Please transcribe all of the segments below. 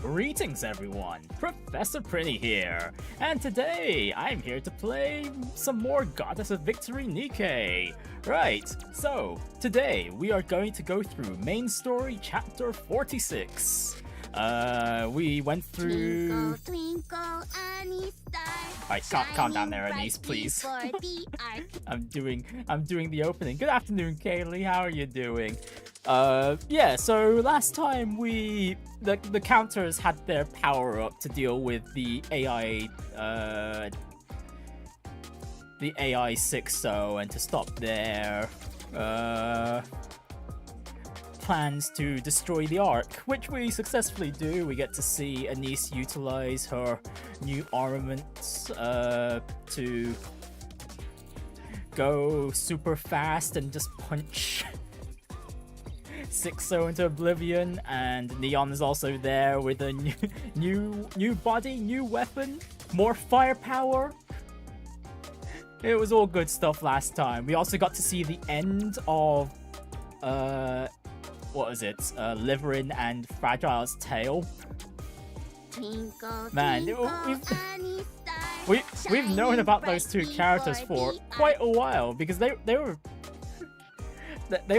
Greetings everyone, Professor Prinny here, and today I'm here to play some more Goddess of Victory Nikke. Right, so today we are going to go through main story chapter 46. We went through... Alright, calm down there, Anise, please. I'm doing the opening. Good afternoon, Kaylee, how are you doing? Yeah, so last time the counters had their power up to deal with the AI Sixo, and to stop their plans to destroy the Ark, which we successfully do. We get to see Anise utilize her new armaments to go super fast and just punch Sixo into oblivion, and Neon is also there with a new body, new weapon, more firepower. It was all good stuff last time. We also got to see the end of what was it? Liverin and Fragile's tale. Man, we've known about those two characters for quite a while, because they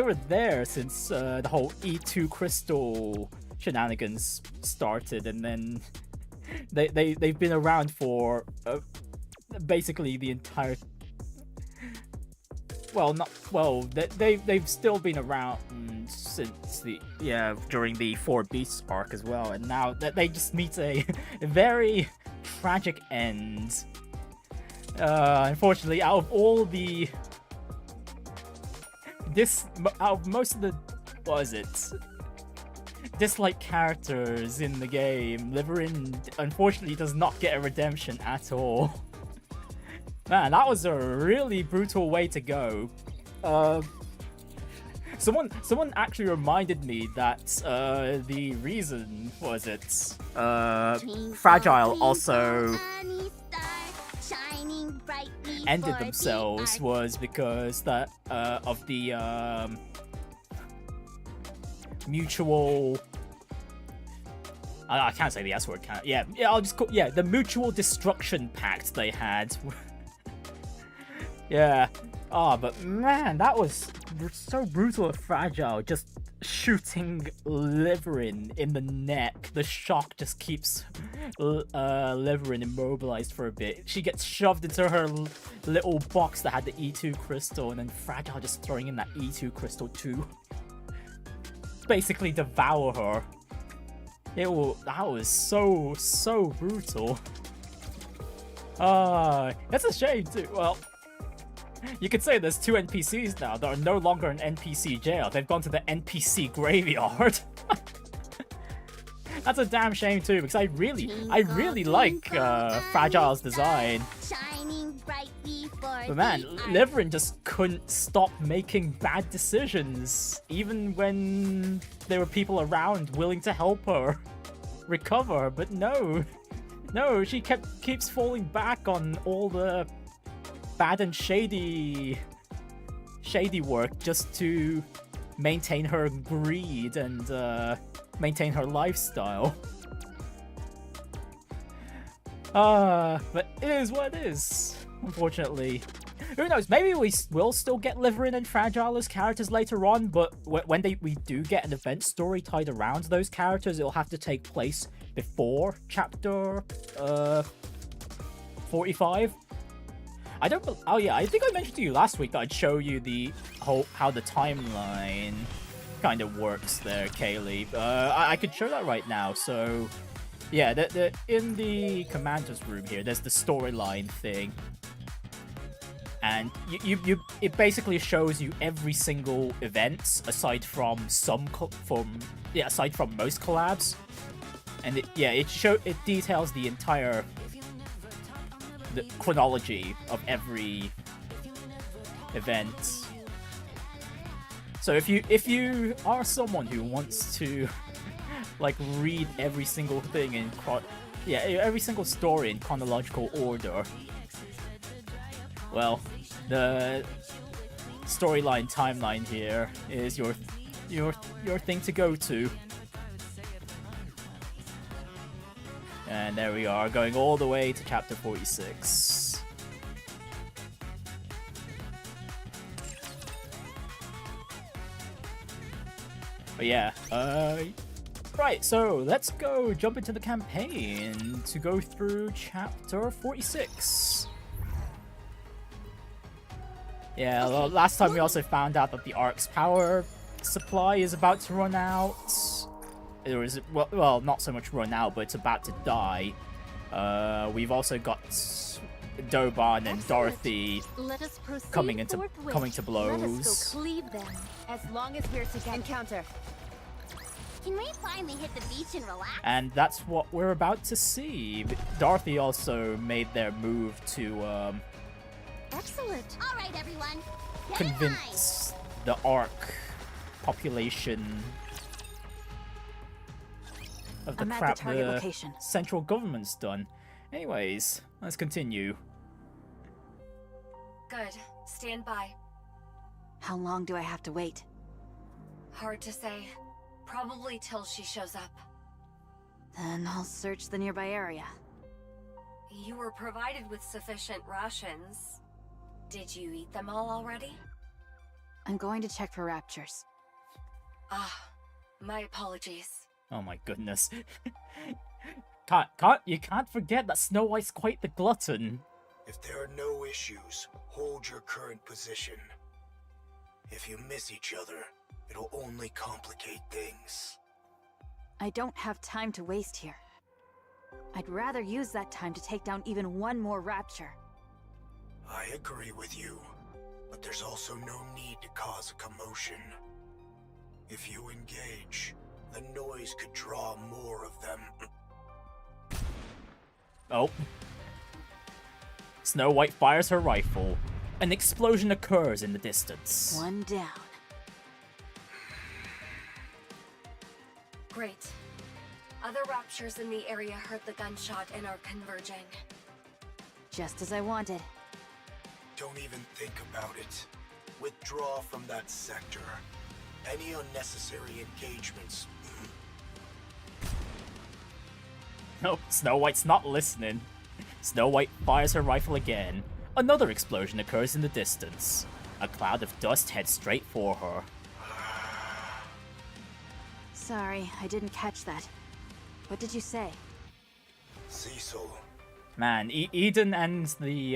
were there since the whole E2 crystal shenanigans started, and then they've been around for basically the entire. They've still been around since during the Four Beasts arc as well, and now that they just meet a very tragic end. Unfortunately, out of all the out of most of the dislike characters in the game, Liverin unfortunately does not get a redemption at all. Man, that was a really brutal way to go. Someone actually reminded me that the reason Fragile also ended themselves was because of the mutual. I can't say the S word. I'll just call the mutual destruction pact they had. Yeah. But man, that was so brutal of Fragile, just shooting Liverin in the neck. The shock just keeps Liverin immobilized for a bit. She gets shoved into her little box that had the E2 crystal, and then Fragile just throwing in that E2 crystal to basically devour her. That was so brutal. That's a shame too. Well, you could say there's two NPCs now that are no longer in NPC jail. They've gone to the NPC graveyard. That's a damn shame too, because I really like Fragile's design. But man, Liverin just couldn't stop making bad decisions, even when there were people around willing to help her recover. But no, she keeps falling back on all the bad and shady work just to maintain her greed and maintain her lifestyle. But it is what it is, unfortunately. Who knows, maybe we will still get Liverin and Fragile as characters later on, but when we do get an event story tied around those characters, it'll have to take place before chapter 45. I think I mentioned to you last week that I'd show you how the timeline kind of works there, Kaylee. I could show that right now. So, yeah, in the commander's room here, there's the storyline thing, and it basically shows you every single event aside from aside from most collabs, and it details the entire chronology of every event. So if you are someone who wants to like read every single thing in every single story in chronological order, well, the storyline timeline here is your thing to go to. And there we are, going all the way to chapter 46. But yeah, right, so let's go jump into the campaign to go through chapter 46. Yeah, well, last time we also found out that the Ark's power supply is about to run out. It was, well, not so much run out, but it's about to die. We've also got Doban and Dorothy coming to blows. Let us go cleave them, as long as we're together. Encounter. Can we finally hit the beach and relax? And that's what we're about to see. Dorothy also made their move to Excellent. All right, everyone. Get convince the Ark population of the crap the central government's done. Anyways, let's continue. Good. Stand by. How long do I have to wait? Hard to say. Probably till she shows up. Then I'll search the nearby area. You were provided with sufficient rations. Did you eat them all already? I'm going to check for raptures. Ah, my apologies. Oh my goodness. You can't forget that Snow White's quite the glutton. If there are no issues, hold your current position. If you miss each other, it'll only complicate things. I don't have time to waste here. I'd rather use that time to take down even one more rapture. I agree with you, but there's also no need to cause a commotion. If you engage, the noise could draw more of them. Oh. Snow White fires her rifle. An explosion occurs in the distance. One down. Great. Other raptures in the area heard the gunshot and are converging. Just as I wanted. Don't even think about it. Withdraw from that sector. Any unnecessary engagements. Nope, Snow White's not listening. Snow White fires her rifle again. Another explosion occurs in the distance. A cloud of dust heads straight for her. Sorry, I didn't catch that. What did you say? Sixo. Man, Eden and the,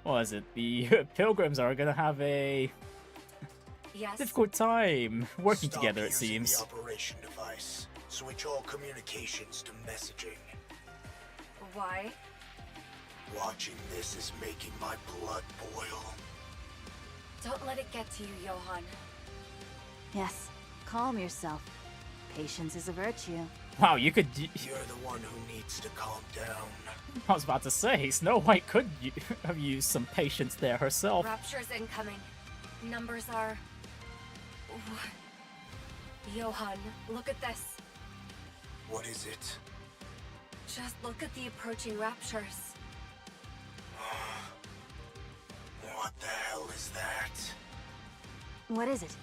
what is it? The Pilgrims are gonna have a difficult time working together, it seems. The operation device. Switch all communications to messaging. Why? Watching this is making my blood boil. Don't let it get to you, Johan. Yes, calm yourself. Patience is a virtue. Wow, you could... You're the one who needs to calm down. I was about to say, Snow White could have used some patience there herself. Raptures incoming. Numbers are... Johan, look at this. What is it? Just look at the approaching raptures. What the hell is that? What is it?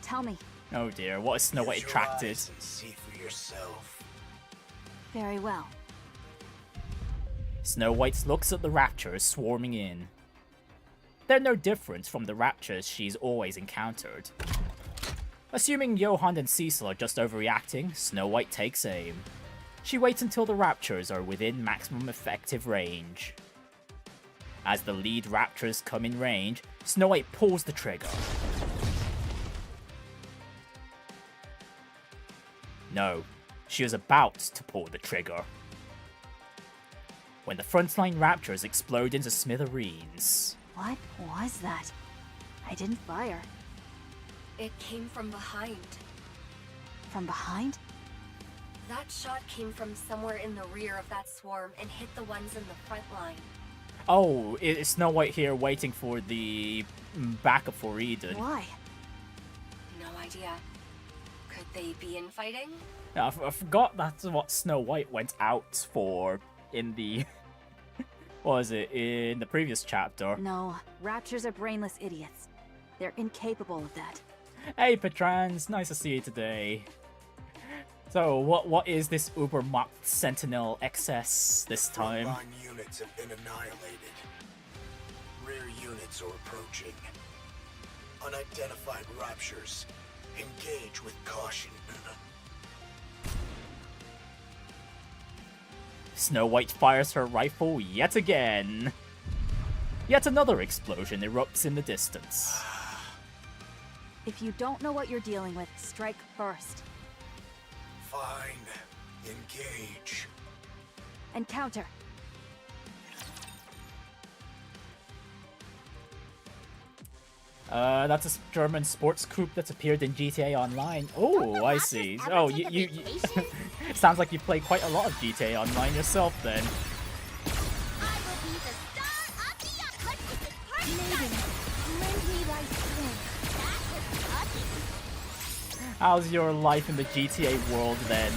Tell me. Oh dear, what is Snow White Use your attracted? eyes and see for yourself. Very well. Snow White looks at the raptures swarming in. They're no different from the raptures she's always encountered. Assuming Johan and Cecil are just overreacting, Snow White takes aim. She waits until the raptures are within maximum effective range. As the lead raptors come in range, Snow White pulls the trigger. No, she was about to pull the trigger when the frontline raptors explode into smithereens. What was that? I didn't fire. It came from behind. From behind? That shot came from somewhere in the rear of that swarm and hit the ones in the front line. Oh, it's Snow White here waiting for the backup for Eden. Why? No idea. Could they be infighting? I forgot that's what Snow White went out for in the... what was it? In the previous chapter. No, raptures are brainless idiots. They're incapable of that. Hey Petrans, nice to see you today. So, what is this Uber-mocked Sentinel XS this time? Frontline units have been annihilated. Rear units are approaching. Unidentified raptures. Engage with caution. Snow White fires her rifle yet again. Yet another explosion erupts in the distance. If you don't know what you're dealing with, strike first. Fine. Engage. And counter. That's a German sports coupe that's appeared in GTA Online. Oh, I see. ever Oh, take a you vacation? sounds like you play quite a lot of GTA Online yourself then. I will be the star of the Untouched. Maiden, lend me thy strength. That was lucky. How's your life in the GTA world then?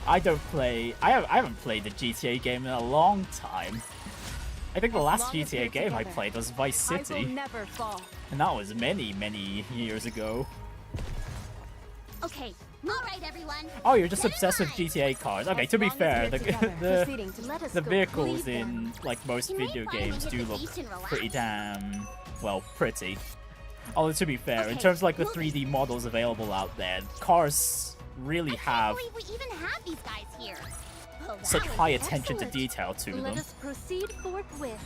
I haven't played the GTA game in a long time. I think the last long as GTA we're game I together, played was Vice I will City, never fall. and that was many years ago. Okay, all right, everyone. Oh, you're just Get in obsessed with line. GTA cars. Okay, As to be long as fair, we're the together, proceeding to let us the go vehicles breathe in them. like most Can we video finally games hit do the look beach and relax? pretty damn, well, pretty. Although to be fair, in Okay, terms of like the moving. 3D models available out there, cars really I have can't believe we even have these guys here. Well, that such was high attention to excellent. detail to Let them. us proceed forthwith.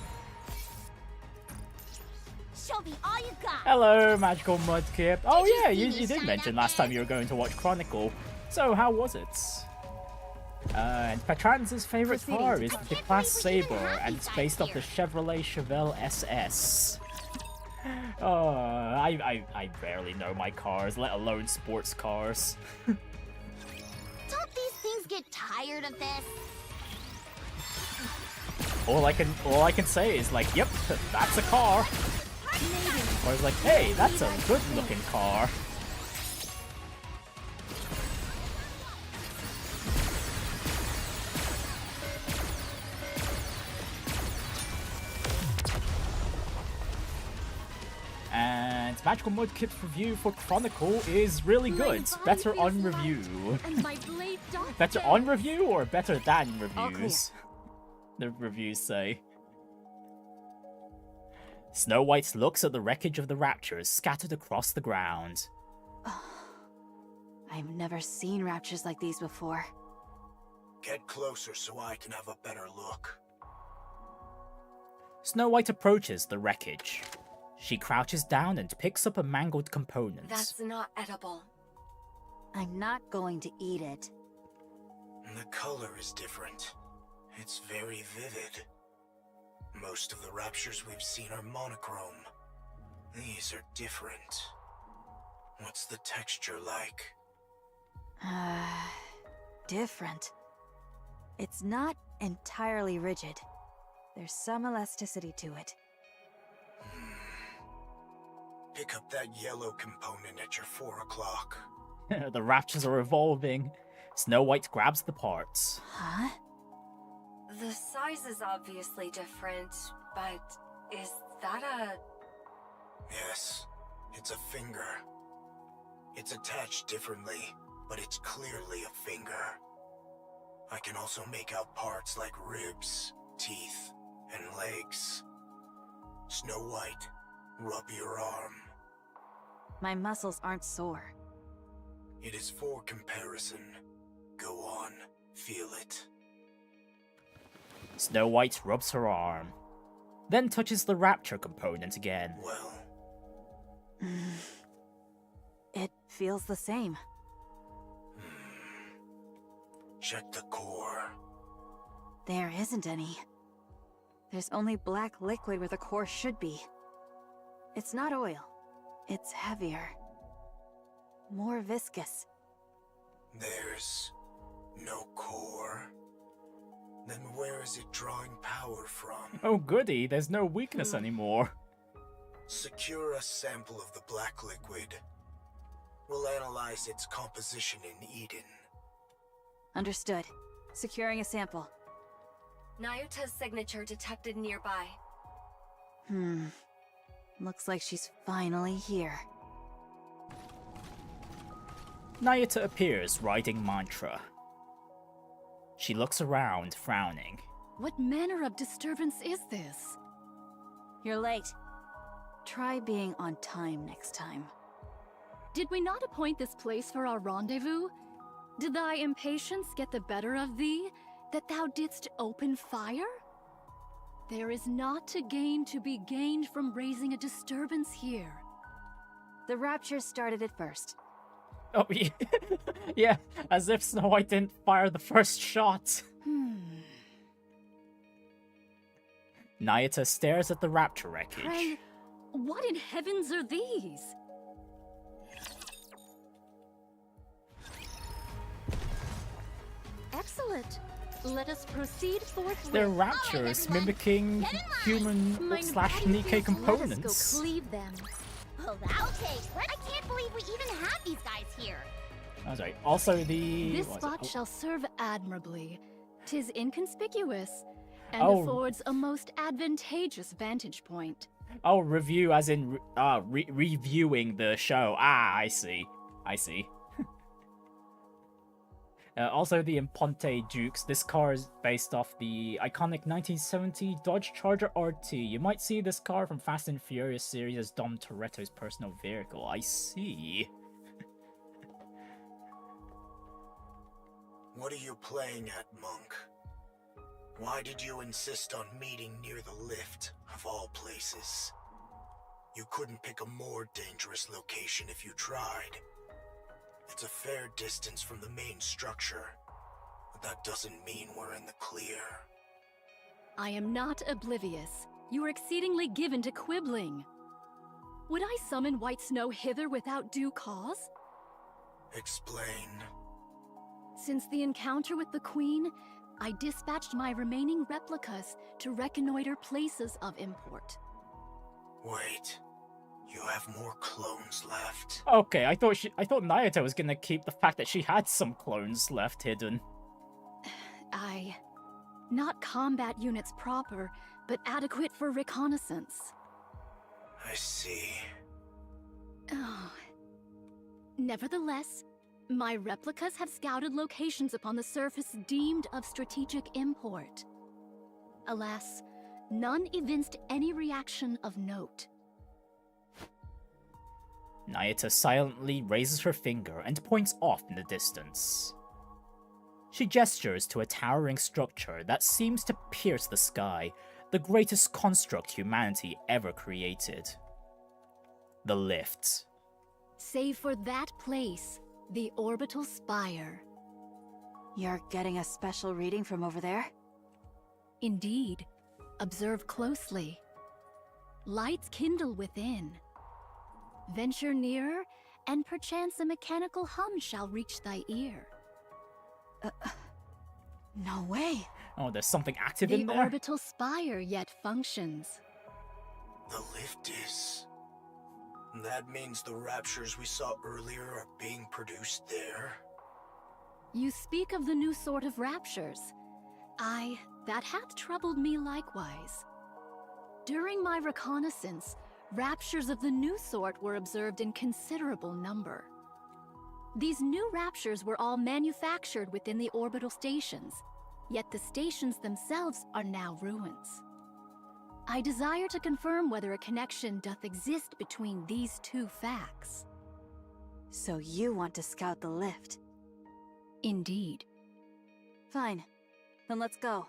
Show me all you got. Hello, Magical Mudkip. Oh Did you yeah, see you me did shine mention that last time man? you were going to watch Chronicle. So how was it? And Petrans' favorite Proceeding car to is talk. the Can't Class believe we Sabre, even have and these it's based guys off the here. Chevrolet Chevelle SS. Oh, I barely know my cars, let alone sports cars. Don't these things get tired of this? All I can say is like, yep, that's a car. Or it's like, hey, that's a good looking car. And Magical Mudkip's review for Chronicle is really good. Better on review. And my blade doth Better bend. on review or better than All clear. reviews? The reviews say. Snow White looks at the wreckage of the raptures scattered across the ground. I've never seen raptures like these before. Get closer so I can have a better look. Snow White approaches the wreckage. She crouches down and picks up a mangled component. That's not edible. I'm not going to eat it. The color is different. It's very vivid. Most of the raptures we've seen are monochrome. These are different. What's the texture like? Different. It's not entirely rigid. There's some elasticity to it. Pick up that yellow component at your 4 o'clock. The raptures are evolving. Snow White grabs the parts. Huh? The size is obviously different, but is that a... Yes, it's a finger. It's attached differently, but it's clearly a finger. I can also make out parts like ribs, teeth, and legs. Snow White, rub your arm. My muscles aren't sore. It is for comparison. Go on, feel it. Snow White rubs her arm, then touches the rapture component again. Well, It feels the same. check the core. There isn't any. There's only black liquid where the core should be. It's not oil. It's heavier. More viscous. There's no core. Then where is it drawing power from? Oh goody, there's no weakness anymore. Secure a sample of the black liquid. We'll analyze its composition in Eden. Understood. Securing a sample. Nyuta's signature detected nearby. Looks like she's finally here. Nayata appears riding Mantra. She looks around, frowning. What manner of disturbance is this? You're late. Try being on time next time. Did we not appoint this place for our rendezvous? Did thy impatience get the better of thee, that thou didst open fire? There is naught to gain to be gained from raising a disturbance here. The Rapture started it first. Oh, yeah. Yeah, as if Snow White didn't fire the first shot. Nayata stares at the Rapture wreckage. Pray, what in heavens are these? Excellent. Let us proceed forthwith. They're Raptures, mimicking human/Nikke Let us components. go cleave them. Well, that'll take. I can't believe we even have these guys here. Oh, sorry. Also, the... This what was it? spot shall serve admirably. 'Tis inconspicuous, and Oh. affords a most advantageous vantage point. Oh, review as in reviewing the show. Ah, I see. I see. Also, the Imponte Dukes. This car is based off the iconic 1970 Dodge Charger RT. You might see this car from Fast and Furious series as Dom Toretto's personal vehicle. I see. What are you playing at, Monk? Why did you insist on meeting near the lift, of all places? You couldn't pick a more dangerous location if you tried. It's a fair distance from the main structure, but that doesn't mean we're in the clear. I am not oblivious. You are exceedingly given to quibbling. Would I summon White Snow hither without due cause? Explain. Since the encounter with the Queen, I dispatched my remaining replicas to reconnoiter places of import. Wait. You have more clones left. Okay, I thought Nayata was gonna keep the fact that she had some clones left hidden. Not combat units proper, but adequate for reconnaissance. I see. Oh. Nevertheless, my replicas have scouted locations upon the surface deemed of strategic import. Alas, none evinced any reaction of note. Nayata silently raises her finger and points off in the distance. She gestures to a towering structure that seems to pierce the sky, the greatest construct humanity ever created. The lift. Save for that place, the orbital spire. You're getting a special reading from over there? Indeed. Observe closely. Lights kindle within. Venture nearer, and perchance a mechanical hum shall reach thy ear. No way. Oh, there's something active The in there? orbital spire yet functions. The lift is... That means the raptures we saw earlier are being produced there? You speak of the new sort of raptures. That hath troubled me likewise. During my reconnaissance, raptures of the new sort were observed in considerable number. These new raptures were all manufactured within the orbital stations, yet the stations themselves are now ruins. I desire to confirm whether a connection doth exist between these two facts. So you want to scout the lift? Indeed. Fine. Then let's go.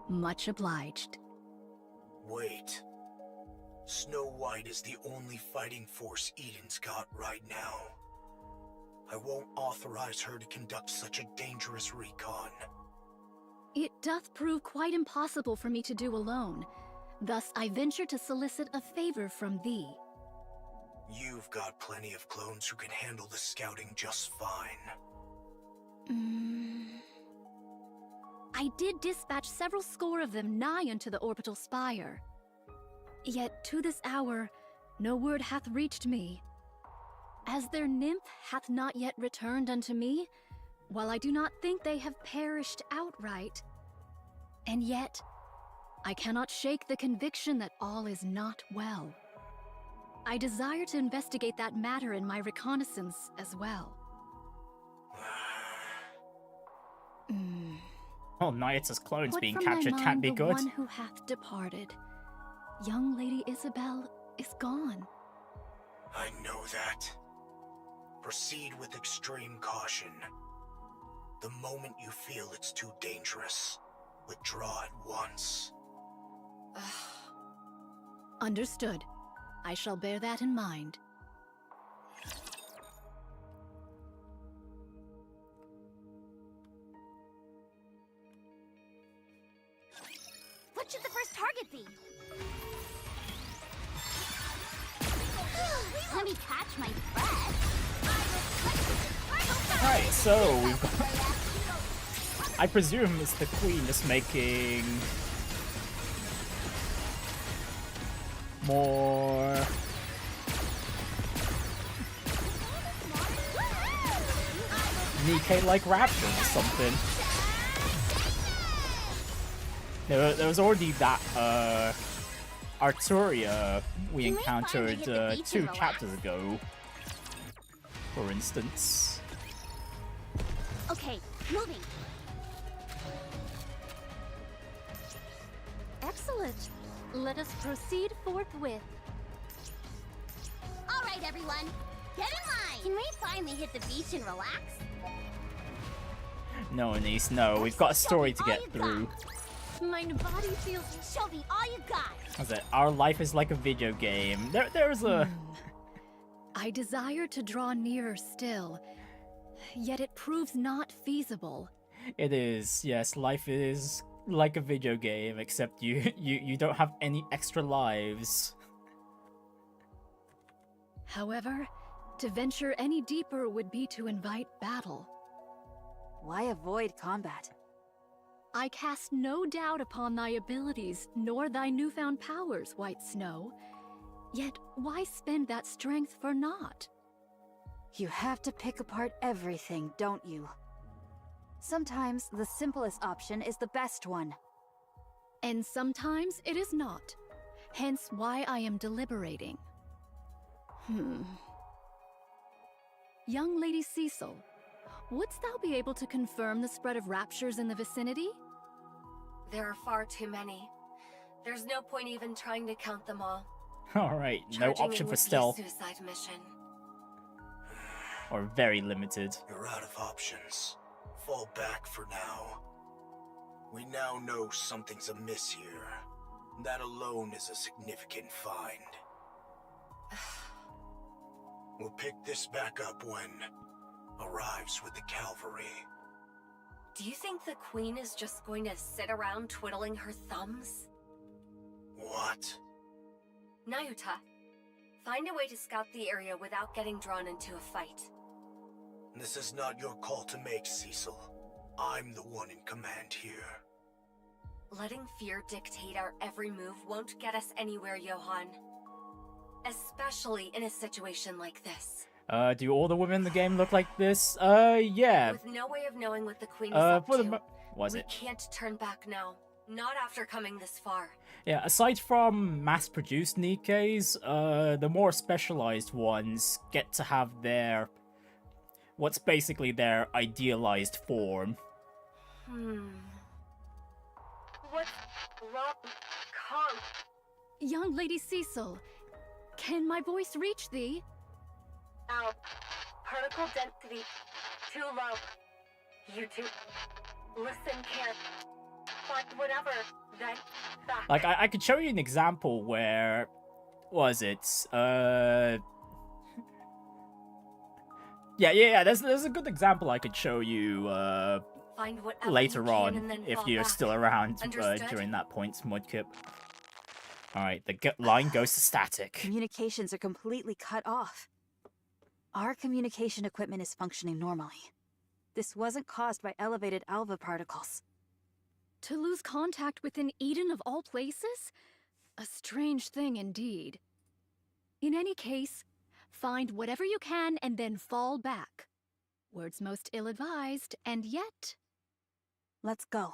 Much obliged. Wait. Snow White is the only fighting force Eden's got right now. I won't authorize her to conduct such a dangerous recon. It doth prove quite impossible for me to do alone. Thus I venture to solicit a favor from thee. You've got plenty of clones who can handle the scouting just fine. I did dispatch several score of them nigh unto the orbital spire. Yet to this hour, no word hath reached me. As their nymph hath not yet returned unto me, while I do not think they have perished outright. And yet, I cannot shake the conviction that all is not well. I desire to investigate that matter in my reconnaissance as well. Oh, Nyatta's clones Put being from thy captured can't mind be the good. one who hath departed. Young Lady Isabel is gone. I know that. Proceed with extreme caution. The moment you feel it's too dangerous, withdraw at once. Understood. I shall bear that in mind. What should the first target be? Let me catch my breath. Alright, so we've got... I presume it's the Queen just making... more... Nikke-like raptors or something. There was already that, Arturia we You may finally encountered hit the beach 2 and relax. chapters ago, for instance. Okay, moving. Excellent. Let us proceed forthwith. All right, everyone, get in line. Can we finally hit the beach and relax? No, Anise, no, we've got a story to get through. My body feels... Show me all you got. How's it? Our life is like a video game. There's a... I desire to draw nearer still, yet it proves not feasible. It is, yes, life is like a video game, except you don't have any extra lives. However, to venture any deeper would be to invite battle. Why avoid combat? I cast no doubt upon thy abilities, nor thy newfound powers, White Snow. Yet, why spend that strength for naught? You have to pick apart everything, don't you? Sometimes the simplest option is the best one. And sometimes it is not. Hence why I am deliberating. Young Lady Cecil, wouldst thou be able to confirm the spread of raptures in the vicinity? There are far too many. There's no point even trying to count them all. Alright, no Charging option in for would be a stealth, suicide mission. or very limited. You're out of options. Fall back for now. We now know something's amiss here. That alone is a significant find. We'll pick this back up when arrives with the cavalry. Do you think the Queen is just going to sit around twiddling her thumbs? What? Nayuta, find a way to scout the area without getting drawn into a fight. This is not your call to make, Cecil. I'm the one in command here. Letting fear dictate our every move won't get us anywhere, Johan. Especially in a situation like this. Do all the women in the game look like this? Yeah. With no way of knowing what the Queen is up For to, was we it? can't turn back now. Not after coming this far. Yeah, aside from mass-produced Nikkes, the more specialized ones get to have their... what's basically their idealized form. What's wrong? Come. Young Lady Cecil, can my voice reach thee? Ow. Particle density too low. You two. Listen, can't. Find whatever. Then back. Like, I could show you an example where... was it? Yeah, there's a good example I could show you, Find whatever later you can on, and then if fall you're back. still around Understood? during that point, Mudkip. Alright, the line goes to static. Communications are completely cut off. Our communication equipment is functioning normally. This wasn't caused by elevated alpha particles. To lose contact within Eden of all places? A strange thing indeed. In any case, find whatever you can and then fall back. Words most ill-advised, and yet... Let's go.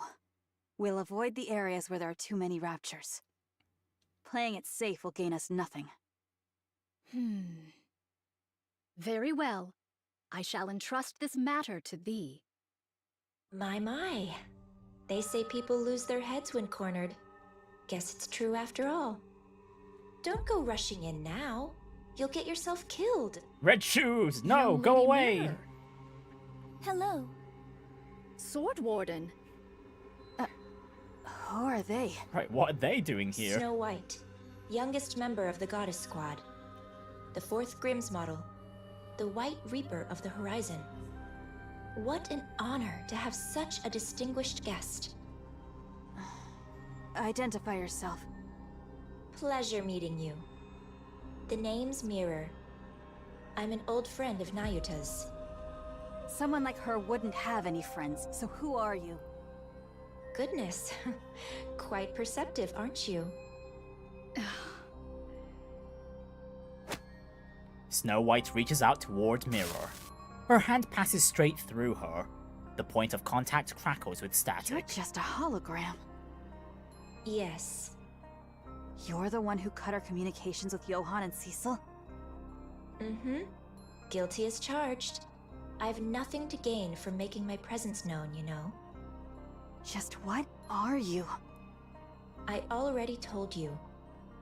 We'll avoid the areas where there are too many raptures. Playing it safe will gain us nothing. Very well. I shall entrust this matter to thee. My. They say people lose their heads when cornered. Guess it's true after all. Don't go rushing in now. You'll get yourself killed. Red shoes! No, Young go Lady away! Mirror. Hello. Sword Warden. Who are they? Right, what are they doing here? Snow White, youngest member of the Goddess Squad. The 4th Grimm's model. The White Reaper of the Horizon. What an honor to have such a distinguished guest. Identify yourself. Pleasure meeting you. The name's Mirror. I'm an old friend of Nayuta's. Someone like her wouldn't have any friends, so who are you? Goodness. Quite perceptive, aren't you? Snow White reaches out toward Mirror. Her hand passes straight through her. The point of contact crackles with You're static. just a hologram. Yes. You're the one who cut our communications with Johann and Cecil? Mm-hmm. Guilty as charged. I've nothing to gain from making my presence known, you know. Just what are you? I already told you.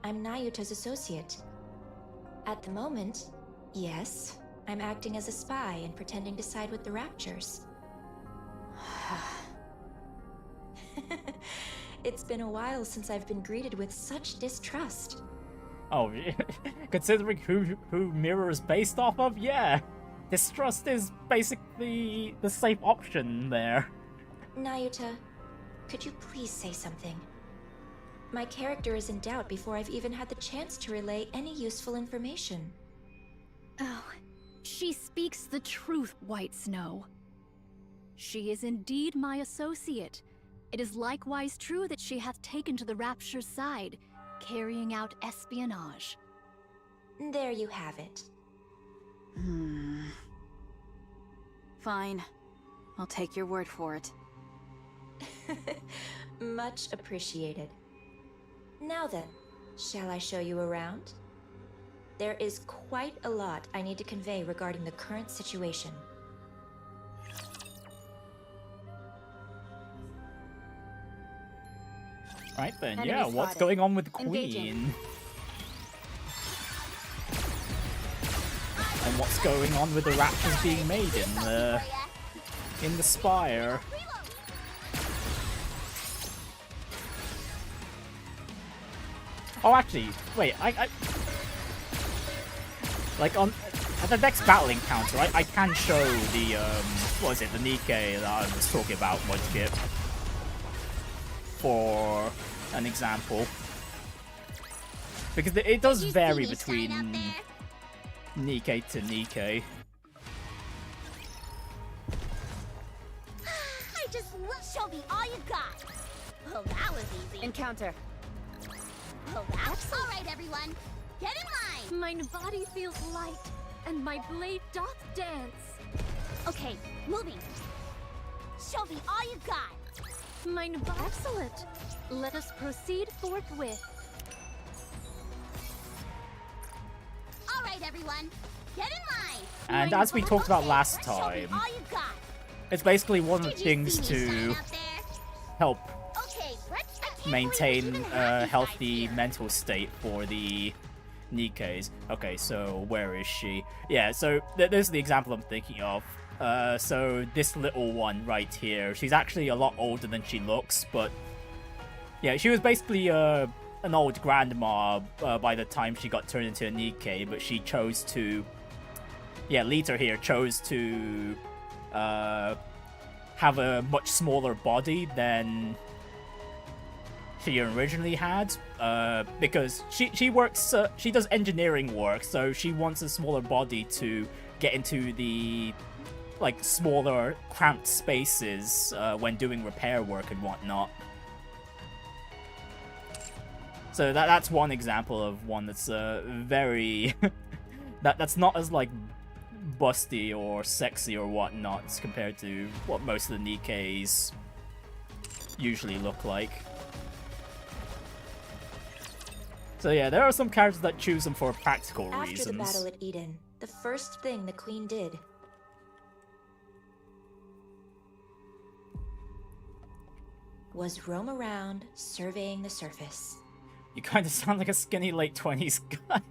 I'm Nayuta's associate. At the moment, yes, I'm acting as a spy and pretending to side with the Raptures. It's been a while since I've been greeted with such distrust. Oh, considering who Mirror is based off of, yeah. Distrust is basically the safe option there. Nayuta, could you please say something? My character is in doubt before I've even had the chance to relay any useful information. Oh, she speaks the truth, White Snow. She is indeed my associate. It is likewise true that she hath taken to the Rapture's side, carrying out espionage. There you have it. Fine. I'll take your word for it. Much appreciated. Now then, shall I show you around? There is quite a lot I need to convey regarding the current situation. Right then, Enemy yeah, what's spotted. going on with the Engaging. Queen? And what's going on with the Raptors being made in the Spire? Oh, actually, wait, I like at the next battle encounter, I can show the what was it, the Nikke that I was talking about, Mudkip, for an example, because it does vary between Nikke to Nikke. I just show me all you got. Well, that was easy. Encounter. Well, that's all right, everyone. Get in line. Mine body feels light, and my blade doth dance. Okay, moving. Show me all you got. Mine excellent. Let us proceed forthwith. All right, everyone. Get in line. And as we talked about last Show me time, all you got. it's basically one of the Did you things see me shine to up there? help Okay, let's I can't believe we maintain even have a you guys healthy here. mental state for the Nikkes. Okay, so where is she? Yeah, so there's the example I'm thinking of. So this little one right here, she's actually a lot older than she looks, but yeah, she was basically an old grandma by the time she got turned into a Nikke, but she chose to, Lita here chose to have a much smaller body than she originally had, because she works, she does engineering work, so she wants a smaller body to get into the like smaller cramped spaces when doing repair work and whatnot. So that's one example of one that's very that's not as like busty or sexy or whatnot as compared to what most of the Nikkes usually look like. So yeah, there are some characters that choose them for practical After reasons. the battle at Eden, the first thing the Queen did was roam around, surveying the surface. You kind of sound like a skinny late 20s guy.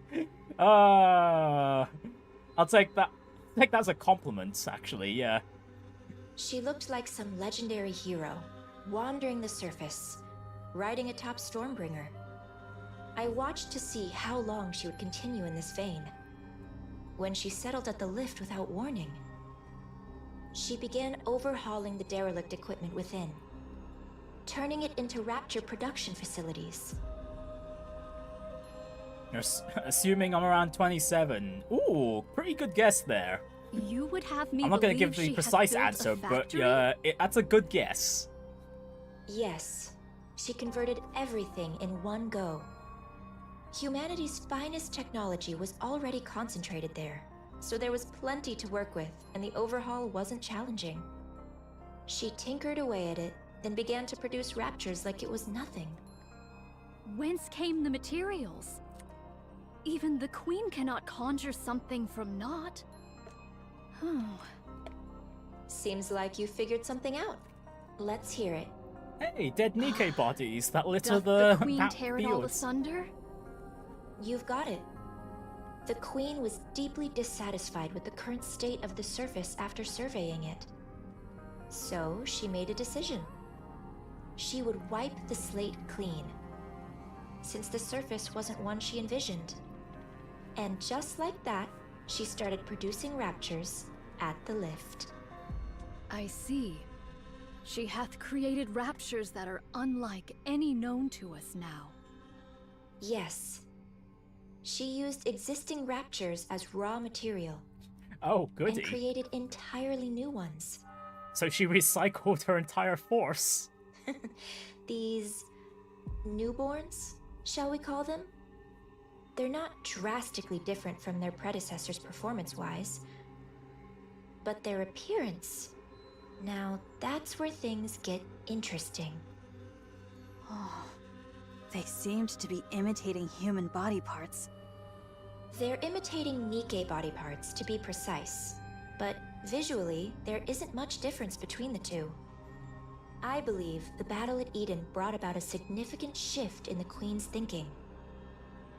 I'll take that. I think that's a compliment, actually. Yeah. She looked like some legendary hero, wandering the surface, riding atop Stormbringer. I watched to see how long she would continue in this vein. When she settled at the lift without warning, she began overhauling the derelict equipment within, turning it into Rapture production facilities. Assuming I'm around 27. Ooh, pretty good guess there. You would have me I'm not going to believe give the she has precise built a answer, but factory? that's a good guess. Yes, she converted everything in one go. Humanity's finest technology was already concentrated there, so there was plenty to work with, and the overhaul wasn't challenging. She tinkered away at it, then began to produce raptures like it was nothing. Whence came the materials? Even the Queen cannot conjure something from naught. Seems like you figured something out. Let's hear it. Hey, dead Nikke bodies that litter Doth the the Queen map tear it all fields. asunder? You've got it. The Queen was deeply dissatisfied with the current state of the surface after surveying it. So she made a decision. She would wipe the slate clean, since the surface wasn't one she envisioned. And just like that, she started producing raptures at the lift. I see. She hath created raptures that are unlike any known to us now. Yes. She used existing raptures as raw material Oh, goody. and created entirely new ones. So she recycled her entire force. These newborns, shall we call them? They're not drastically different from their predecessors performance-wise, but their appearance, now that's where things get interesting. Oh, they seemed to be imitating human body parts. They're imitating Nikke body parts, to be precise, but visually, there isn't much difference between the two. I believe the battle at Eden brought about a significant shift in the Queen's thinking.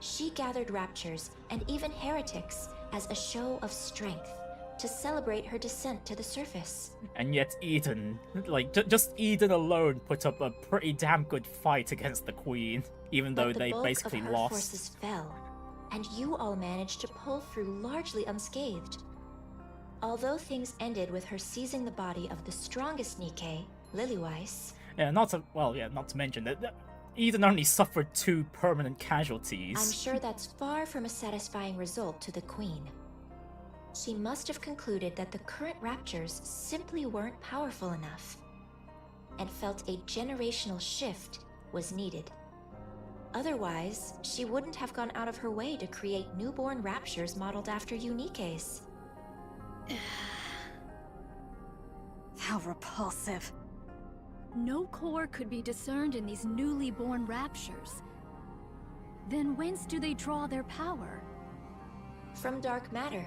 She gathered raptures and even heretics as a show of strength to celebrate her descent to the surface. And yet Eden, just Eden alone put up a pretty damn good fight against the Queen, even though But the they bulk basically of her lost. forces fell, and you all managed to pull through largely unscathed. Although things ended with her seizing the body of the strongest Nikke, Lilyweiss. Yeah, not to mention that Eden only suffered 2 permanent casualties. I'm sure that's far from a satisfying result to the Queen. She must have concluded that the current raptures simply weren't powerful enough, and felt a generational shift was needed. Otherwise, she wouldn't have gone out of her way to create newborn raptures modeled after Nikkes. How repulsive. No core could be discerned in these newly born raptures. Then whence do they draw their power? From dark matter.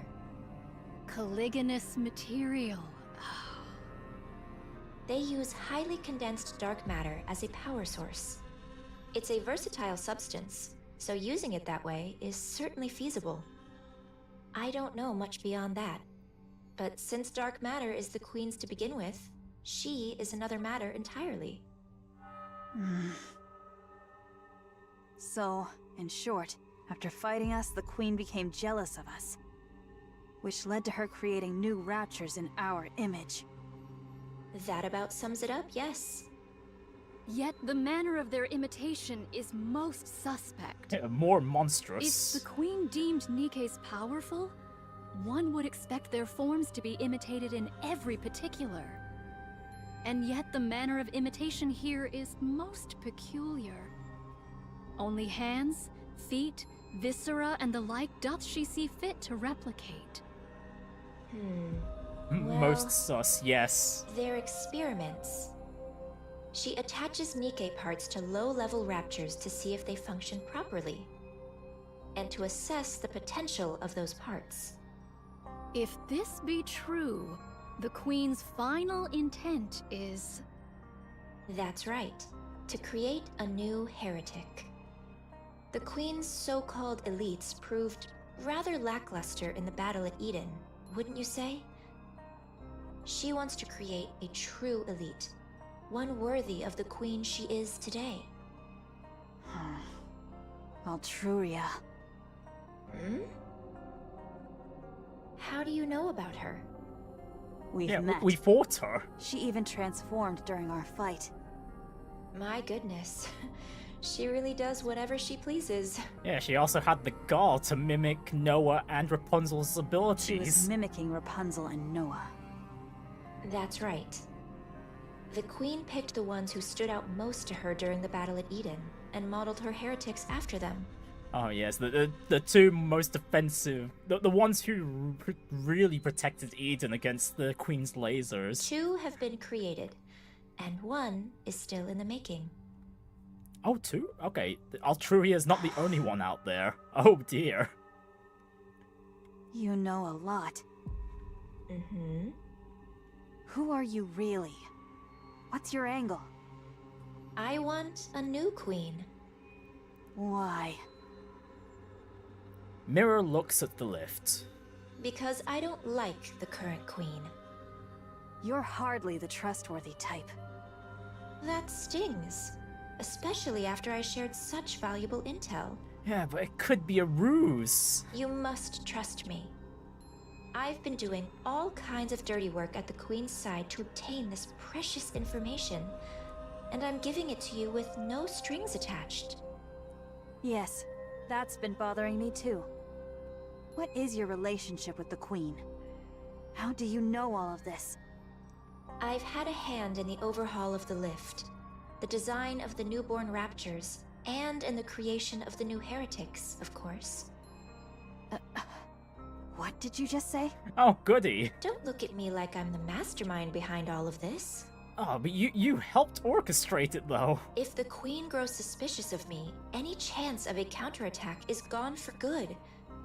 Caliginous material. They use highly condensed dark matter as a power source. It's a versatile substance, so using it that way is certainly feasible. I don't know much beyond that, but since dark matter is the Queen's to begin with, she is another matter entirely. So, in short, after fighting us, the Queen became jealous of us, which led to her creating new raptures in our image. That about sums it up, yes. Yet the manner of their imitation is most suspect. More If monstrous. the Queen deemed Nikke's powerful, one would expect their forms to be imitated in every particular. And yet the manner of imitation here is most peculiar. Only hands, feet, viscera, and the like doth she see fit to replicate. Most well- sus, yes. They're experiments. She attaches Nikke parts to low-level raptures to see if they function properly. and to assess the potential of those parts. If this be true, the Queen's final intent is... That's right, to create a new heretic. The Queen's so-called elites proved rather lackluster in the battle at Eden, wouldn't you say? She wants to create a true elite, one worthy of the Queen she is today. Altruria. Hmm? How do you know about her? We've Yeah, met. we fought her. She even transformed during our fight. My goodness. She really does whatever she pleases. Yeah, she also had the gall to mimic Noah and Rapunzel's She was abilities. mimicking Rapunzel and Noah. That's right. The Queen picked the ones who stood out most to her during the battle at Eden, and modeled her heretics after them. Oh yes, the two most offensive, the ones who really protected Eden against the Queen's lasers. 2 have been created, and 1 is still in the making. Oh, 2? Okay, Altruria is not the only one out there. Oh dear. You know a lot. Mm-hmm. Who are you really? What's your angle? I want a new queen. Why? Mirror looks at the lift. Because I don't like the current queen. You're hardly the trustworthy type. That stings. Especially after I shared such valuable intel. Yeah, but it could be a ruse. You must trust me. I've been doing all kinds of dirty work at the Queen's side to obtain this precious information, and I'm giving it to you with no strings attached. Yes, that's been bothering me too. What is your relationship with the Queen? How do you know all of this? I've had a hand in the overhaul of the lift, the design of the newborn raptures, and in the creation of the new heretics, of course. What did you just say? Oh, goody. Don't look at me like I'm the mastermind behind all of this. Oh, but you helped orchestrate it, though. If the Queen grows suspicious of me, any chance of a counterattack is gone for good,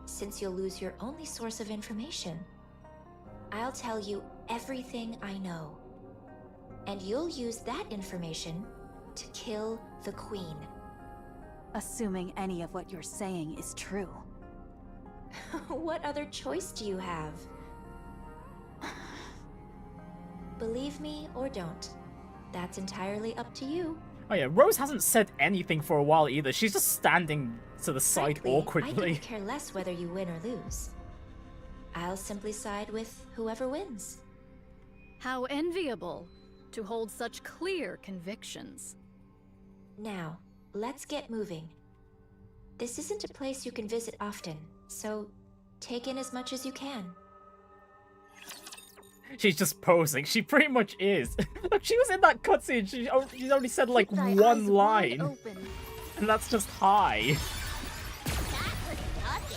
since you'll lose your only source of information. I'll tell you everything I know, and you'll use that information to kill the Queen. Assuming any of what you're saying is true. What other choice do you have? Believe me or don't. That's entirely up to you. Oh yeah, Rose hasn't said anything for a while either. She's just standing to the side Frankly, I awkwardly. don't care less whether you win or lose. I'll simply side with whoever wins. How enviable to hold such clear convictions. Now, let's get moving. This isn't a place you can visit often, so take in as much as you can. She's just posing. She pretty much is. Look, she was in that cutscene. She only said like Keep thy eyes one wide line, open. and that's just hi. That was nothing.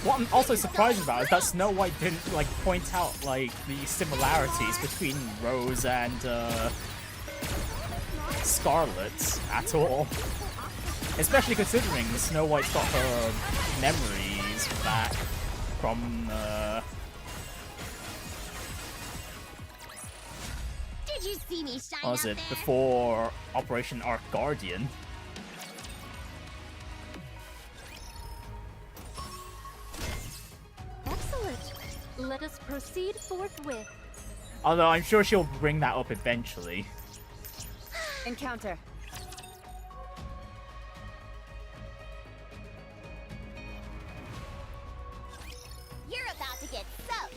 What I'm also surprised about is that Snow White didn't like point out like the similarities between Rose and Scarlet at all. Especially considering Snow White's got her memories back from Did you see me shine what was out it, there? before Operation Arc Guardian. Excellent. Let us proceed forthwith. Although I'm sure she'll bring that up eventually. Encounter. You're about to get soaked.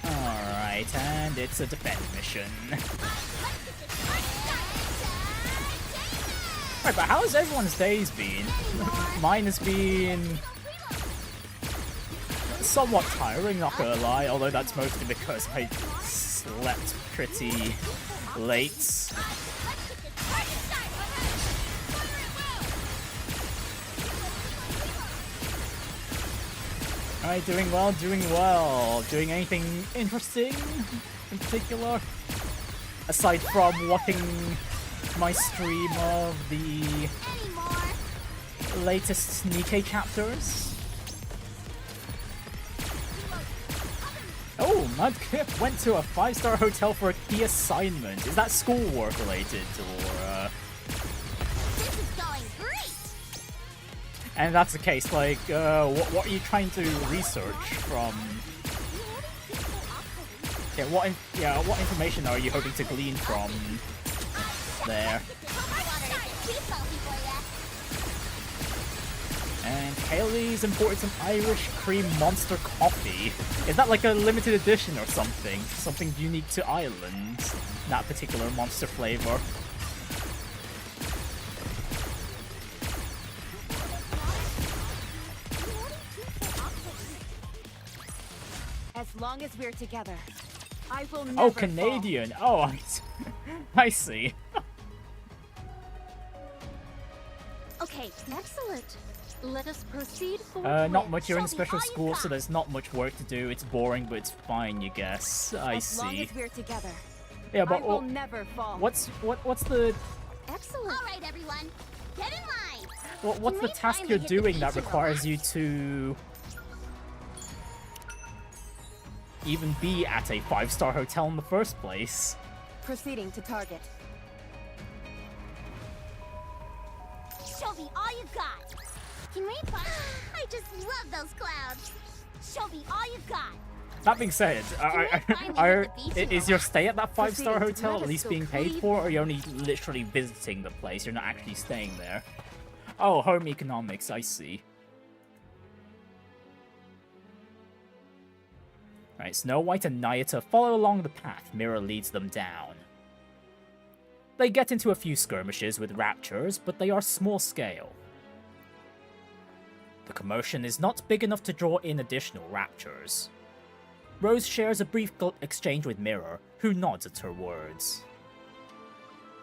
Alright, and it's a defend mission. Right, but how has everyone's days been? Mine has been somewhat tiring, not gonna lie, although that's mostly because I slept pretty late. Alright, doing well, doing well. Doing anything interesting in particular? Aside from watching my stream of the latest Nikke chapters? Oh, Mudkip went to a 5-star hotel for a key assignment. Is that schoolwork related, or This is going great! And that's the case, like, what are you trying to research from? What information are you hoping to glean from there? And Kaylee's imported some Irish cream monster coffee. Is that like a limited edition or something? Something unique to Ireland? That particular monster flavor. As long as we're together, I will never Oh, Canadian. Oh, I see. Okay, excellent. Let us proceed forward. Not much. You're in Show me special all you school, so got. there's not much work to do. It's boring, but it's fine, you guess. I As long see. as we're together, Yeah, but I will never fall. what's the Excellent. Alright, everyone, get in line! what's the we task finally you're hit the doing beach that and requires you relax? to even be at a 5-star hotel in the first place? Proceeding to target. Show me all you got! Can we find... I just love those clouds! Show me all you got! That being said, is your stay at that 5-star Proceed. hotel Let at us least go being paid clean. for, or are you only literally visiting the place? You're not actually staying there. Oh, home economics, I see. Right, Snow White and Nyata follow along the path Mirror leads them down. They get into a few skirmishes with raptures, but they are small scale. The commotion is not big enough to draw in additional raptures. Rose shares a brief exchange with Mirror, who nods at her words.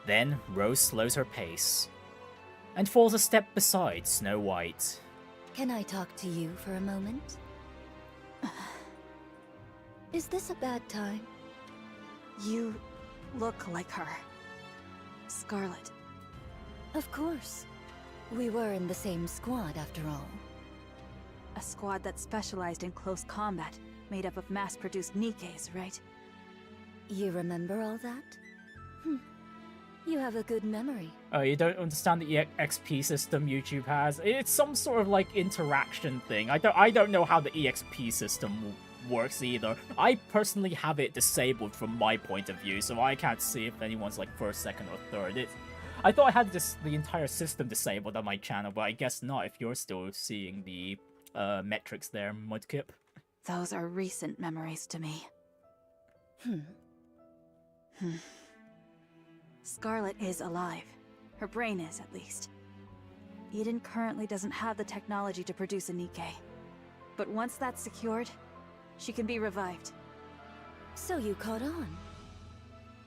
Then, Rose slows her pace, and falls a step beside Snow White. Can I talk to you for a moment? Is this a bad time? You look like her. Scarlet. Of course. We were in the same squad after all. A squad that specialized in close combat, made up of mass-produced Nikkes, right? You remember all that? You have a good memory. Oh, you don't understand the EXP system YouTube has? It's some sort of like interaction thing. I don't know how the EXP system works either. I personally have it disabled from my point of view, so I can't see if anyone's like first, second, or third. I thought I had the entire system disabled on my channel, but I guess not if you're still seeing the metrics there, Mudkip. Those are recent memories to me. Scarlet is alive. Her brain is, at least. Eden currently doesn't have the technology to produce a Nikke. But once that's secured, she can be revived. So you caught on.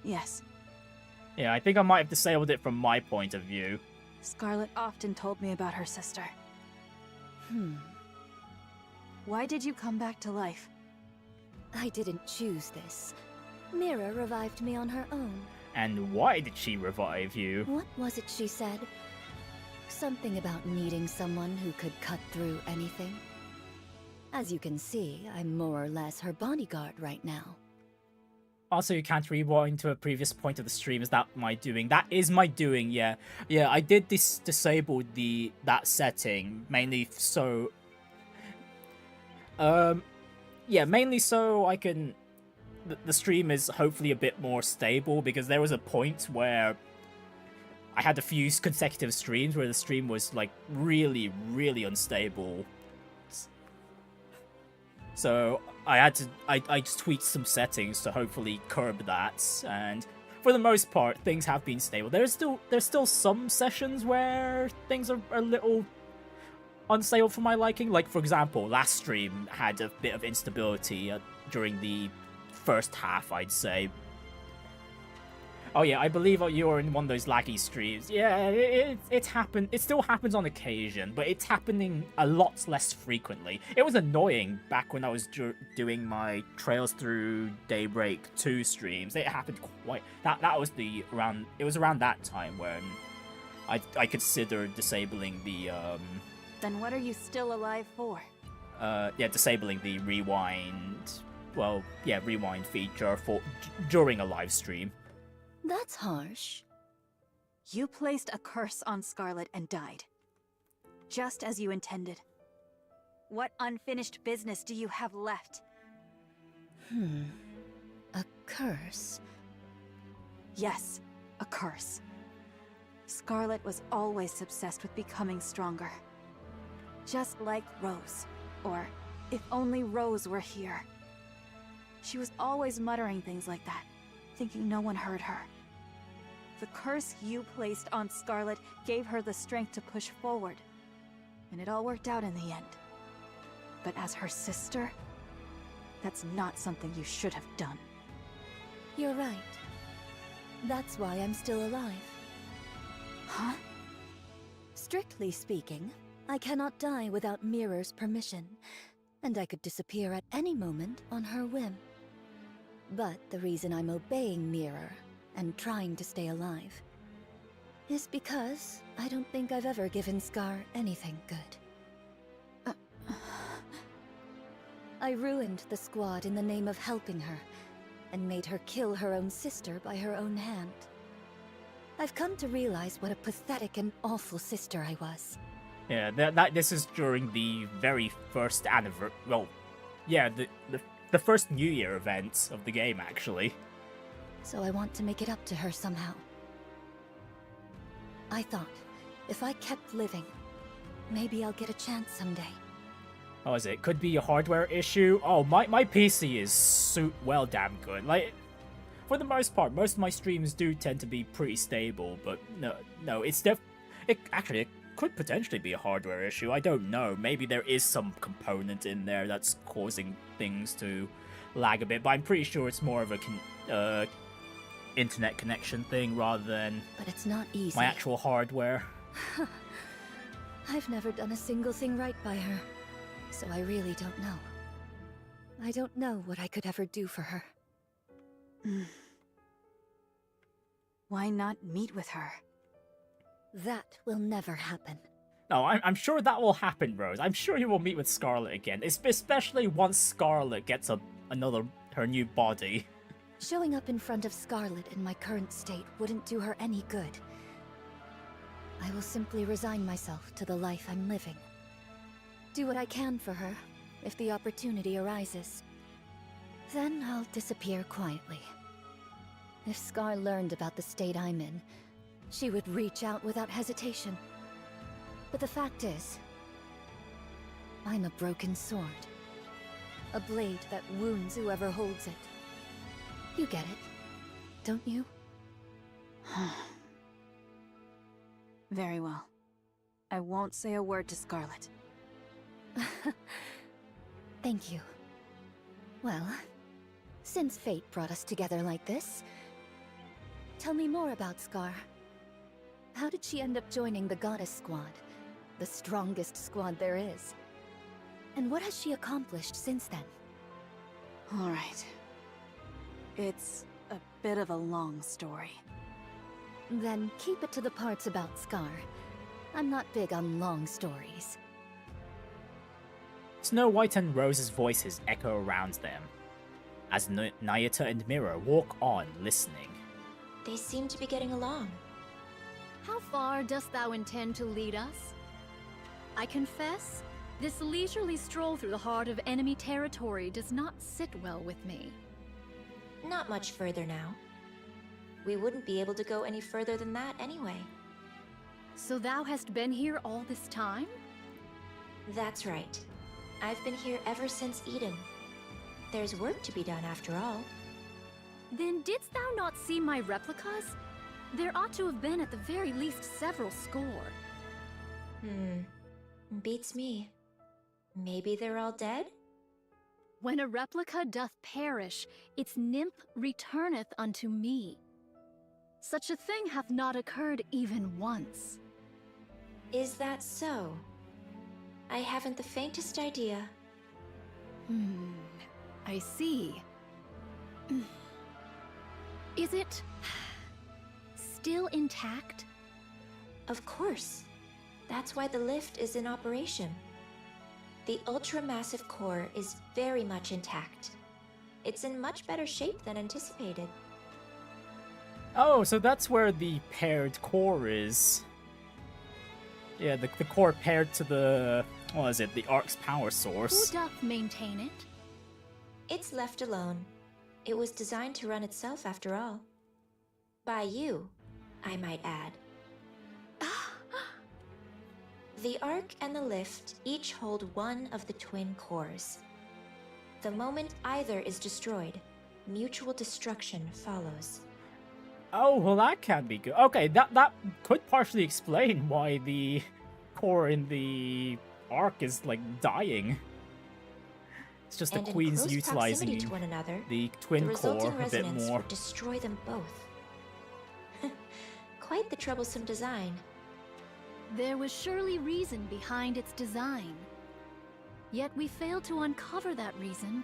Yes. Yeah, I think I might have disabled it from my point of view. Scarlet often told me about her sister. Why did you come back to life? I didn't choose this. Mira revived me on her own. And why did she revive you? What was it she said? Something about needing someone who could cut through anything. As you can see, I'm more or less her bodyguard right now. Also, you can't rewind to a previous point of the stream. Is that my doing? That is my doing, yeah. Yeah, I did disable that setting, mainly so... yeah, mainly so I can... The stream is hopefully a bit more stable, because there was a point where I had a few consecutive streams where the stream was, like, really, really unstable. So I had to, I just tweaked some settings to hopefully curb that, and for the most part, things have been stable. There's still some sessions where things are a little unstable for my liking. Like, for example, last stream had a bit of instability during the first half, I'd say. Oh yeah, I believe you were in one of those laggy streams. Yeah, it happened. It still happens on occasion, but it's happening a lot less frequently. It was annoying back when I was doing my Trails Through Daybreak 2 streams. It happened quite. That was around. It was around that time when I considered disabling the Then what are you still alive for? yeah, disabling the rewind. Well, yeah, rewind feature for during a live stream. That's harsh. You placed a curse on Scarlet and died. Just as you intended. What unfinished business do you have left? A curse? Yes, a curse. Scarlet was always obsessed with becoming stronger. Just like Rose. Or, if only Rose were here. She was always muttering things like that, thinking no one heard her. The curse you placed on Scarlet gave her the strength to push forward, and it all worked out in the end. But as her sister, that's not something you should have done. You're right. That's why I'm still alive. Huh? Strictly speaking, I cannot die without Mirror's permission, and I could disappear at any moment on her whim. But the reason I'm obeying Mirror and trying to stay alive is because I don't think I've ever given Scar anything good. I ruined the squad in the name of helping her, and made her kill her own sister by her own hand. I've come to realize what a pathetic and awful sister I was. Yeah, this is during the very first anniversary. Well, yeah, the first New Year events of the game, actually. So I want to make it up to her somehow. I thought, if I kept living, maybe I'll get a chance someday. Oh, is it? Could be a hardware issue. Oh, my PC is well damn good. Like, for the most part, most of my streams do tend to be pretty stable, but no, it's actually, it could potentially be a hardware issue. I don't know. Maybe there is some component in there that's causing things to lag a bit, but I'm pretty sure it's more of a internet connection thing rather than But it's not easy. my actual hardware. I've never done a single thing right by her, so I really don't know. I don't know what I could ever do for her. Why not meet with her? That will never happen. No, I'm sure that will happen, Rose. I'm sure you will meet with Scarlet again, especially once Scarlet gets her new body. Showing up in front of Scarlet in my current state wouldn't do her any good. I will simply resign myself to the life I'm living. Do what I can for her, if the opportunity arises. Then I'll disappear quietly. If Scar learned about the state I'm in, she would reach out without hesitation. But the fact is, I'm a broken sword. A blade that wounds whoever holds it. You get it, don't you? Very well. I won't say a word to Scarlet. Thank you. Well, since fate brought us together like this, tell me more about Scar. How did she end up joining the Goddess Squad? The strongest squad there is. And what has she accomplished since then? All right. It's a bit of a long story. Then keep it to the parts about Scar. I'm not big on long stories. Snow White and Rose's voices echo around them, as Nayata and Mirror walk on, listening. They seem to be getting along. How far dost thou intend to lead us? I confess, this leisurely stroll through the heart of enemy territory does not sit well with me. Not much further now. We wouldn't be able to go any further than that anyway. So thou hast been here all this time? That's right. I've been here ever since Eden. There's work to be done after all. Then didst thou not see my replicas? There ought to have been at the very least several score. Beats me. Maybe they're all dead? When a replica doth perish, its nymph returneth unto me. Such a thing hath not occurred even once. Is that so? I haven't the faintest idea. I see. Is it still intact? Of course. That's why the lift is in operation. The ultra-massive core is very much intact. It's in much better shape than anticipated. Oh, so that's where the paired core is. Yeah, the core paired to the... what is it? The Ark's power source. Who doth maintain it? It's left alone. It was designed to run itself after all. By you, I might add. The Ark and the lift each hold one of the twin cores. The moment either is destroyed, mutual destruction follows. Oh, well that can be good. Okay, that could partially explain why the core in the Ark is, like, dying. It's just the And in Queen's close utilizing proximity to one another, the the twin core resulting a bit resonance more. would destroy them both. Quite the troublesome design. There was surely reason behind its design. Yet we failed to uncover that reason,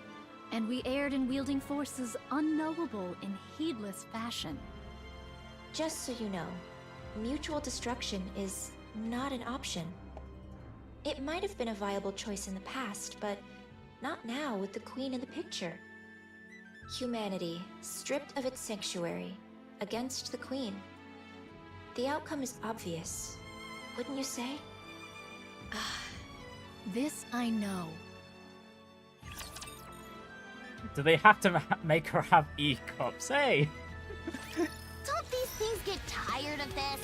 and we erred in wielding forces unknowable in heedless fashion. Just so you know, mutual destruction is not an option. It might have been a viable choice in the past, but not now with the Queen in the picture. Humanity, stripped of its sanctuary, against the Queen. The outcome is obvious, wouldn't you say? This I know. Do they have to make her have E-cups? Hey! Don't these things get tired of this?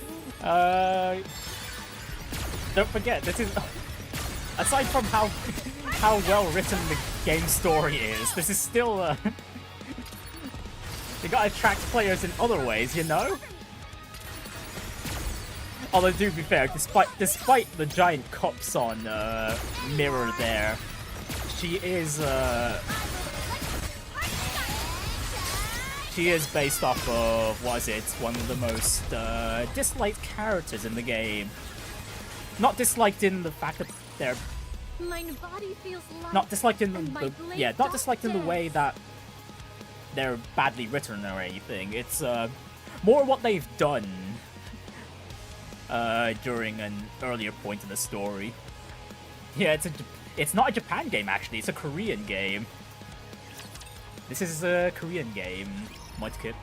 Don't forget, this is... aside from how well written the game story is, this is still, you gotta attract players in other ways, you know? Although, to be fair, despite the giant cups on Mirror there, she is based off of, what is it, one of the most disliked characters in the game. Not disliked in the fact that they're... Mine body feels light, not disliked in and my the... blade yeah, not doth disliked in the way dance. that they're badly written or anything. It's more what they've done during an earlier point in the story. Yeah, it's not a Japan game, actually. It's a Korean game. This is a Korean game, Mudkip.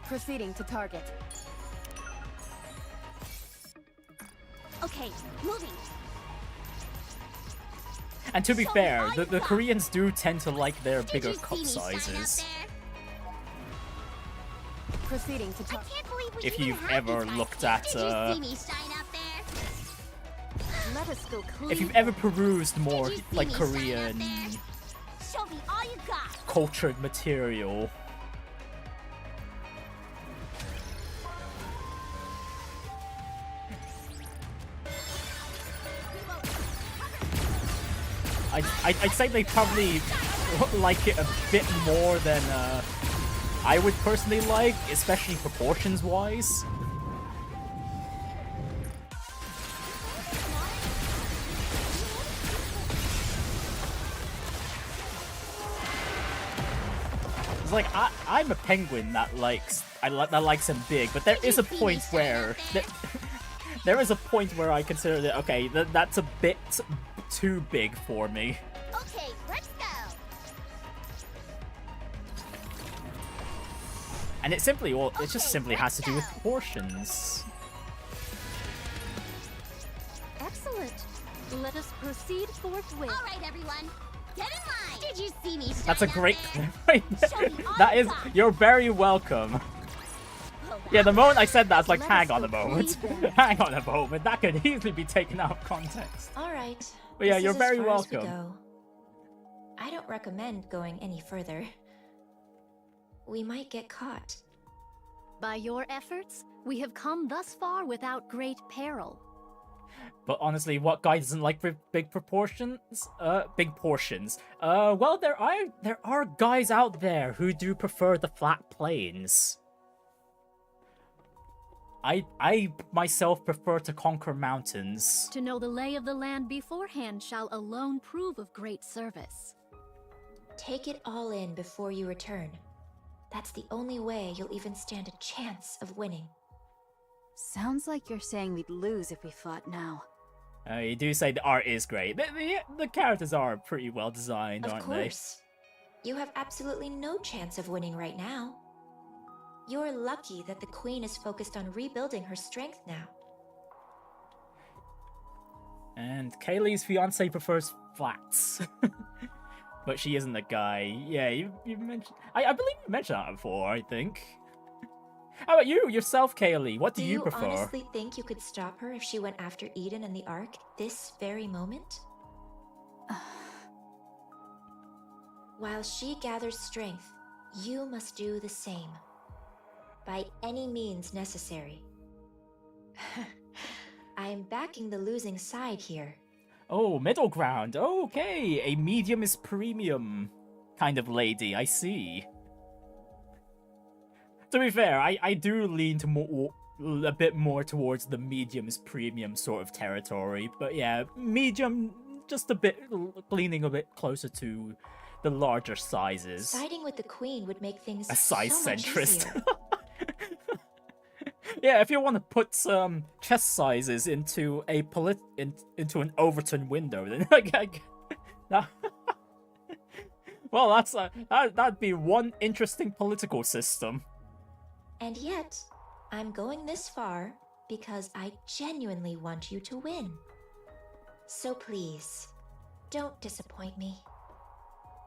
Proceeding to target. Okay, moving. And to be Show me fair, all you the got. Koreans do tend to like their Did bigger you cup see me shine out sizes. there? Proceeding to I target. can't believe we If even you've have ever these looked guys. at, Did you see me shine out there? Let us go clean. If you've ever perused more, Did you see like, me shine out Korean there? Show me all you got. cultured material, I'd say they probably like it a bit more than I would personally like, especially proportions-wise. It's like I'm a penguin that likes them big, but there is a point where there is a point where I consider that okay, that's a bit too big for me. Okay, let's go. And it simply, well, it just simply has to do with proportions. Excellent. Let us proceed forthwith. All right, everyone, get in line. Did you see me shine That's a out great there? right Show me there. all That you is, got. you're very welcome. Oh, Yeah, the moment I said that, I was like, Let hang us on a go moment. please. Hang on a moment. That could easily be taken out of context. All right. But yeah, this you're is very as far as we welcome. go. I don't recommend going any further. We might get caught. By your efforts, we have come thus far without great peril. But honestly, what guy doesn't like big proportions? Big portions. Well, there are guys out there who do prefer the flat planes. I myself prefer to conquer mountains. To know the lay of the land beforehand shall alone prove of great service. Take it all in before you return. That's the only way you'll even stand a chance of winning. Sounds like you're saying we'd lose if we fought now. You do say the art is great. The characters are pretty well designed, Of aren't course. You have absolutely no chance of winning right now. You're lucky that the Queen is focused on rebuilding her strength now. they? And Kaylee's fiance prefers flats. But she isn't a guy. Yeah, you mentioned... I believe you mentioned that before, I think. How about you, yourself, Kaylee? What do you prefer? Do you honestly think you could stop her if she went after Eden and the Ark this very moment? While she gathers strength, you must do the same. By any means necessary. I am backing the losing side here. Oh, middle ground. Okay, a medium is premium kind of lady, I see. To be fair, I do lean to a bit more towards the medium is premium sort of territory. But yeah, medium, just a bit, leaning a bit closer to the larger sizes. Siding with the Queen would make things A size so much centrist. easier. Yeah, if you want to put some chest sizes into a into an Overton window, then well, that's that'd be one interesting political system. And yet, I'm going this far because I genuinely want you to win. So please, don't disappoint me.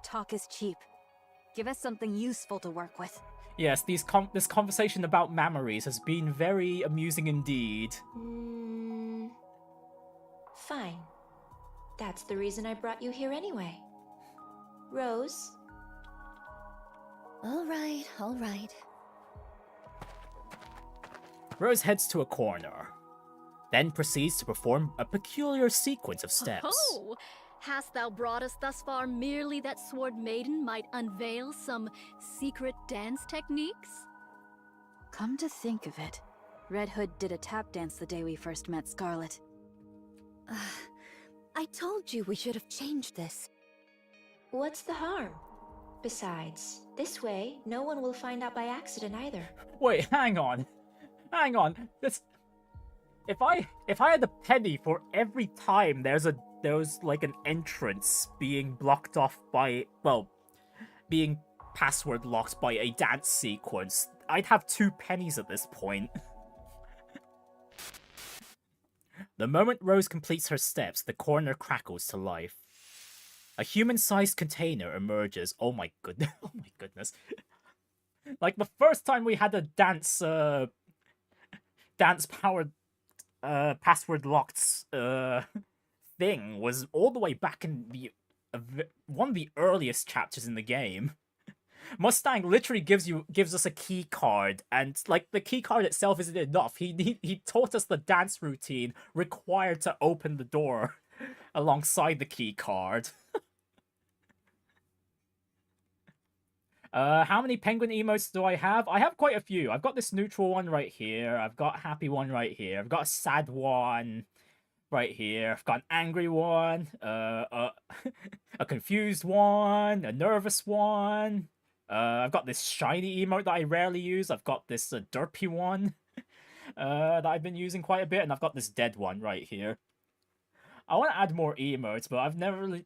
Talk is cheap. Give us something useful to work with. Yes, this conversation about memories has been very amusing indeed. Fine. That's the reason I brought you here anyway. Rose? All right. Rose heads to a corner, then proceeds to perform a peculiar sequence of steps. Oh, hast thou brought us thus far merely that Sword Maiden might unveil some secret dance techniques? Come to think of it, Red Hood did a tap dance the day we first met Scarlet. I told you we should have changed this. What's the harm? Besides, this way, no one will find out by accident either. Wait, hang on. This, if I had a penny for every time there's like an entrance being blocked off by, well, being password locked by a dance sequence, I'd have 2 pennies at this point. The moment Rose completes her steps, the corner crackles to life. A human-sized container emerges. Oh my goodness. Like the first time we had a dance-powered password locked thing was all the way back in one of the earliest chapters in the game. Mustang literally gives us a key card, and like the key card itself isn't enough. He taught us the dance routine required to open the door alongside the key card. How many penguin emotes do I have? I have quite a few. I've got this neutral one right here. I've got a happy one right here. I've got a sad one right here. I've got an angry one. A confused one. A nervous one. I've got this shiny emote that I rarely use. I've got this derpy one that I've been using quite a bit. And I've got this dead one right here. I want to add more emotes, but I've never really...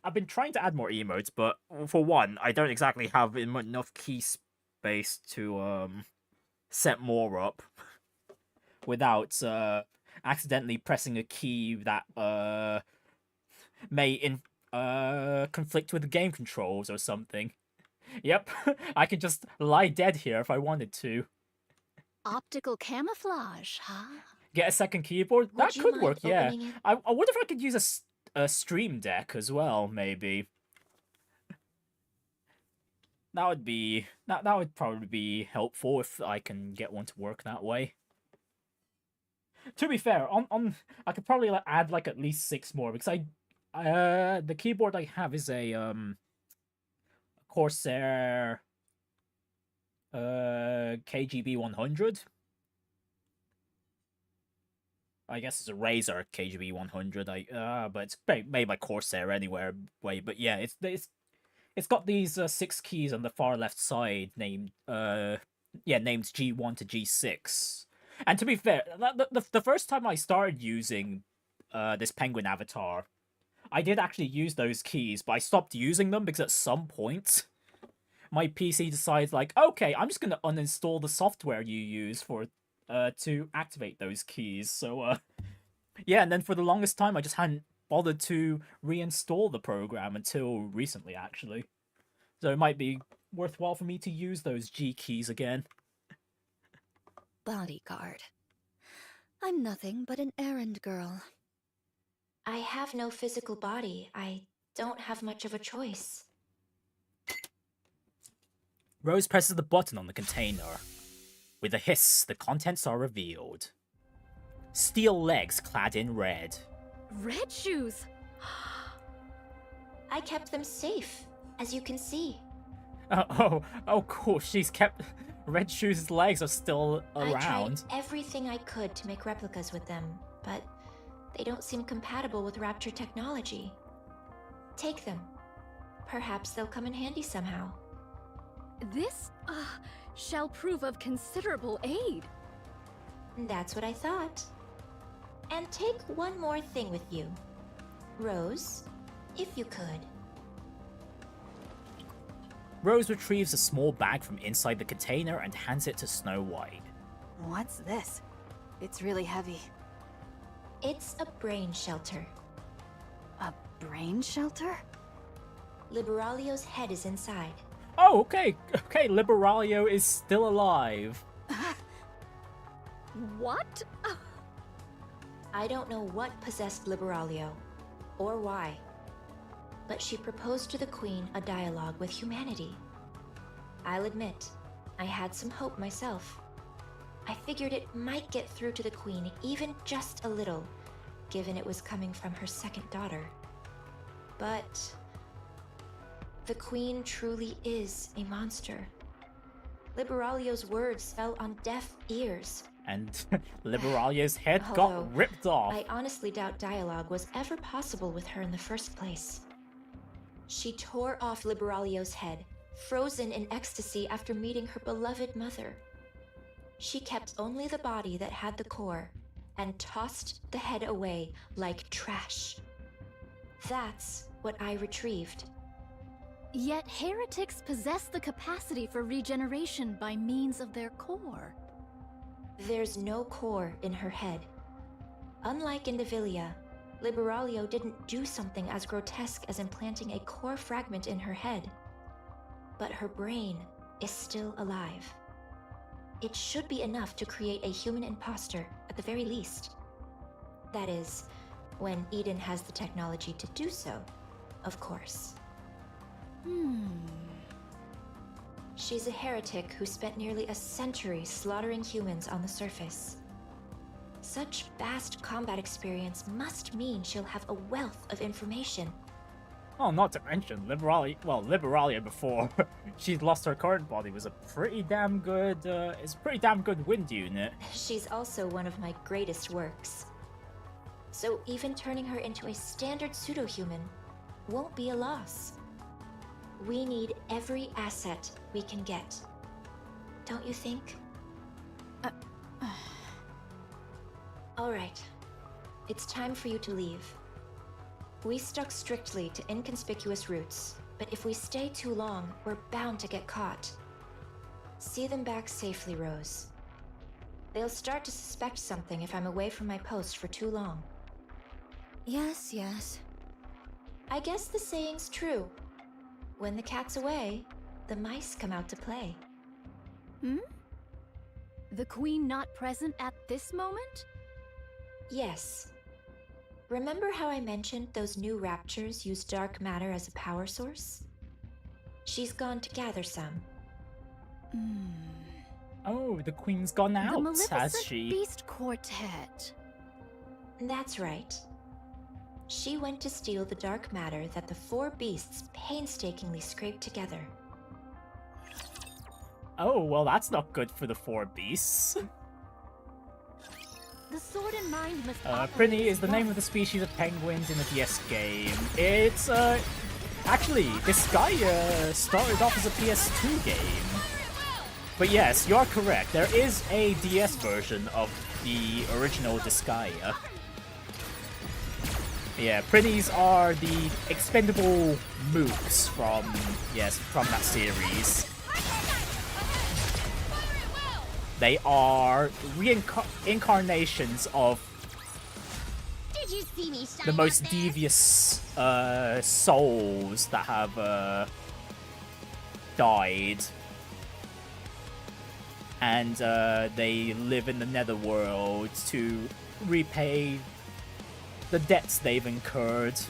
I've been trying to add more emotes, but for one, I don't exactly have enough key space to set more up without accidentally pressing a key that may conflict with the game controls or something. Yep, I could just lie dead here if I wanted to. Optical camouflage, huh? Get a second keyboard? That could work, yeah. It? I wonder if I could use a stream deck as well, maybe. That would probably be helpful if I can get one to work that way. To be fair, I could probably add like at least 6 more, because the keyboard I have is a Corsair KGB 100. I guess it's a Razor KGB 100. But it's made by Corsair anyway. But yeah, it's got these 6 keys on the far left side named named G1 to G6. And to be fair, the first time I started using this penguin avatar, I did actually use those keys, but I stopped using them because at some point my PC decides like, okay, I'm just gonna uninstall the software you use for to activate those keys. So yeah, and then for the longest time I just hadn't bothered to reinstall the program until recently, actually. So it might be worthwhile for me to use those G keys again. Bodyguard. I'm nothing but an errand girl. I have no physical body. I don't have much of a choice. Rose presses the button on the container. With a hiss, the contents are revealed. Steel legs clad in red. Red shoes! I kept them safe, as you can see. Oh, cool. She's kept... Red Shoes' legs are still around. I tried everything I could to make replicas with them, but they don't seem compatible with Rapture technology. Take them. Perhaps they'll come in handy somehow. This, shall prove of considerable aid. That's what I thought. And take one more thing with you. Rose, if you could. Rose retrieves a small bag from inside the container and hands it to Snow White. What's this? It's really heavy. It's a brain shelter. A brain shelter? Liberalio's head is inside. Oh, okay. Okay, Liberalio is still alive. What? I don't know what possessed Liberalio, or why. But she proposed to the Queen a dialogue with humanity. I'll admit, I had some hope myself. I figured it might get through to the Queen even just a little, given it was coming from her second daughter. But the Queen truly is a monster. Liberalio's words fell on deaf ears. And Liberalio's head Although, got ripped off. I honestly doubt dialogue was ever possible with her in the first place. She tore off Liberalio's head, frozen in ecstasy after meeting her beloved mother. She kept only the body that had the core, and tossed the head away like trash. That's what I retrieved. Yet heretics possess the capacity for regeneration by means of their core. There's no core in her head. Unlike in Devilia, Liberalio didn't do something as grotesque as implanting a core fragment in her head. But her brain is still alive. It should be enough to create a human imposter, at the very least. That is, when Eden has the technology to do so, of course. She's a heretic who spent nearly a century slaughtering humans on the surface. Such vast combat experience must mean she'll have a wealth of information. Oh, not to mention, Liberalia before she'd lost her current body was a pretty damn good, wind unit. She's also one of my greatest works. So even turning her into a standard pseudo-human won't be a loss. We need every asset we can get. Don't you think? All right. It's time for you to leave. We stuck strictly to inconspicuous routes, but if we stay too long, we're bound to get caught. See them back safely, Rose. They'll start to suspect something if I'm away from my post for too long. Yes, yes. I guess the saying's true. When the cat's away, the mice come out to play. The Queen not present at this moment? Yes. Remember how I mentioned those new raptures use dark matter as a power source? She's gone to gather some. Oh, the Queen's gone The out, Maleficent has she? Beast Quartet. That's right. She went to steal the dark matter that the 4 beasts painstakingly scraped together. Oh, well, that's not good for the 4 beasts. The sword in mind must Prinny is the name of the species of penguins in the DS game. It's, actually, this guy, started off as a PS2 game. But yes, you are correct. There is a DS version of the original Disgaea. Yeah, Prinnies are the expendable mooks from that series. They are reincarnations of Did you see me shine the most out there? devious souls that have died. And they live in the netherworld to repay the debts they've incurred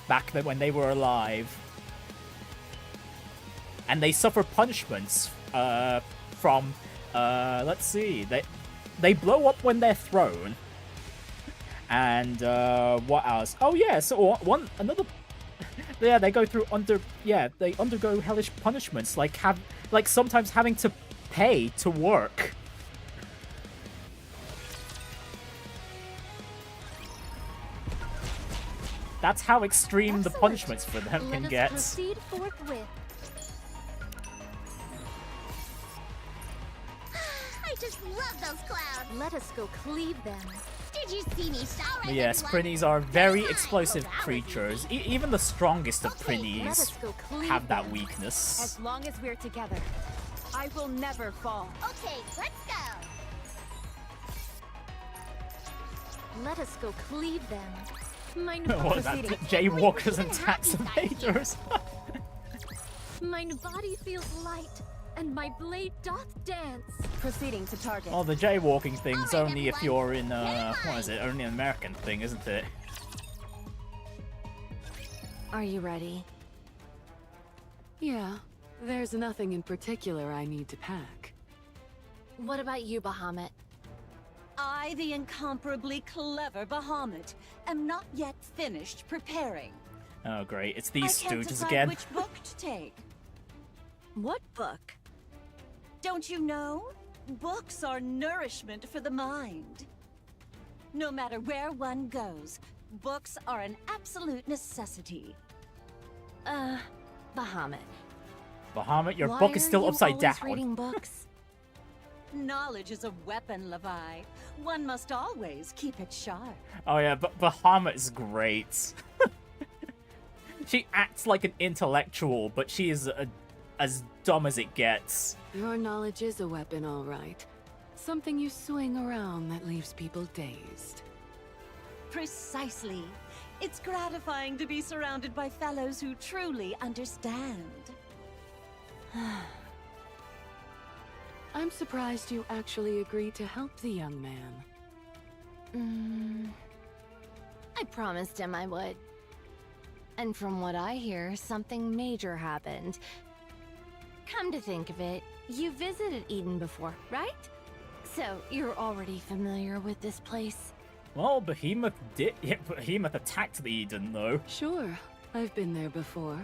back then when they were alive. And they suffer punishments from, let's see, they blow up when they're thrown. And what else? Oh yeah, so yeah, they go through they undergo hellish punishments, like sometimes having to pay to work. That's how extreme the punishments for them can get. Proceed forthwith. I just love those clouds. Let us go cleave them. Did you see me shine? Yes, Prinnies are very explosive creatures. Even the strongest of Let Prinnies us go cleave have that them. weakness. As long as we're together, I will never fall. Okay, let's go. Let us go cleave them. Mine What is that? Jaywalkers and tax evaders. Mine body feels light, and my blade doth dance. Proceeding to target. Oh, the jaywalking thing's Alright, only if everyone. you're in, what is it? Only an American thing, isn't it? Are you ready? Yeah, there's nothing in particular I need to pack. What about you, Bahamut? I, the incomparably clever Bahamut, am not yet finished preparing. Oh, great. It's I these can't stooges decide again. which book to take. What book? Don't you know? Books are nourishment for the mind. No matter where one goes, books are an absolute necessity. Bahamut. Bahamut, your Why book is are still you upside always down. reading books? Knowledge is a weapon, Levi. One must always keep it sharp. Oh yeah, but Bahamut is great. She acts like an intellectual, but she is as dumb as it gets. Your knowledge is a weapon, all right. Something you swing around that leaves people dazed. Precisely. It's gratifying to be surrounded by fellows who truly understand. I'm surprised you actually agreed to help the young man. I promised him I would. And from what I hear, something major happened. Come to think of it, you visited Eden before, right? So, you're already familiar with this place? Well, Behemoth attacked the Eden, though. Sure, I've been there before.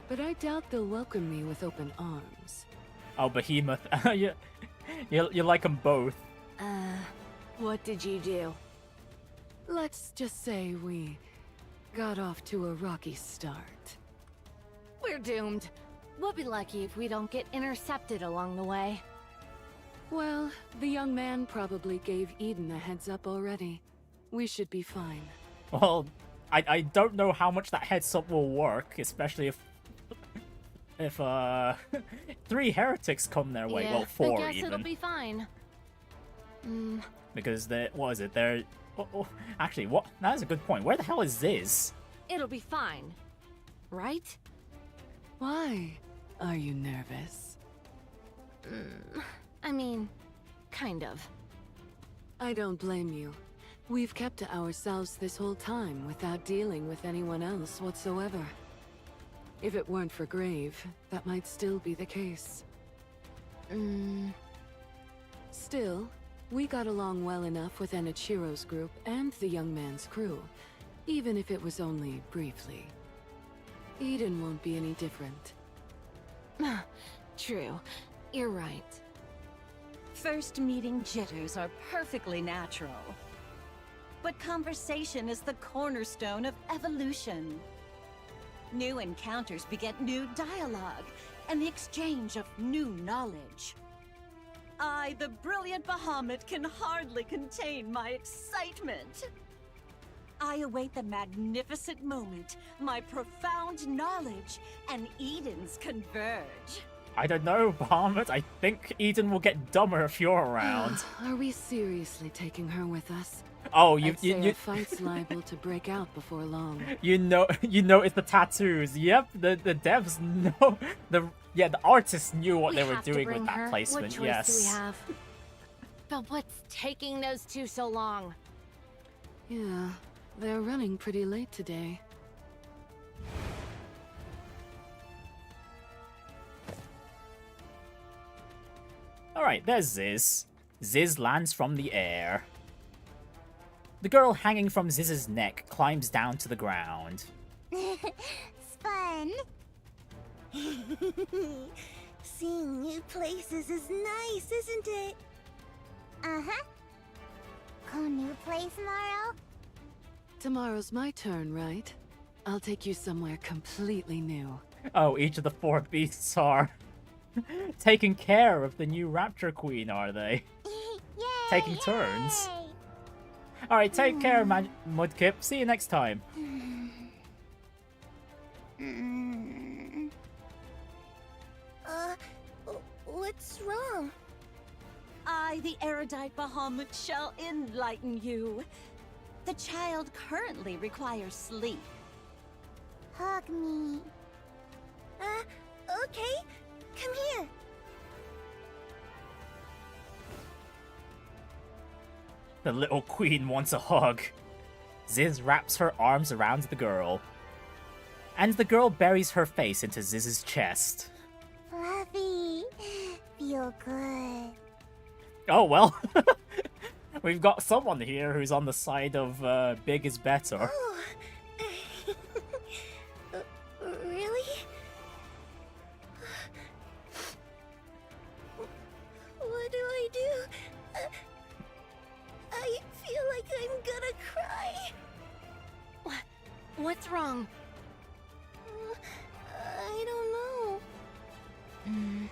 But I doubt they'll welcome me with open arms. Oh, Behemoth. you like them both. What did you do? Let's just say we got off to a rocky start. We're doomed. We'll be lucky if we don't get intercepted along the way. Well, the young man probably gave Eden a heads up already. We should be fine. Well, I don't know how much that heads up will work, especially if 3 heretics come their way. Yeah, Well, 4 I guess even. it'll be fine. Because what is it? They're actually, what? That is a good point. Where the hell is Ziz? It'll be fine. Right? Why? Are you nervous? I mean, kind of. I don't blame you. We've kept to ourselves this whole time without dealing with anyone else whatsoever. If it weren't for Grave, that might still be the case. Still, we got along well enough with Enichiro's group and the young man's crew, even if it was only briefly. Eden won't be any different. True. You're right. First meeting jitters are perfectly natural. But conversation is the cornerstone of evolution. New encounters beget new dialogue, and the exchange of new knowledge. I, the brilliant Bahamut, can hardly contain my excitement. I await the magnificent moment, my profound knowledge, and Edens converge. I don't know, Bahamut. I think Eden will get dumber if you're around. Are we seriously taking her with us? Oh, I'd say a fight's liable to break out before long. you noticed the tattoos. Yep, the devs know the artists knew what they were doing with that placement. What choice yes. do we have? But what's taking those two so long? Yeah, they're running pretty late today. Alright, there's Ziz. Ziz lands from the air. The girl hanging from Ziz's neck climbs down to the ground. It's fun. Seeing new places is nice, isn't it? Uh-huh. Go new place tomorrow? Tomorrow's my turn, right? I'll take you somewhere completely new. Oh, each of the 4 beasts are taking care of the new Rapture Queen, are they? Yay! Taking turns. Yay! Alright, take care, Mudkip. See you next time. What's wrong? I, the erudite Bahamut, shall enlighten you. The child currently requires sleep. Hug me. Okay. Come here. The little queen wants a hug. Ziz wraps her arms around the girl. And the girl buries her face into Ziz's chest. Fluffy. Feel good. Oh, well. We've got someone here who's on the side of big is better. Oh. Really? What do I do? I feel like I'm gonna cry. What's wrong? I don't know.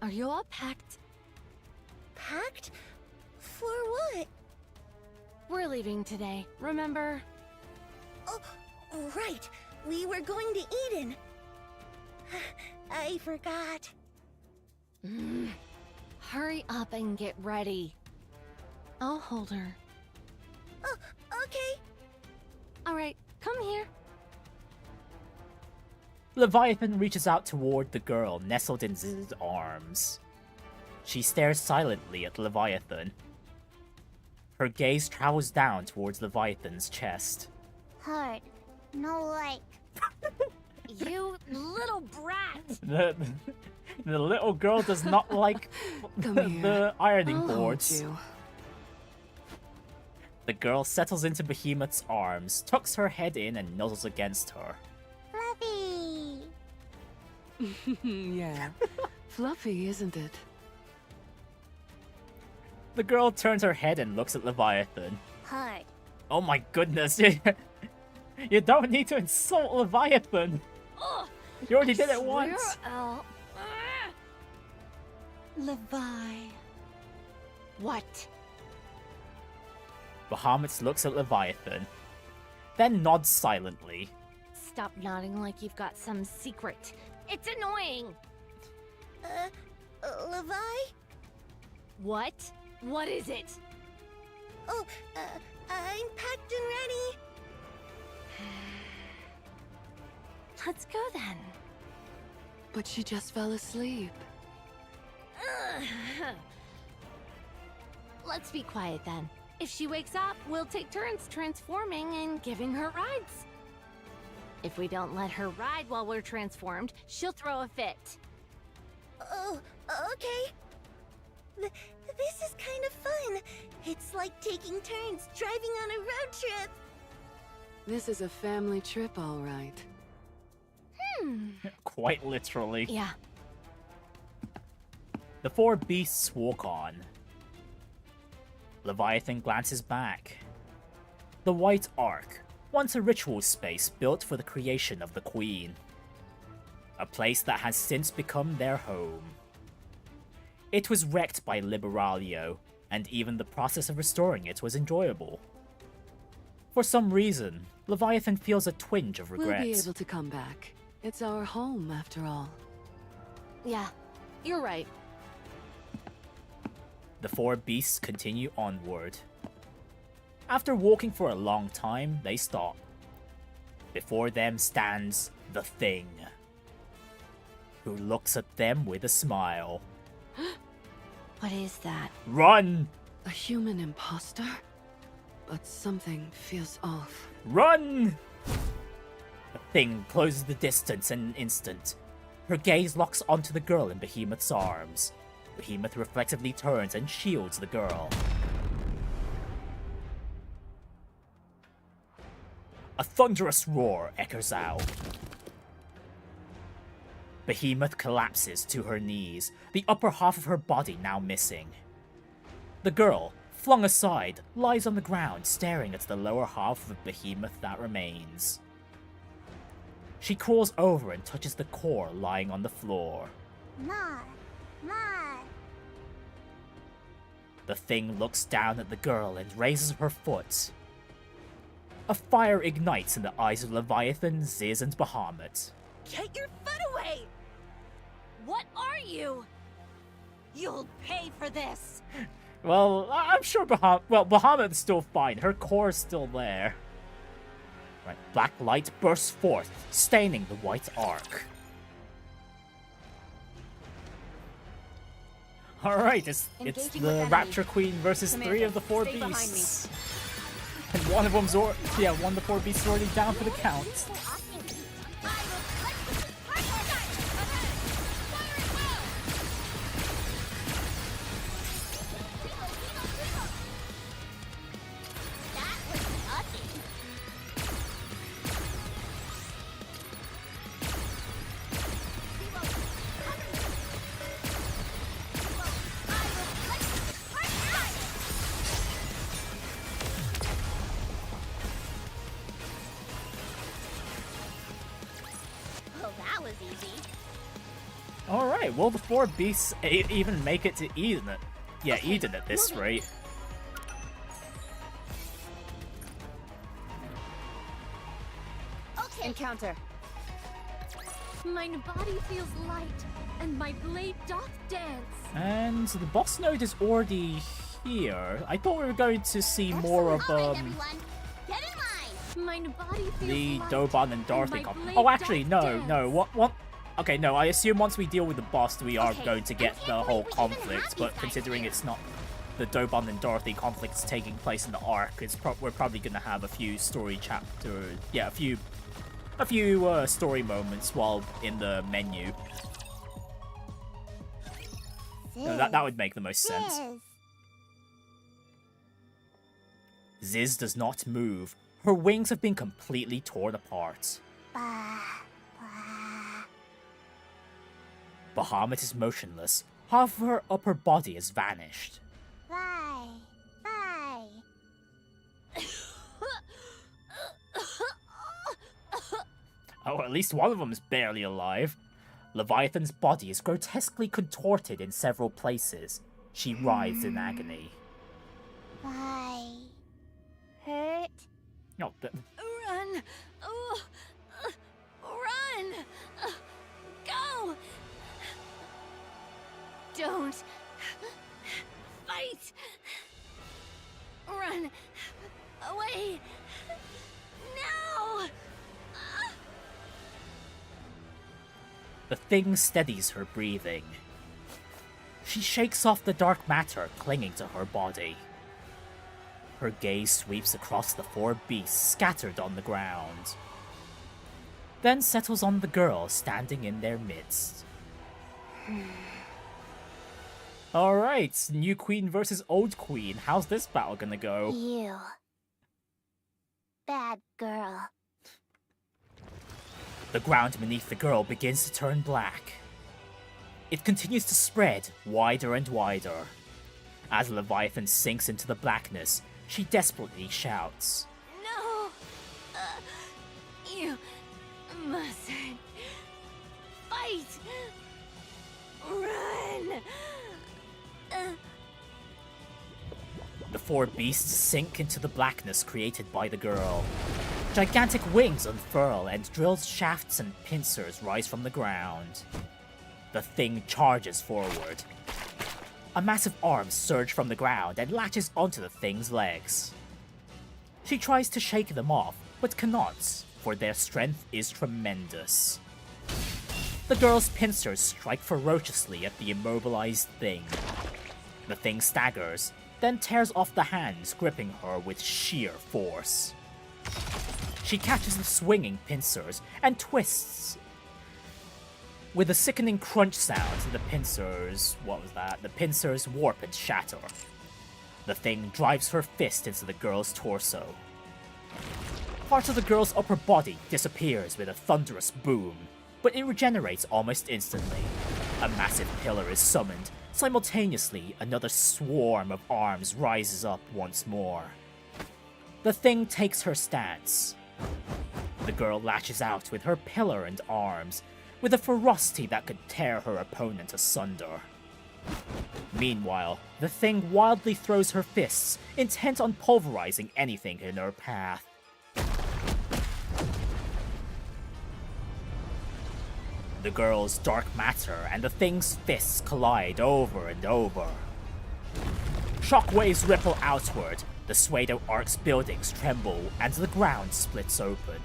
Are you all packed? Packed? For what? We're leaving today, remember? Oh, right. We were going to Eden. I forgot. Hurry up and get ready. I'll hold her. Oh, okay. Alright, come here. Leviathan reaches out toward the girl nestled in Ziz's arms. She stares silently at Leviathan. Her gaze travels down towards Leviathan's chest. Hard. No like. You little brat! The little girl does not like the ironing I'll hold boards. you. The girl settles into Behemoth's arms, tucks her head in, and nuzzles against her. Fluffy. Yeah. Fluffy, isn't it? The girl turns her head and looks at Leviathan. Hard. Oh my goodness, you don't need to insult Leviathan. Ugh, You already did it once. Levi. What? Bahamut looks at Leviathan, then nods silently. Stop nodding like you've got some secret. It's annoying! Levi? What? What is it? Oh, I'm packed and ready. Let's go then. But she just fell asleep. Let's be quiet then. If she wakes up, we'll take turns transforming and giving her rides. If we don't let her ride while we're transformed, she'll throw a fit. Oh, okay. This is kind of fun. It's like taking turns driving on a road trip. This is a family trip, all right. Quite literally. Yeah. The four beasts walk on. Leviathan glances back. The White Ark, once a ritual space built for the creation of the Queen. A place that has since become their home. It was wrecked by Liberalio, and even the process of restoring it was enjoyable. For some reason, Leviathan feels a twinge of regret. We'll be able to come back. It's our home, after all. Yeah, you're right. The four beasts continue onward. After walking for a long time, they stop. Before them stands the Thing, who looks at them with a smile. What is that? Run! A human imposter? But something feels off. Run! The Thing closes the distance in an instant. Her gaze locks onto the girl in Behemoth's arms. Behemoth reflexively turns and shields the girl. A thunderous roar echoes out. Behemoth collapses to her knees, the upper half of her body now missing. The girl, flung aside, lies on the ground staring at the lower half of Behemoth that remains. She crawls over and touches the core lying on the floor. Ma. The Thing looks down at the girl and raises her foot. A fire ignites in the eyes of Leviathan, Ziz, and Bahamut. Get your foot away! What are you? You'll pay for this! Well, I'm sure Bahamut's still fine. Her core's still there. Right, black light bursts forth, staining the White Ark. Alright, it's the Rapture Queen versus three of the four beasts. And one of them's one of the four beasts is already down for the count. Alright, will the four beasts even make it to Eden? Yeah, Eden at this rate. Encounter. My body feels light, and my blade doth dance. And the boss node is already here. I thought we were going to see more of My body feels the light, Doban and Dorothy my blade Oh, actually, doth no, dance. no. What? Okay, no. I assume once we deal with the boss, we are going to get the whole conflict. But considering it's not the Doban and Dorothy conflict's taking place in the Ark, we're probably going to have a few story chapters. Yeah, a few story moments while in the menu. No, that would make the most sense. Ziz does not move. Her wings have been completely torn apart. Bahamut is motionless. Half of her upper body has vanished. Bye. Oh, at least one of them is barely alive. Leviathan's body is grotesquely contorted in several places. She writhes in agony. Bye. Hurt? No, Run! Oh, run! Go! Don't fight! Run away! Now! The Thing steadies her breathing. She shakes off the dark matter clinging to her body. Her gaze sweeps across the four beasts scattered on the ground, then settles on the girl standing in their midst. Alright, new queen versus old queen. How's this battle gonna go? You. Bad girl. The ground beneath the girl begins to turn black. It continues to spread wider and wider. As Leviathan sinks into the blackness, she desperately shouts. No! You mustn't fight! Run! The four beasts sink into the blackness created by the girl. Gigantic wings unfurl and drilled shafts and pincers rise from the ground. The thing charges forward. A massive arm surges from the ground and latches onto the thing's legs. She tries to shake them off, but cannot, for their strength is tremendous. The girl's pincers strike ferociously at the immobilized thing. The thing staggers, then tears off the hands gripping her with sheer force. She catches the swinging pincers and twists. With a sickening crunch sound, the pincers... The pincers warp and shatter. The thing drives her fist into the girl's torso. Part of the girl's upper body disappears with a thunderous boom, but it regenerates almost instantly. A massive pillar is summoned. Simultaneously, another swarm of arms rises up once more. The thing takes her stance. The girl lashes out with her pillar and arms, with a ferocity that could tear her opponent asunder. Meanwhile, the thing wildly throws her fists, intent on pulverizing anything in her path. The girl's dark matter and the thing's fists collide over and over. Shockwaves ripple outward, the Pseudo Ark's buildings tremble, and the ground splits open.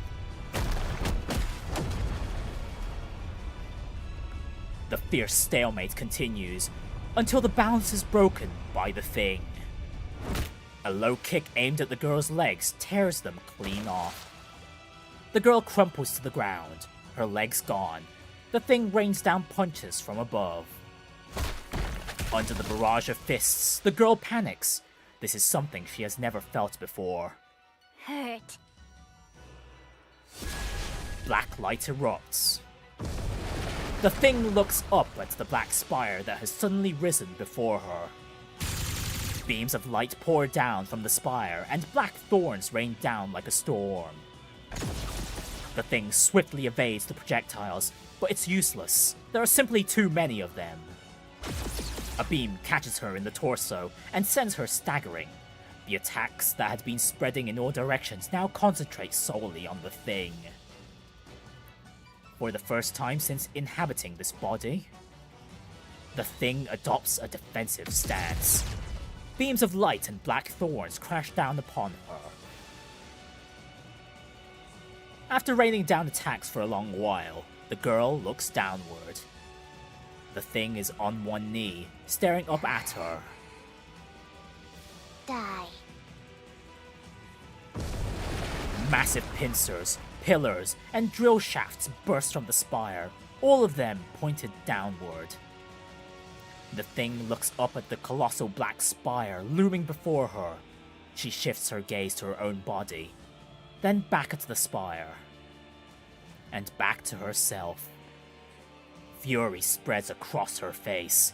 The fierce stalemate continues, until the balance is broken by the thing. A low kick aimed at the girl's legs tears them clean off. The girl crumples to the ground, her legs gone. The thing rains down punches from above. Under the barrage of fists, the girl panics. This is something she has never felt before. Hurt. Black light erupts. The thing looks up at the black spire that has suddenly risen before her. Beams of light pour down from the spire, and black thorns rain down like a storm. The thing swiftly evades the projectiles, but it's useless. There are simply too many of them. A beam catches her in the torso and sends her staggering. The attacks that had been spreading in all directions now concentrate solely on the thing. For the first time since inhabiting this body, the thing adopts a defensive stance. Beams of light and black thorns crash down upon her. After raining down attacks for a long while, the girl looks downward. The thing is on one knee, staring up at her. Die. Massive pincers, pillars, and drill shafts burst from the spire, all of them pointed downward. The thing looks up at the colossal black spire looming before her. She shifts her gaze to her own body, then back at the spire, and back to herself. Fury spreads across her face.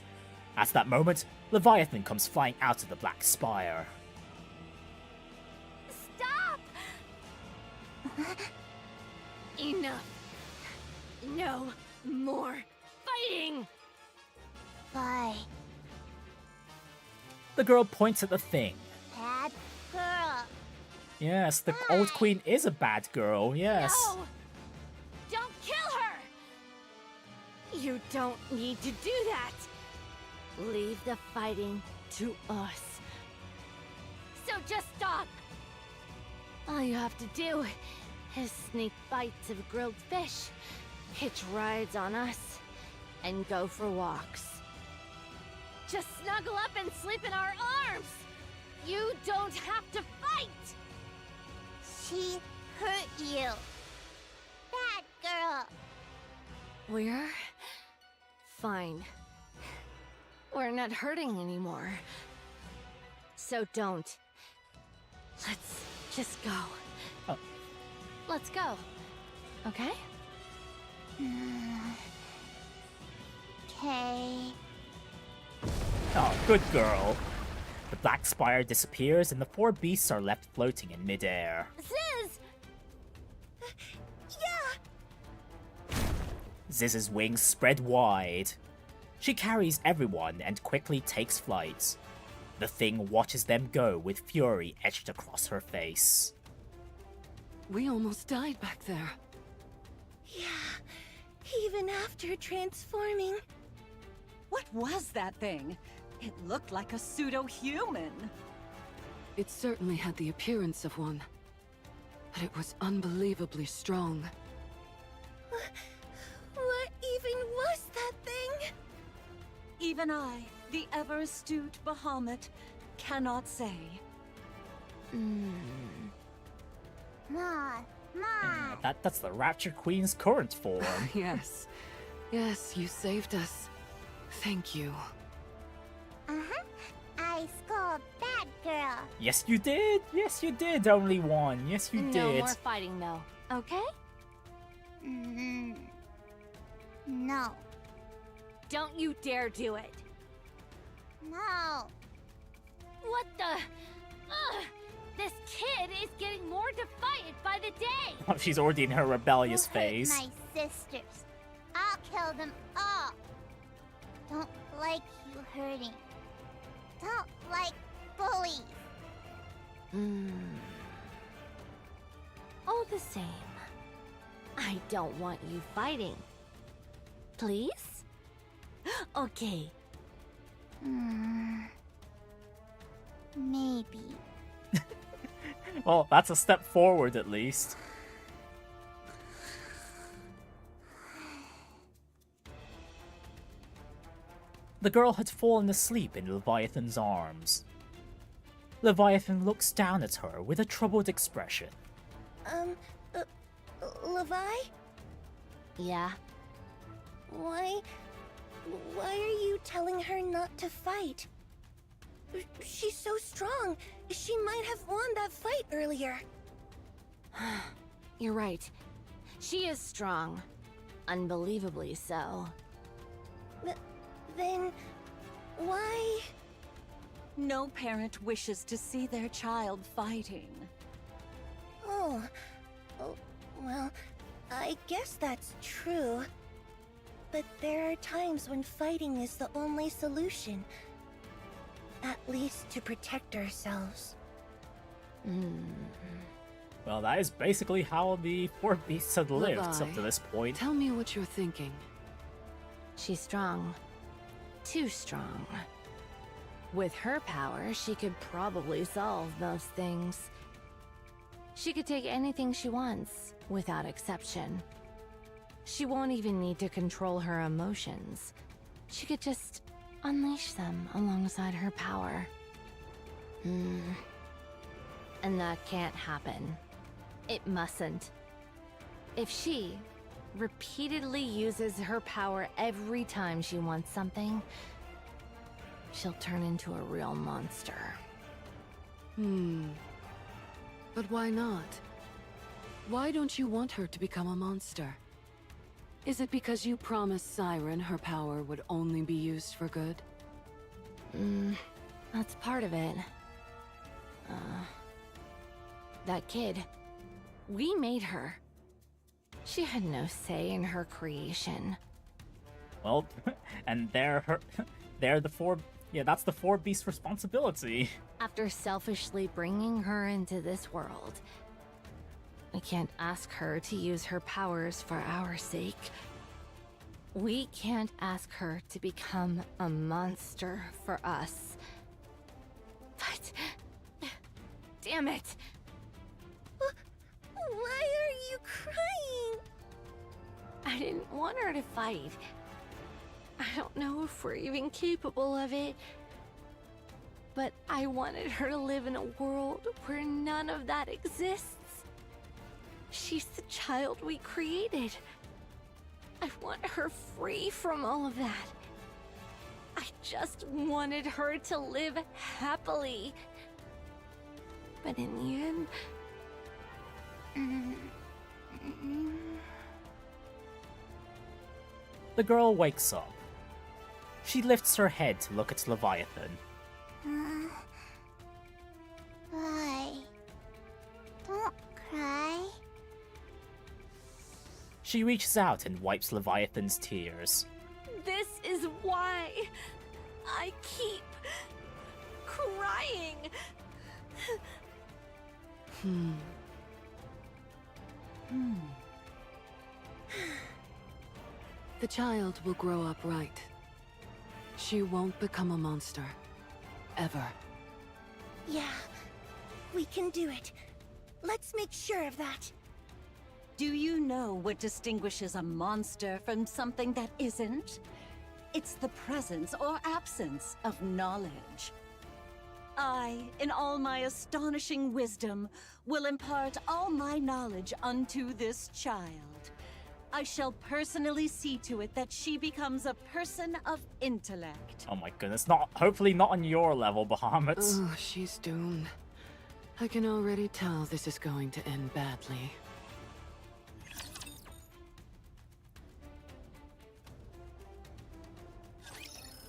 At that moment, Leviathan comes flying out of the black spire. Stop! Enough. No more fighting! Bye. The girl points at the thing. Bad girl. Yes, the old queen is a bad girl, yes. No! Don't kill her! You don't need to do that! Leave the fighting to us. So just stop! All you have to do is sneak bites of grilled fish, hitch rides on us, and go for walks. Just snuggle up and sleep in our arms! You don't have to fight! She hurt you. Bad girl. We're fine. We're not hurting anymore. So don't. Let's just go. Oh. Let's go. Okay? Okay. Good girl. The black spire disappears and the 4 beasts are left floating in midair. Ziz! Yeah! Ziz's wings spread wide. She carries everyone and quickly takes flight. The thing watches them go with fury etched across her face. We almost died back there. Yeah, even after transforming. What was that thing? It looked like a pseudo-human. It certainly had the appearance of one. But it was unbelievably strong. What even was that thing? Even I, the ever-astute Bahamut, cannot say. Ma. That's the Rapture Queen's current form. Yes. Yes, you saved us. Thank you. I scold that girl. Yes, you did. Yes, you did. Only one. Yes, you No did. more fighting, though. Okay? No. Don't you dare do it. No. What the? Ugh! This kid is getting more defiant by the day. She's already in her rebellious You hurt phase. my sisters. I'll kill them all. Don't like you hurting. Don't like bullies. All the same, I don't want you fighting. Please? Okay. Maybe. Well, that's a step forward at least. The girl had fallen asleep in Leviathan's arms. Leviathan looks down at her with a troubled expression. Levi? Yeah? Why are you telling her not to fight? She's so strong. She might have won that fight earlier. You're right. She is strong. Unbelievably so. Then, why? No parent wishes to see their child fighting. Oh, well, I guess that's true. But there are times when fighting is the only solution. At least to protect ourselves. Well, that is basically how the 4 beasts had lived up Levi, to this point. Tell me what you're thinking. She's strong. Too strong. With her power, she could probably solve most things. She could take anything she wants, without exception. She won't even need to control her emotions. She could just unleash them alongside her power. And that can't happen. It mustn't. If she repeatedly uses her power every time she wants something, she'll turn into a real monster. But why not? Why don't you want her to become a monster? Is it because you promised Siren her power would only be used for good? That's part of it. That kid. We made her. She had no say in her creation. Well, and they're the 4. Yeah, that's the 4 beasts' responsibility. After selfishly bringing her into this world, we can't ask her to use her powers for our sake. We can't ask her to become a monster for us. But... damn it! Why are you crying? I didn't want her to fight. I don't know if we're even capable of it. But I wanted her to live in a world where none of that exists. She's the child we created. I want her free from all of that. I just wanted her to live happily. But in the end... The girl wakes up. She lifts her head to look at Leviathan. Why? Don't cry. She reaches out and wipes Leviathan's tears. This is why I keep crying. The child will grow up right. She won't become a monster. Ever. Yeah, we can do it. Let's make sure of that. Do you know what distinguishes a monster from something that isn't? It's the presence or absence of knowledge. I, in all my astonishing wisdom, will impart all my knowledge unto this child. I shall personally see to it that she becomes a person of intellect. Oh my goodness, hopefully not on your level, Bahamut. Oh, she's doomed. I can already tell this is going to end badly.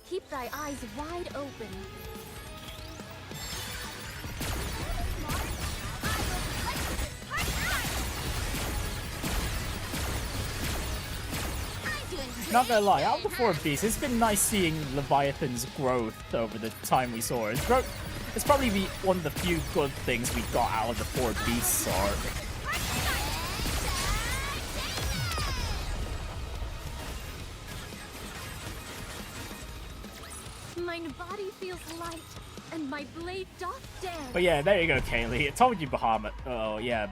Keep thy eyes wide open. Not gonna lie, out of the 4 beasts, it's been nice seeing Leviathan's growth over the time we saw it. It's probably one of the few good things we got out of the 4 beasts arc. My body feels light, and my blade doth dance. But yeah, there you go, Kaylee. I told you Bahamut. Oh yeah,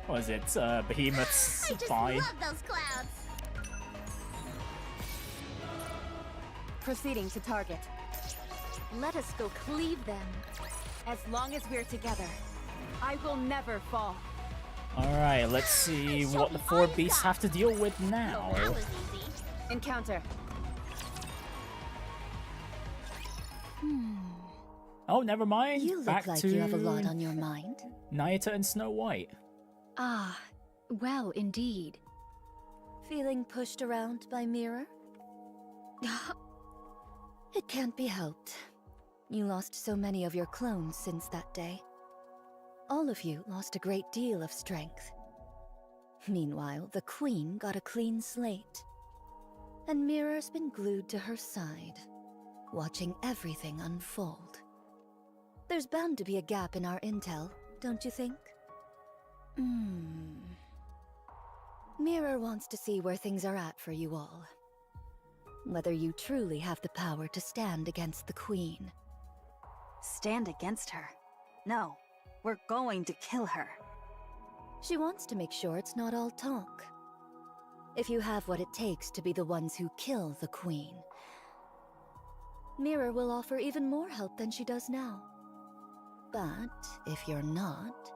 what was it? Behemoth's I just fine. love those clouds. Proceeding to target. Let us go cleave them. As long as we're together, I will never fall. Alright, let's see what the 4 beasts have to deal with now. That was easy. Encounter. Oh, never mind. You look Back like to you have a lot on your mind. Nayata and Snow White. Ah, well, indeed. Feeling pushed around by Mirror? It can't be helped. You lost so many of your clones since that day. All of you lost a great deal of strength. Meanwhile, the Queen got a clean slate. And Mirror's been glued to her side, watching everything unfold. There's bound to be a gap in our intel, don't you think? Mirror wants to see where things are at for you all. Whether you truly have the power to stand against the Queen. Stand against her? No, we're going to kill her. She wants to make sure it's not all talk. If you have what it takes to be the ones who kill the Queen, Mirror will offer even more help than she does now. But if you're not...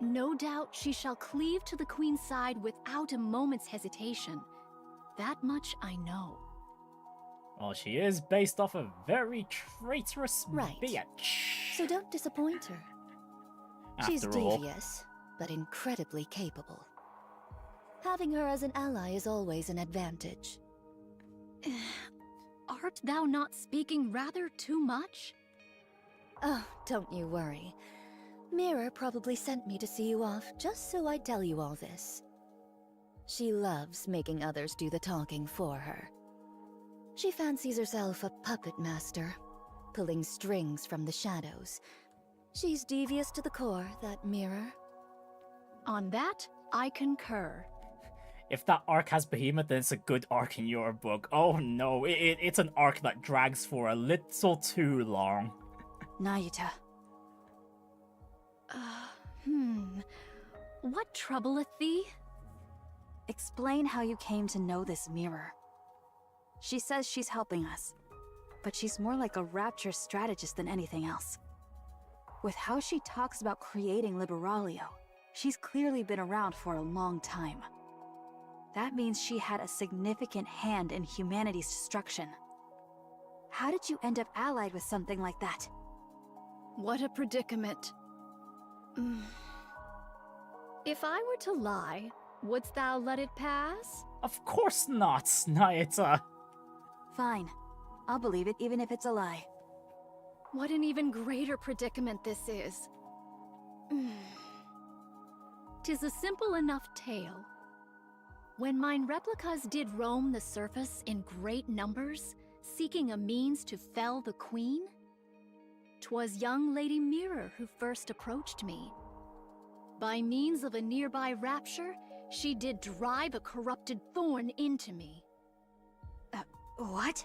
No doubt she shall cleave to the Queen's side without a moment's hesitation. That much I know. Well, she is based off a very traitorous Right. bitch. So don't disappoint her. She's devious, but incredibly capable. Having her as an ally is always an advantage. Art thou not speaking rather too much? Oh, don't you worry. Mirror probably sent me to see you off just so I'd tell you all this. She loves making others do the talking for her. She fancies herself a puppet master, pulling strings from the shadows. She's devious to the core, that Mirror. On that, I concur. If that arc has Behemoth, then it's a good arc in your book. Oh no, it's an arc that drags for a little too long. Nayuta. What troubleth thee? Explain how you came to know this Mirror. She says she's helping us, but she's more like a rapture strategist than anything else. With how she talks about creating Liberalia, she's clearly been around for a long time. That means she had a significant hand in humanity's destruction. How did you end up allied with something like that? What a predicament. If I were to lie, wouldst thou let it pass? Of course not, Nayata. Fine. I'll believe it even if it's a lie. What an even greater predicament this is. 'Tis a simple enough tale. When mine replicas did roam the surface in great numbers, seeking a means to fell the queen, 'twas young Lady Mirror who first approached me. By means of a nearby rapture, she did drive a corrupted thorn into me. What?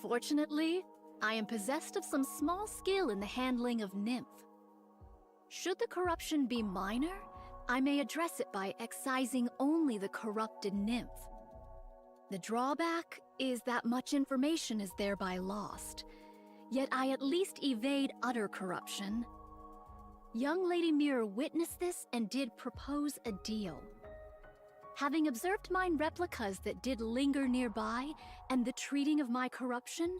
Fortunately, I am possessed of some small skill in the handling of nymph. Should the corruption be minor, I may address it by excising only the corrupted nymph. The drawback is that much information is thereby lost, yet I at least evade utter corruption. Young Lady Mirror witnessed this and did propose a deal. Having observed mine replicas that did linger nearby and the treating of my corruption,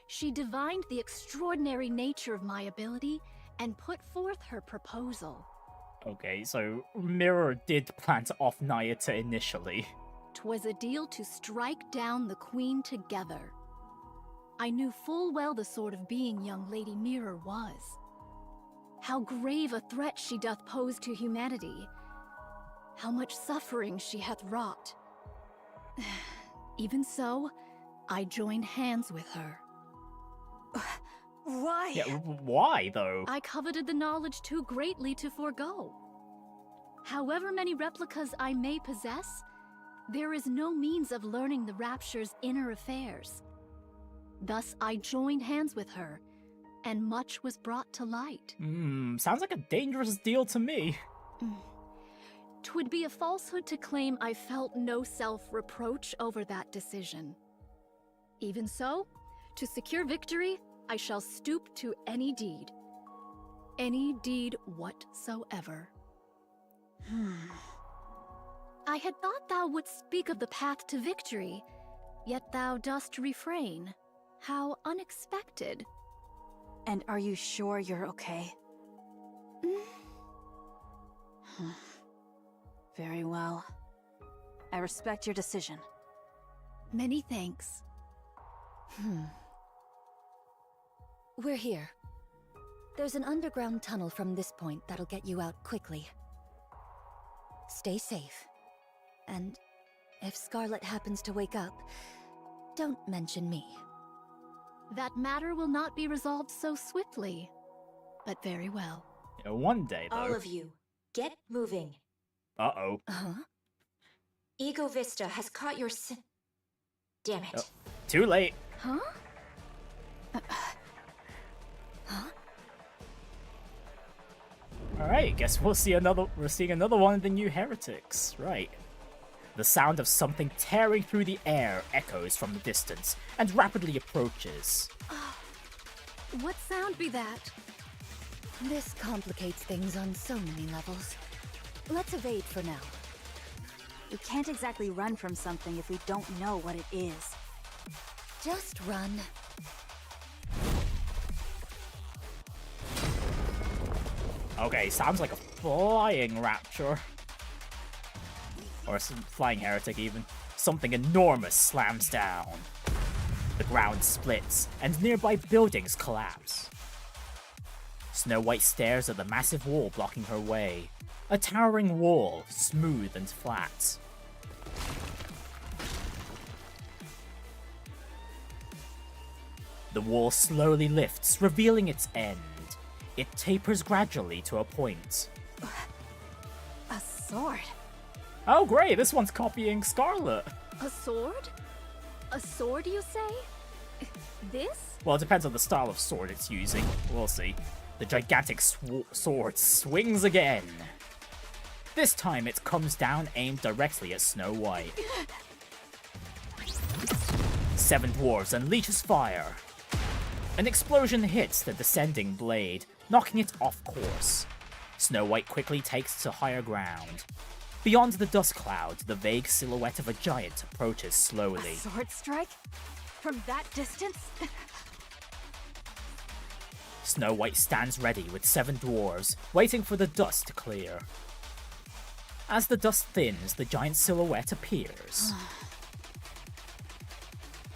she divined the extraordinary nature of my ability and put forth her proposal. Okay, so Mirror did plan to off Nyata initially. 'Twas a deal to strike down the queen together. I knew full well the sort of being young Lady Mirror was. How grave a threat she doth pose to humanity. How much suffering she hath wrought. Even so, I joined hands with her. Why? Yeah, why, though? I coveted the knowledge too greatly to forego. However many replicas I may possess, there is no means of learning the Rapture's inner affairs. Thus I joined hands with her, and much was brought to light. Sounds like a dangerous deal to me. 'Twould be a falsehood to claim I felt no self-reproach over that decision. Even so, to secure victory, I shall stoop to any deed. Any deed whatsoever. I had thought thou wouldst speak of the path to victory, yet thou dost refrain. How unexpected. And are you sure you're okay? Very well. I respect your decision. Many thanks. We're here. There's an underground tunnel from this point that'll get you out quickly. Stay safe. And if Scarlet happens to wake up, don't mention me. That matter will not be resolved so swiftly, but very well. Yeah, one day, though. All of you, get moving. Uh-oh. Ego Vista has caught your Damn it. Oh, too late. Huh? Alright, guess we're seeing another one of the new heretics. Right. The sound of something tearing through the air echoes from the distance and rapidly approaches. What sound be that? This complicates things on so many levels. Let's evade for now. We can't exactly run from something if we don't know what it is. Just run. Okay, sounds like a flying rapture. Or some flying heretic, even. Something enormous slams down. The ground splits, and nearby buildings collapse. Snow White stares at the massive wall blocking her way. A towering wall, smooth and flat. The wall slowly lifts, revealing its end. It tapers gradually to a point. A sword? Oh great, this one's copying Scarlet. A sword? A sword, you say? This? Well, it depends on the style of sword it's using. We'll see. The gigantic sword swings again. This time it comes down aimed directly at Snow White. 7 dwarves unleashes fire. An explosion hits the descending blade, knocking it off course. Snow White quickly takes to higher ground. Beyond the dust cloud, the vague silhouette of a giant approaches slowly. A sword strike? From that distance? Snow White stands ready with 7 dwarves, waiting for the dust to clear. As the dust thins, the giant silhouette appears.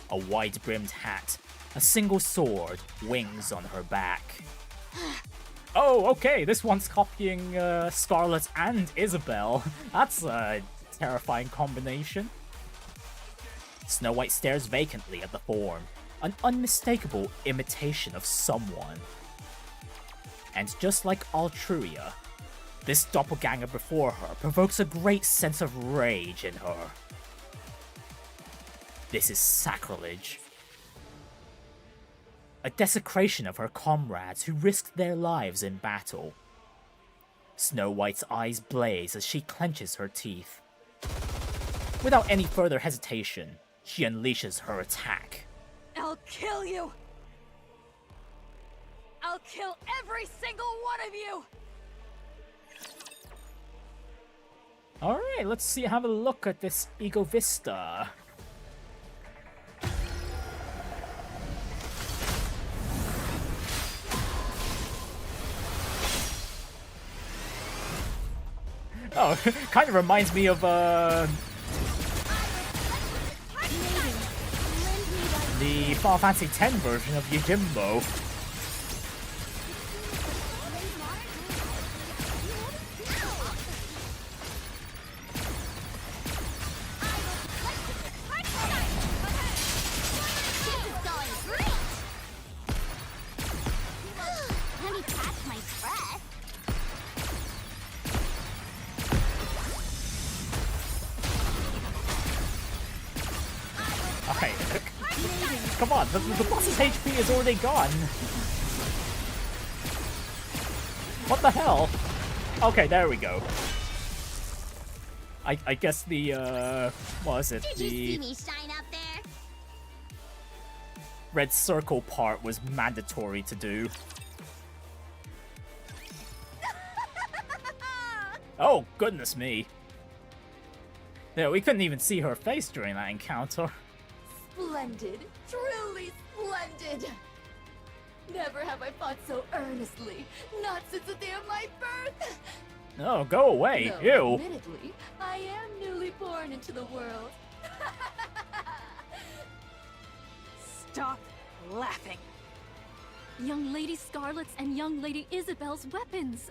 A wide-brimmed hat, a single sword, wings on her back. Oh, okay, this one's copying Scarlet and Isabel. That's a terrifying combination. Snow White stares vacantly at the form, an unmistakable imitation of someone. And just like Altruia, this doppelganger before her provokes a great sense of rage in her. This is sacrilege. A desecration of her comrades who risked their lives in battle. Snow White's eyes blaze as she clenches her teeth. Without any further hesitation, she unleashes her attack. I'll kill you! I'll kill every single one of you! Alright, let's see, have a look at this Ego Vista. Oh, kind of reminds me of the Final Fantasy X version of Yojimbo. Okay, come on, the boss's HP is already gone. What the hell? Okay, there we go. I guess the, what is it? Did you see me shine up there? Red circle part was mandatory to do. Oh, goodness me. Yeah, we couldn't even see her face during that encounter. Splendid, truly splendid. Never have I fought so earnestly, not since the day of my birth. No, go away. Though, Ew. admittedly, I am newly born into the world. Stop laughing. Young Lady Scarlet's and Young Lady Isabel's weapons.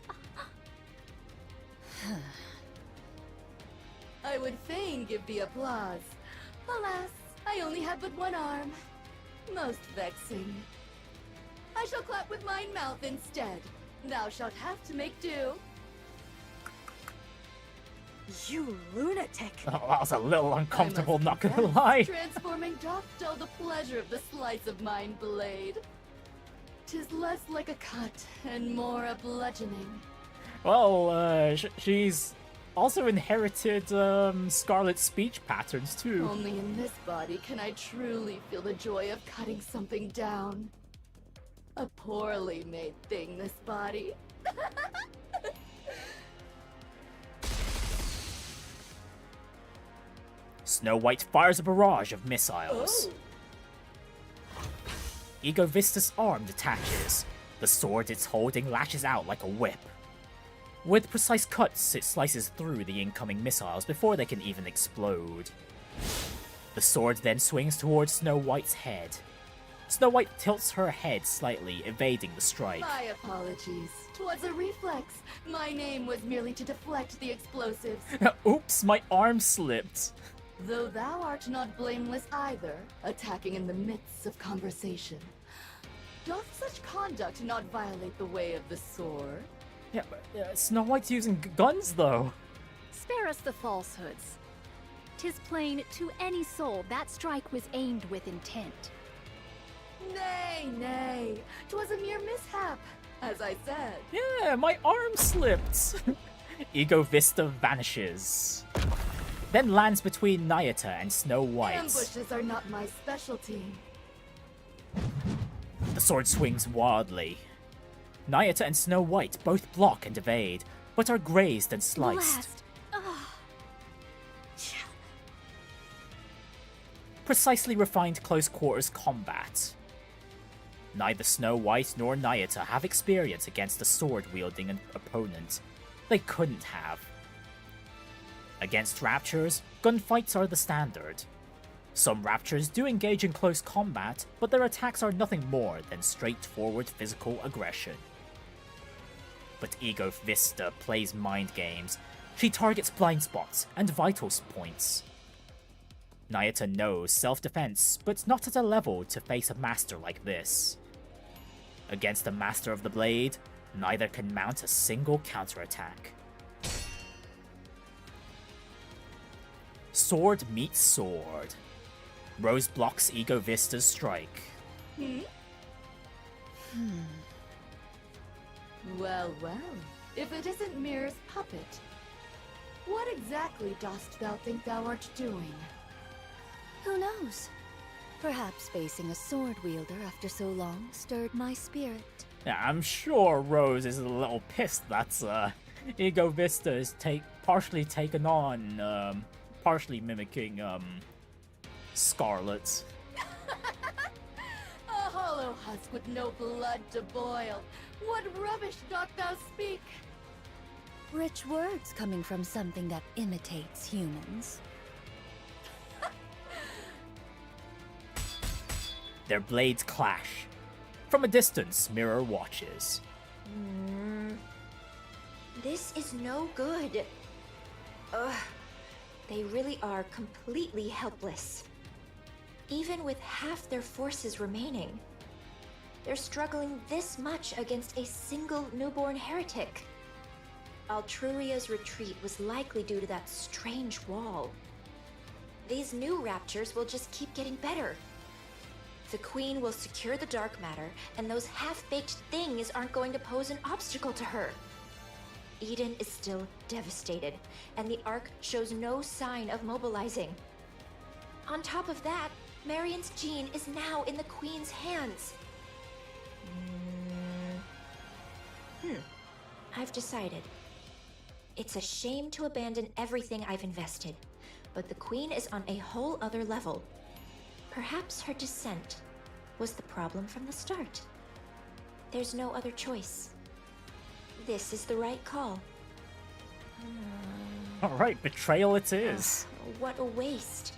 I would fain give thee applause. Alas, I only have but one arm. Most vexing. I shall clap with mine mouth instead. Thou shalt have to make do. You lunatic! Oh, that was a little uncomfortable, not gonna confess, lie. Transforming doth dull the pleasure of the slice of mine blade. 'Tis less like a cut and more a bludgeoning. Well, she's also inherited Scarlet's speech patterns too. Only in this body can I truly feel the joy of cutting something down. A poorly made thing, this body. Snow White fires a barrage of missiles. Oh. Ego Vista's arm detaches. The sword it's holding lashes out like a whip. With precise cuts, it slices through the incoming missiles before they can even explode. The sword then swings towards Snow White's head. Snow White tilts her head slightly, evading the strike. My apologies. 'Twas a reflex. My name was merely to deflect the explosives. Oops, my arm slipped. Though thou art not blameless either, attacking in the midst of conversation. Doth such conduct not violate the way of the sword? Yeah, but Snow White's using guns though. Spare us the falsehoods. 'Tis plain to any soul that strike was aimed with intent. Nay, nay. 'Twas a mere mishap, as I said. Yeah, my arm slipped. Ego Vista vanishes. Then lands between Nayata and Snow White. Ambushes are not my specialty. The sword swings wildly. Nayata and Snow White both block and evade, but are grazed and sliced. Precisely refined close quarters combat. Neither Snow White nor Nayata have experience against a sword-wielding opponent. They couldn't have. Against Raptures, gunfights are the standard. Some Raptors do engage in close combat, but their attacks are nothing more than straightforward physical aggression. But Ego Vista plays mind games. She targets blind spots and vital points. Nayata knows self-defense, but not at a level to face a master like this. Against a Master of the Blade, neither can mount a single counterattack. Sword meets sword. Rose blocks Ego Vista's strike. Well, well, if it isn't Mirror's puppet, what exactly dost thou think thou art doing? Who knows? Perhaps facing a sword wielder after so long stirred my spirit. Yeah, I'm sure Rose is a little pissed that Ego Vista is partially taken on, partially mimicking Scarlet. A hollow husk with no blood to boil. What rubbish doth thou speak? Rich words coming from something that imitates humans. Their blades clash. From a distance, Mirror watches. This is no good. Ugh. They really are completely helpless. Even with half their forces remaining, they're struggling this much against a single newborn heretic. Altruria's retreat was likely due to that strange wall. These new raptors will just keep getting better. The Queen will secure the dark matter, and those half-baked things aren't going to pose an obstacle to her. Eden is still devastated, and the Ark shows no sign of mobilizing. On top of that, Marion's gene is now in the Queen's hands. I've decided. It's a shame to abandon everything I've invested, but the Queen is on a whole other level. Perhaps her dissent was the problem from the start. There's no other choice. This is the right call. Alright, betrayal it is. What a waste.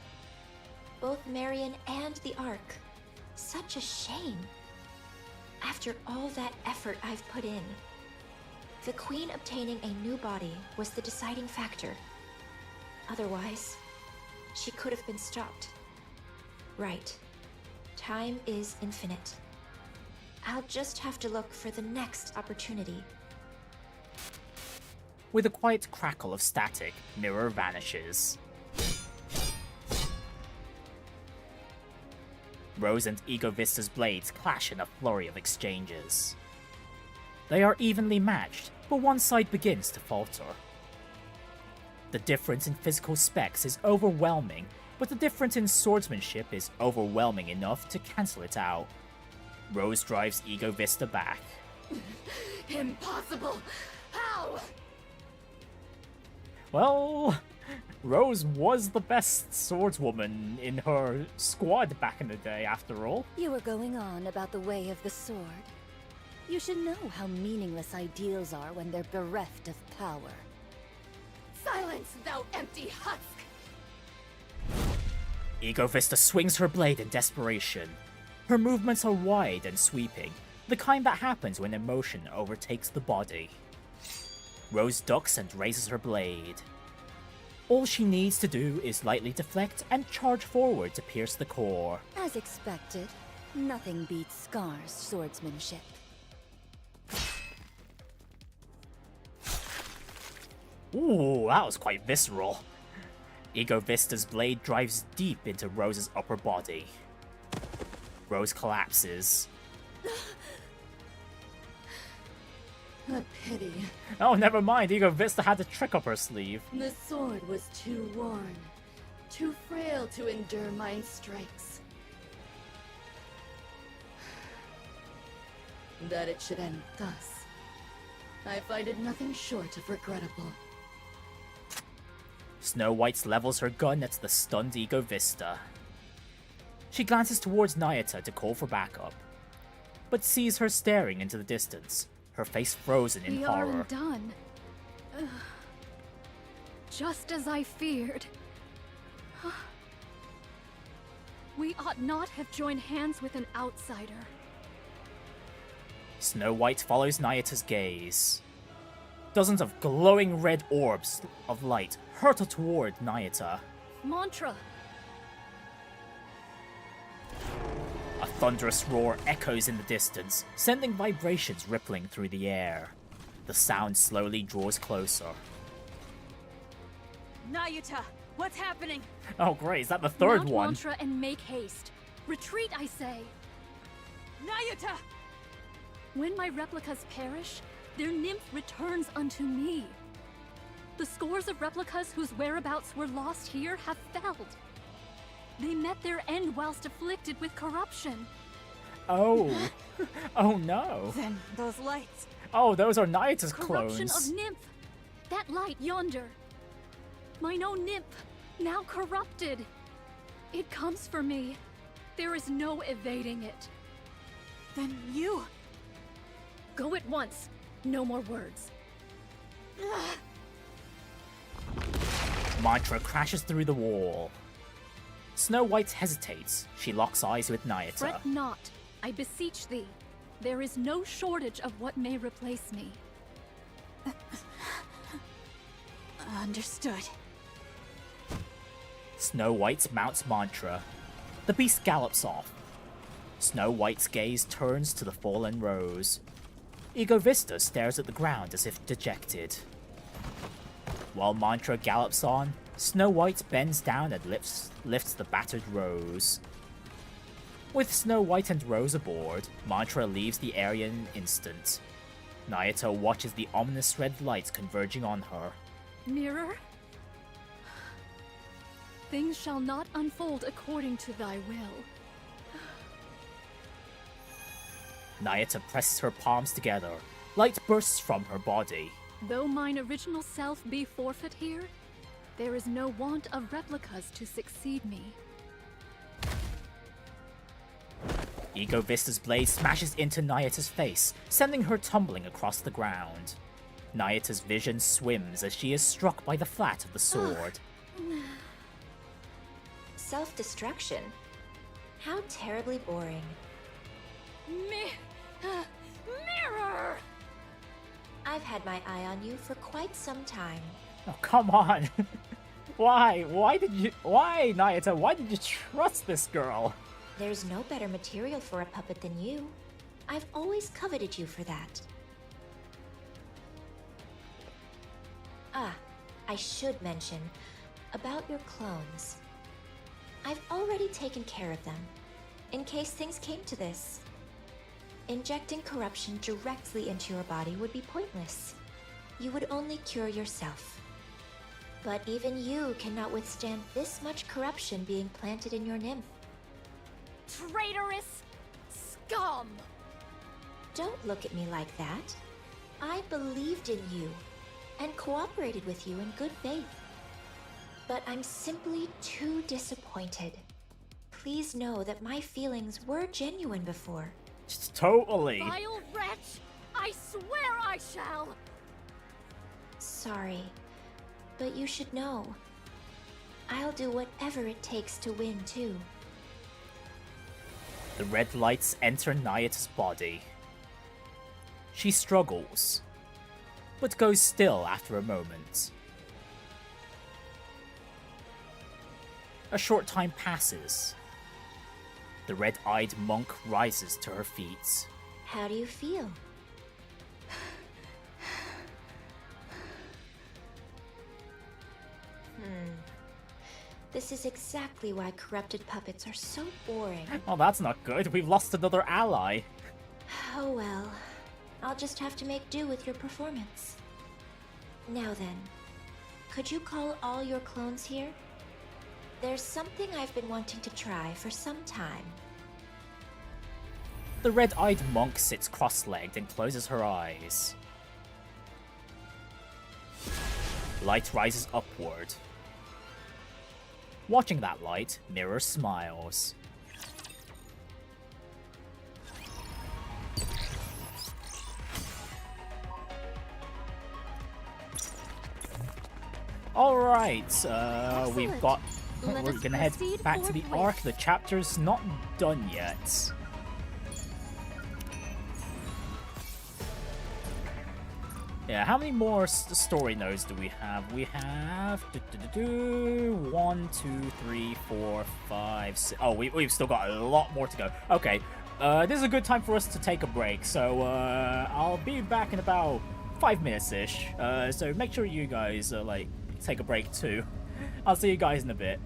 Both Marion and the Ark. Such a shame. After all that effort I've put in, the Queen obtaining a new body was the deciding factor. Otherwise, she could have been stopped. Right. Time is infinite. I'll just have to look for the next opportunity. With a quiet crackle of static, Mirror vanishes. Rose and Ego Vista's blades clash in a flurry of exchanges. They are evenly matched, but one side begins to falter. The difference in physical specs is overwhelming, but the difference in swordsmanship is overwhelming enough to cancel it out. Rose drives Ego Vista back. Impossible! How? Well, Rose was the best swordswoman in her squad back in the day, after all. You were going on about the way of the sword. You should know how meaningless ideals are when they're bereft of power. Silence, thou empty husk! Ego Vista swings her blade in desperation. Her movements are wide and sweeping, the kind that happens when emotion overtakes the body. Rose ducks and raises her blade. All she needs to do is lightly deflect and charge forward to pierce the core. As expected, nothing beats Scar's swordsmanship. Ooh, that was quite visceral. Ego Vista's blade drives deep into Rose's upper body. Rose collapses. A pity. Oh, never mind, Ego Vista had a trick up her sleeve. The sword was too worn, too frail to endure my strikes. That it should end thus, I find it nothing short of regrettable. Snow White levels her gun at the stunned Ego Vista. She glances towards Nayata to call for backup, but sees her staring into the distance, her face frozen in horror. We are undone. Just as I feared. We ought not have joined hands with an outsider. Snow White follows Nayata's gaze. Dozens of glowing red orbs of light hurtle toward Nayata. Mantra! A thunderous roar echoes in the distance, sending vibrations rippling through the air. The sound slowly draws closer. Nayuta, what's happening? Oh great, is that the third Mount one? Mantra and make haste. Retreat, I say. Nayuta! When my replicas perish, their nymph returns unto me. The scores of replicas whose whereabouts were lost here have failed. They met their end whilst afflicted with corruption. Oh. Oh no. Then those lights. Oh, those are Nayata's Corruption clones. of nymph. That light yonder. Mine own nymph, now corrupted. It comes for me. There is no evading it. Then you... Go at once. No more words. Mantra crashes through the wall. Snow White hesitates. She locks eyes with Nayata. Fret not, I beseech thee. There is no shortage of what may replace me. Understood. Snow White mounts Mantra. The beast gallops off. Snow White's gaze turns to the fallen rose. Ego Vista stares at the ground as if dejected. While Mantra gallops on, Snow White bends down and lifts the battered Rose. With Snow White and Rose aboard, Mantra leaves the area in an instant. Nayata watches the ominous red light converging on her. Mirror? Things shall not unfold according to thy will. Nayata presses her palms together. Light bursts from her body. Though mine original self be forfeit here, there is no want of replicas to succeed me. Ego Vista's blade smashes into Nayata's face, sending her tumbling across the ground. Nayata's vision swims as she is struck by the flat of the sword. Self-destruction? How terribly boring. Mirror! I've had my eye on you for quite some time. Oh, come on. Why, Nayata, why did you trust this girl? There's no better material for a puppet than you. I've always coveted you for that. Ah, I should mention about your clones. I've already taken care of them, in case things came to this. Injecting corruption directly into your body would be pointless. You would only cure yourself. But even you cannot withstand this much corruption being planted in your nymph. Traitorous scum! Don't look at me like that. I believed in you, and cooperated with you in good faith. But I'm simply too disappointed. Please know that my feelings were genuine before. Totally. Vile wretch! I swear I shall! Sorry, but you should know. I'll do whatever it takes to win, too. The red lights enter Nayata's body. She struggles, but goes still after a moment. A short time passes. The red-eyed monk rises to her feet. How do you feel? This is exactly why corrupted puppets are so boring. Oh, that's not good. We've lost another ally. Oh well. I'll just have to make do with your performance. Now then, could you call all your clones here? There's something I've been wanting to try for some time. The red-eyed monk sits cross-legged and closes her eyes. Light rises upward. Watching that light, Mirror smiles. Alright, we've got We're us gonna head proceed back to the forthwith. Ark. The chapter's not done yet. Yeah, how many more story nodes do we have? We have 1, 2, 3, 4, 5, 6. Oh, we've still got a lot more to go. Okay, this is a good time for us to take a break. So I'll be back in about 5 minutes-ish. So make sure you guys like take a break too. I'll see you guys in a bit.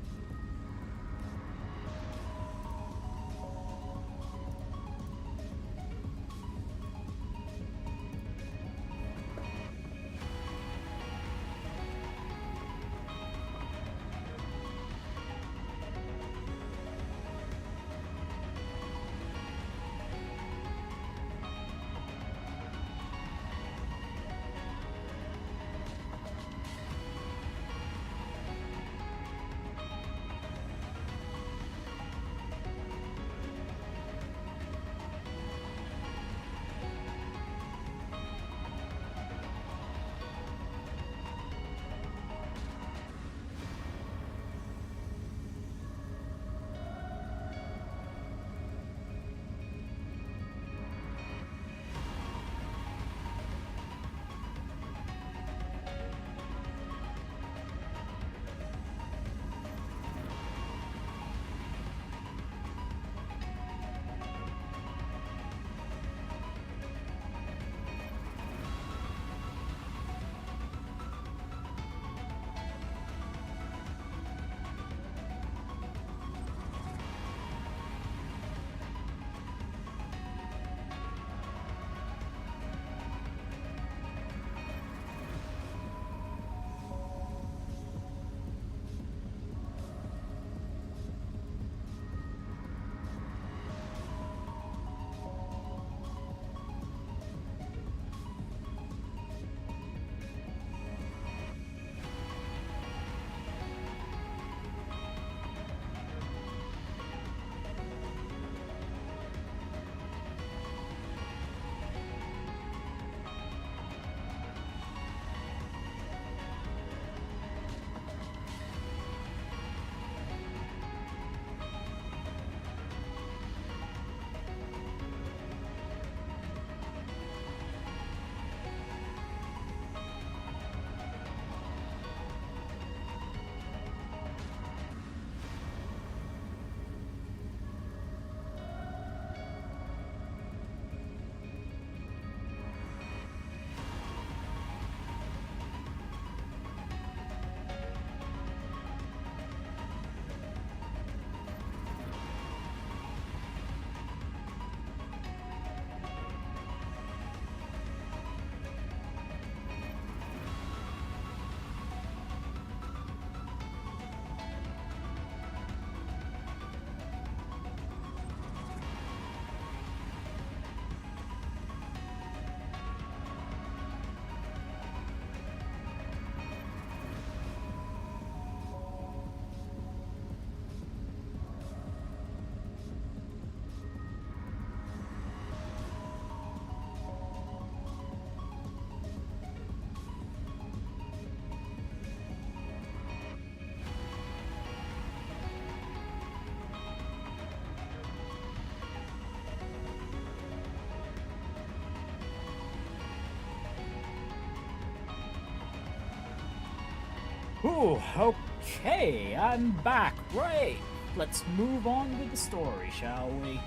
Ooh, okay, I'm back. Right, let's move on with the story, shall we?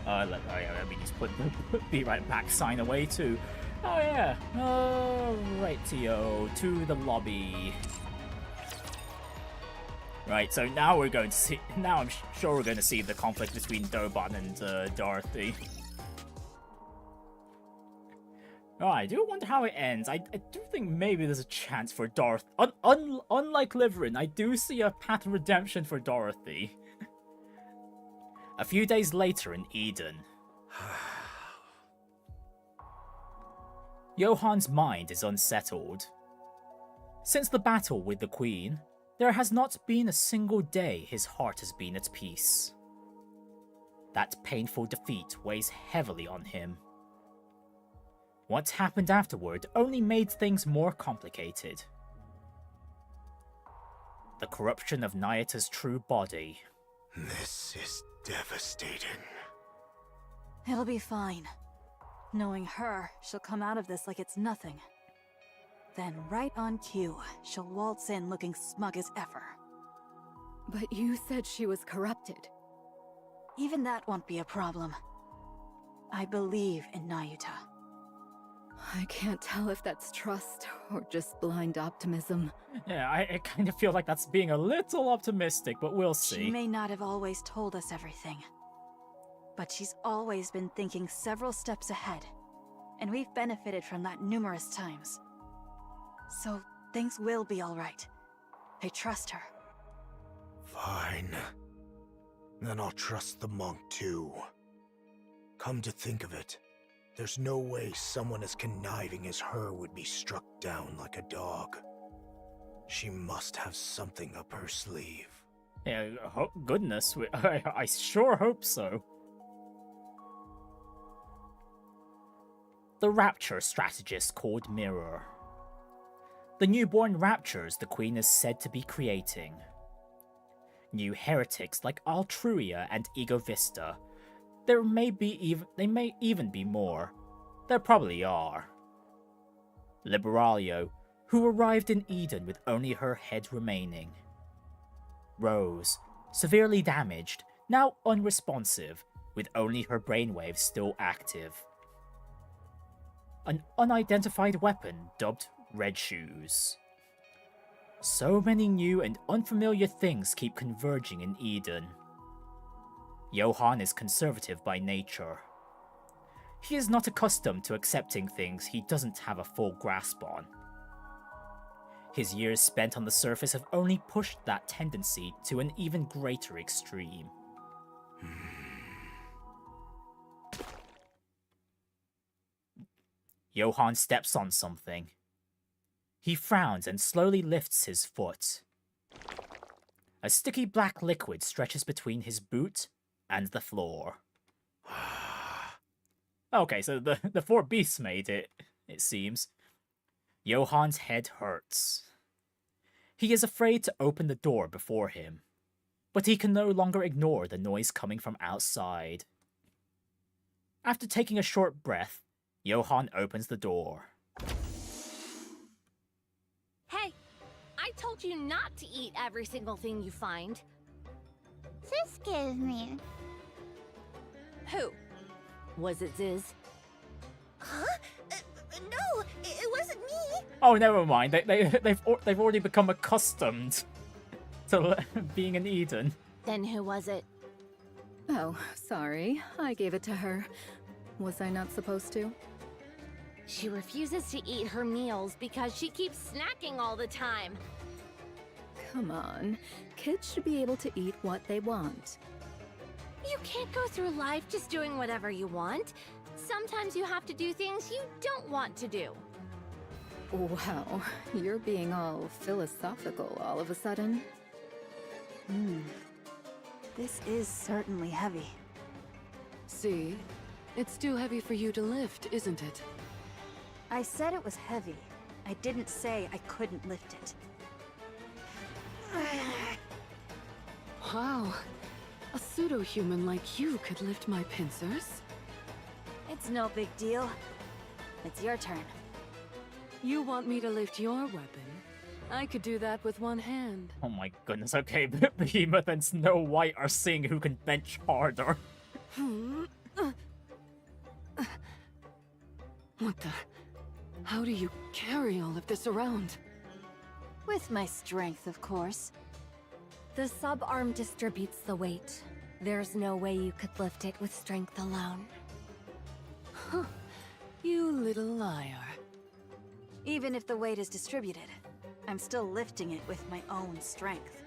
Let me just put the be right back sign away too. Oh yeah, rightio, to the lobby. Right, so now we're going to see. Now I'm sure we're going to see the conflict between Doban and Dorothy. Oh, I do wonder how it ends. I do think maybe there's a chance for Dorothy. Unlike Liverin, I do see a path of redemption for Dorothy. A few days later in Eden. Johan's mind is unsettled. Since the battle with the Queen, there has not been a single day his heart has been at peace. That painful defeat weighs heavily on him. What happened afterward only made things more complicated. The corruption of Nyata's true body. This is devastating. It'll be fine. Knowing her, she'll come out of this like it's nothing. Then right on cue, she'll waltz in looking smug as ever. But you said she was corrupted. Even that won't be a problem. I believe in Nayuta. I can't tell if that's trust or just blind optimism. Yeah, I kind of feel like that's being a little optimistic, but we'll see. She may not have always told us everything. But she's always been thinking several steps ahead. And we've benefited from that numerous times. So, things will be alright. I trust her. Fine. Then I'll trust the monk too. Come to think of it, there's no way someone as conniving as her would be struck down like a dog. She must have something up her sleeve. Yeah, goodness, I sure hope so. The Rapture strategist called Mirror. The newborn Raptures the Queen is said to be creating. New heretics like Altruia and Egovista. They may even be more. There probably are. Liberaglio, who arrived in Eden with only her head remaining. Rose, severely damaged, now unresponsive, with only her brainwaves still active. An unidentified weapon dubbed Red Shoes. So many new and unfamiliar things keep converging in Eden. Johann is conservative by nature. He is not accustomed to accepting things he doesn't have a full grasp on. His years spent on the surface have only pushed that tendency to an even greater extreme. Johann steps on something. He frowns and slowly lifts his foot. A sticky black liquid stretches between his boot and the floor. Okay, so the four beasts made it seems. Johann's head hurts. He is afraid to open the door before him, but he can no longer ignore the noise coming from outside. After taking a short breath, Johann opens the door. Hey, I told you not to eat every single thing you find. Excuse me. Who? Was it Ziz? Huh? No, it wasn't me. Oh, never mind. They've already become accustomed to being in Eden. Then who was it? Oh, sorry. I gave it to her. Was I not supposed to? She refuses to eat her meals because she keeps snacking all the time. Come on. Kids should be able to eat what they want. You can't go through life just doing whatever you want. Sometimes you have to do things you don't want to do. Wow, you're being all philosophical all of a sudden. This is certainly heavy. See? It's too heavy for you to lift, isn't it? I said it was heavy. I didn't say I couldn't lift it. Wow. A pseudo-human like you could lift my pincers? It's no big deal. It's your turn. You want me to lift your weapon? I could do that with one hand. Oh my goodness, okay, Behemoth and Snow White are seeing who can bench harder. What the? How do you carry all of this around? With my strength, of course. The sub-arm distributes the weight. There's no way you could lift it with strength alone. Huh. You little liar. Even if the weight is distributed, I'm still lifting it with my own strength.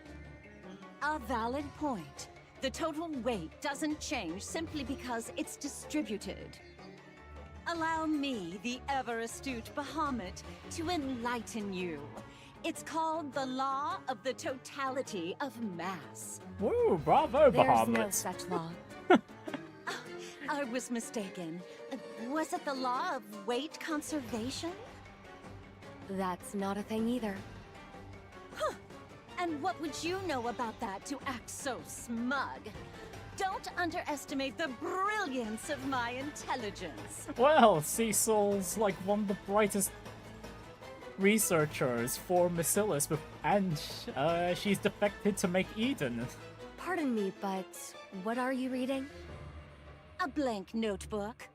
A valid point. The total weight doesn't change simply because it's distributed. Allow me, the ever-astute Bahamut, to enlighten you. It's called the Law of the Totality of Mass. Woo, bravo, Bahamut. There's no such law. I was mistaken. Was it the Law of Weight Conservation? That's not a thing either. Huh. And what would you know about that to act so smug? Don't underestimate the brilliance of my intelligence. Well, Cecil's like one of the brightest researchers for Macillus, and she's defected to make Eden. Pardon me, but what are you reading? A blank notebook.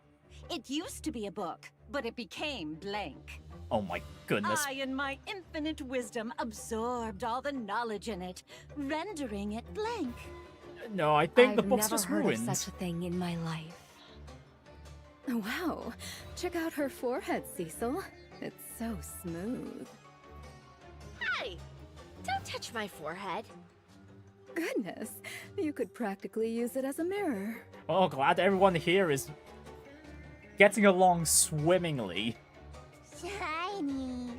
It used to be a book, but it became blank. Oh my goodness. I, in my infinite wisdom, absorbed all the knowledge in it, rendering it blank. No, I think the I've book's never just heard ruined. of such a thing in my life. Wow, check out her forehead, Cecil. It's so smooth. Hey! Don't touch my forehead. Goodness, you could practically use it as a mirror. Oh, glad everyone here is getting along swimmingly. Shiny.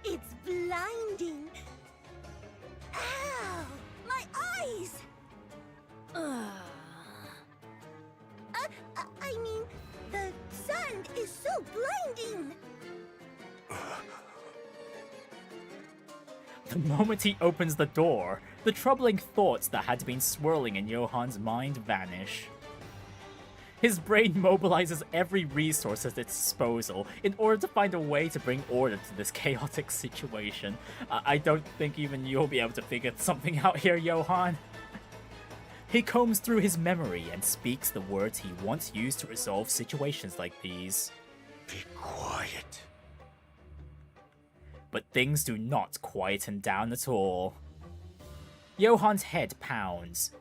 It's blinding. Ow! My eyes! I mean, the sun is so blinding! The moment he opens the door, the troubling thoughts that had been swirling in Johann's mind vanish. His brain mobilizes every resource at its disposal in order to find a way to bring order to this chaotic situation. I don't think even you'll be able to figure something out here, Johann. He combs through his memory and speaks the words he once used to resolve situations like these. Be quiet. But things do not quieten down at all. Johann's head pounds.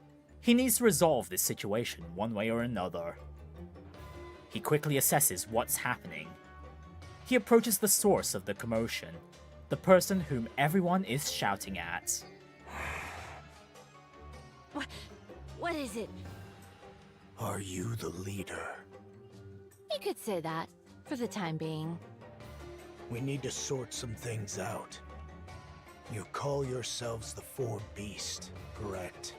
He needs to resolve this situation one way or another. He quickly assesses what's happening. He approaches the source of the commotion, the person whom everyone is shouting at. What is it? Are you the leader? You could say that, for the time being. We need to sort some things out. You call yourselves the Four Beasts, correct?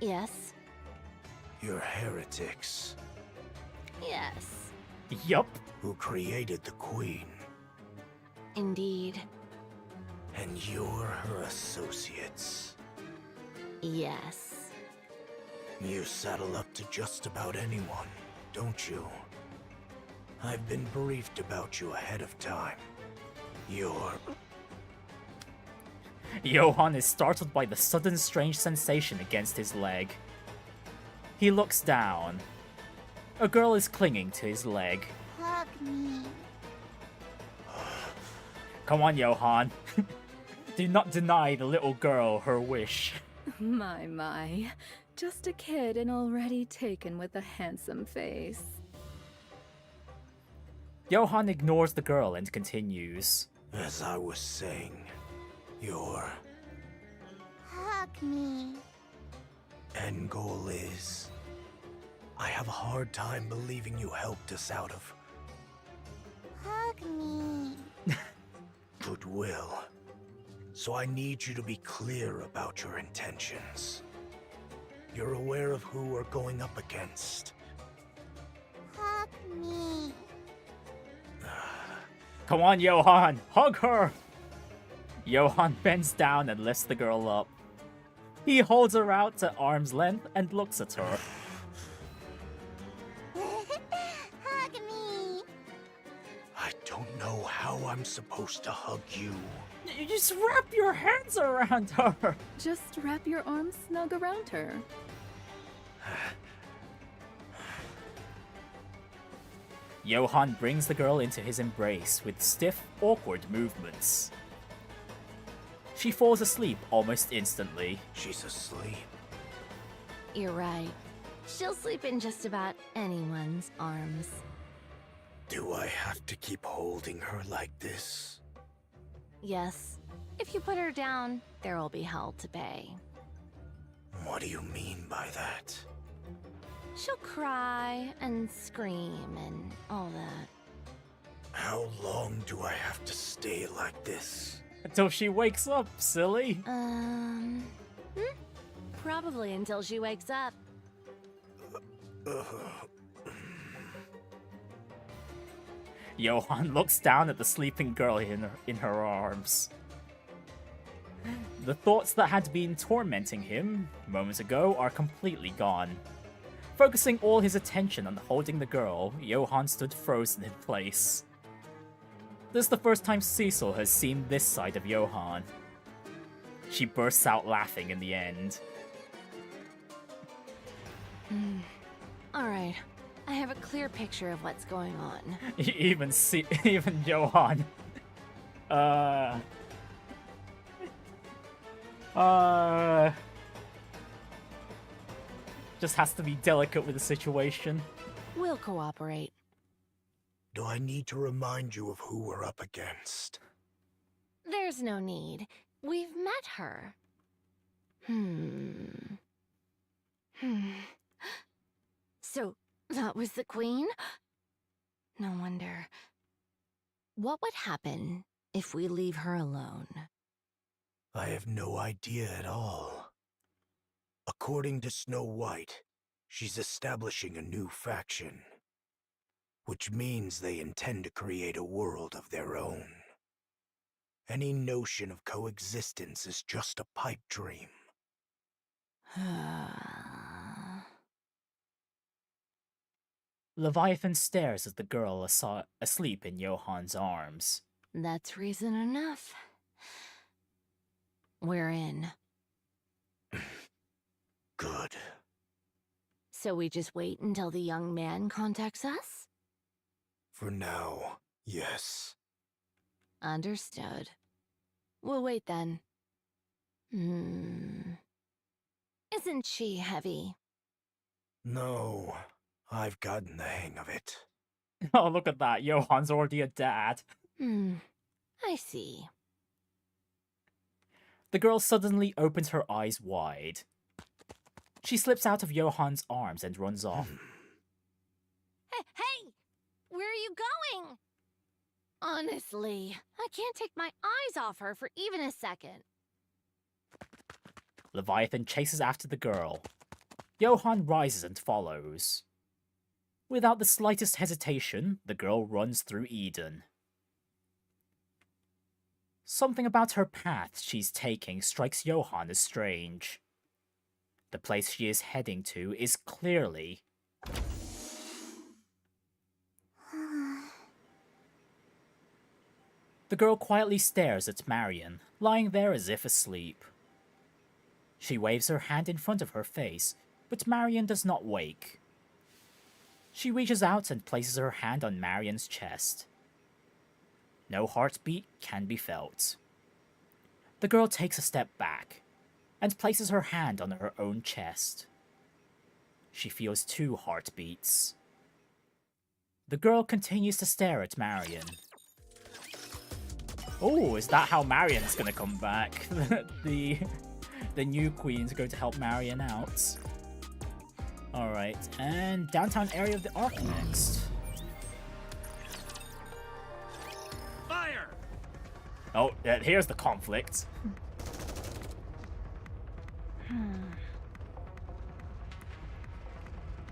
Yes. You're heretics. Yes. Yup. Who created the Queen. Indeed. And you're her associates. Yes. You saddle up to just about anyone, don't you? I've been briefed about you ahead of time. You're... Johann is startled by the sudden strange sensation against his leg. He looks down. A girl is clinging to his leg. Hug me. Come on, Johann. Do not deny the little girl her wish. My. Just a kid and already taken with a handsome face. Johann ignores the girl and continues. As I was saying, your Hug me. end goal is... I have a hard time believing you helped us out of... Hug me. goodwill. So I need you to be clear about your intentions. You're aware of who we're going up against. Hug me. Come on, Johann, hug her! Johann bends down and lifts the girl up. He holds her out to arm's length and looks at her. Hug me. I don't know how I'm supposed to hug you. You just wrap your hands around her! Just wrap your arms snug around her. Johann brings the girl into his embrace with stiff, awkward movements. She falls asleep almost instantly. She's asleep. You're right. She'll sleep in just about anyone's arms. Do I have to keep holding her like this? Yes. If you put her down, there will be hell to pay. What do you mean by that? She'll cry and scream and all that. How long do I have to stay like this? Until she wakes up, silly. Probably until she wakes up. Johan looks down at the sleeping girl in her arms. The thoughts that had been tormenting him moments ago are completely gone. Focusing all his attention on holding the girl, Johan stood frozen in place. This is the first time Sixo has seen this side of Johan. She bursts out laughing in the end. Alright, I have a clear picture of what's going on. Even Johan. Just has to be delicate with the situation. We'll cooperate. Do I need to remind you of who we're up against? There's no need. We've met her. So, that was the queen? No wonder. What would happen if we leave her alone? I have no idea at all. According to Snow White, she's establishing a new faction. Which means they intend to create a world of their own. Any notion of coexistence is just a pipe dream. Leviathan stares at the girl asleep in Johan's arms. That's reason enough. We're in. Good. So we just wait until the young man contacts us? For now, yes. Understood. We'll wait then. Isn't she heavy? No, I've gotten the hang of it. Oh, look at that. Johan's already a dad. I see. The girl suddenly opens her eyes wide. She slips out of Johan's arms and runs off. Hey! Where are you going? Honestly, I can't take my eyes off her for even a second. Leviathan chases after the girl. Johan rises and follows. Without the slightest hesitation, the girl runs through Eden. Something about her path she's taking strikes Johan as strange. The place she is heading to is clearly... The girl quietly stares at Marion, lying there as if asleep. She waves her hand in front of her face, but Marion does not wake. She reaches out and places her hand on Marion's chest. No heartbeat can be felt. The girl takes a step back, and places her hand on her own chest. She feels 2 heartbeats. The girl continues to stare at Marion. Oh, is that how Marion's gonna come back? the new queen's going to help Marion out. Alright, and downtown area of the Ark next. Fire! Oh, here's the conflict.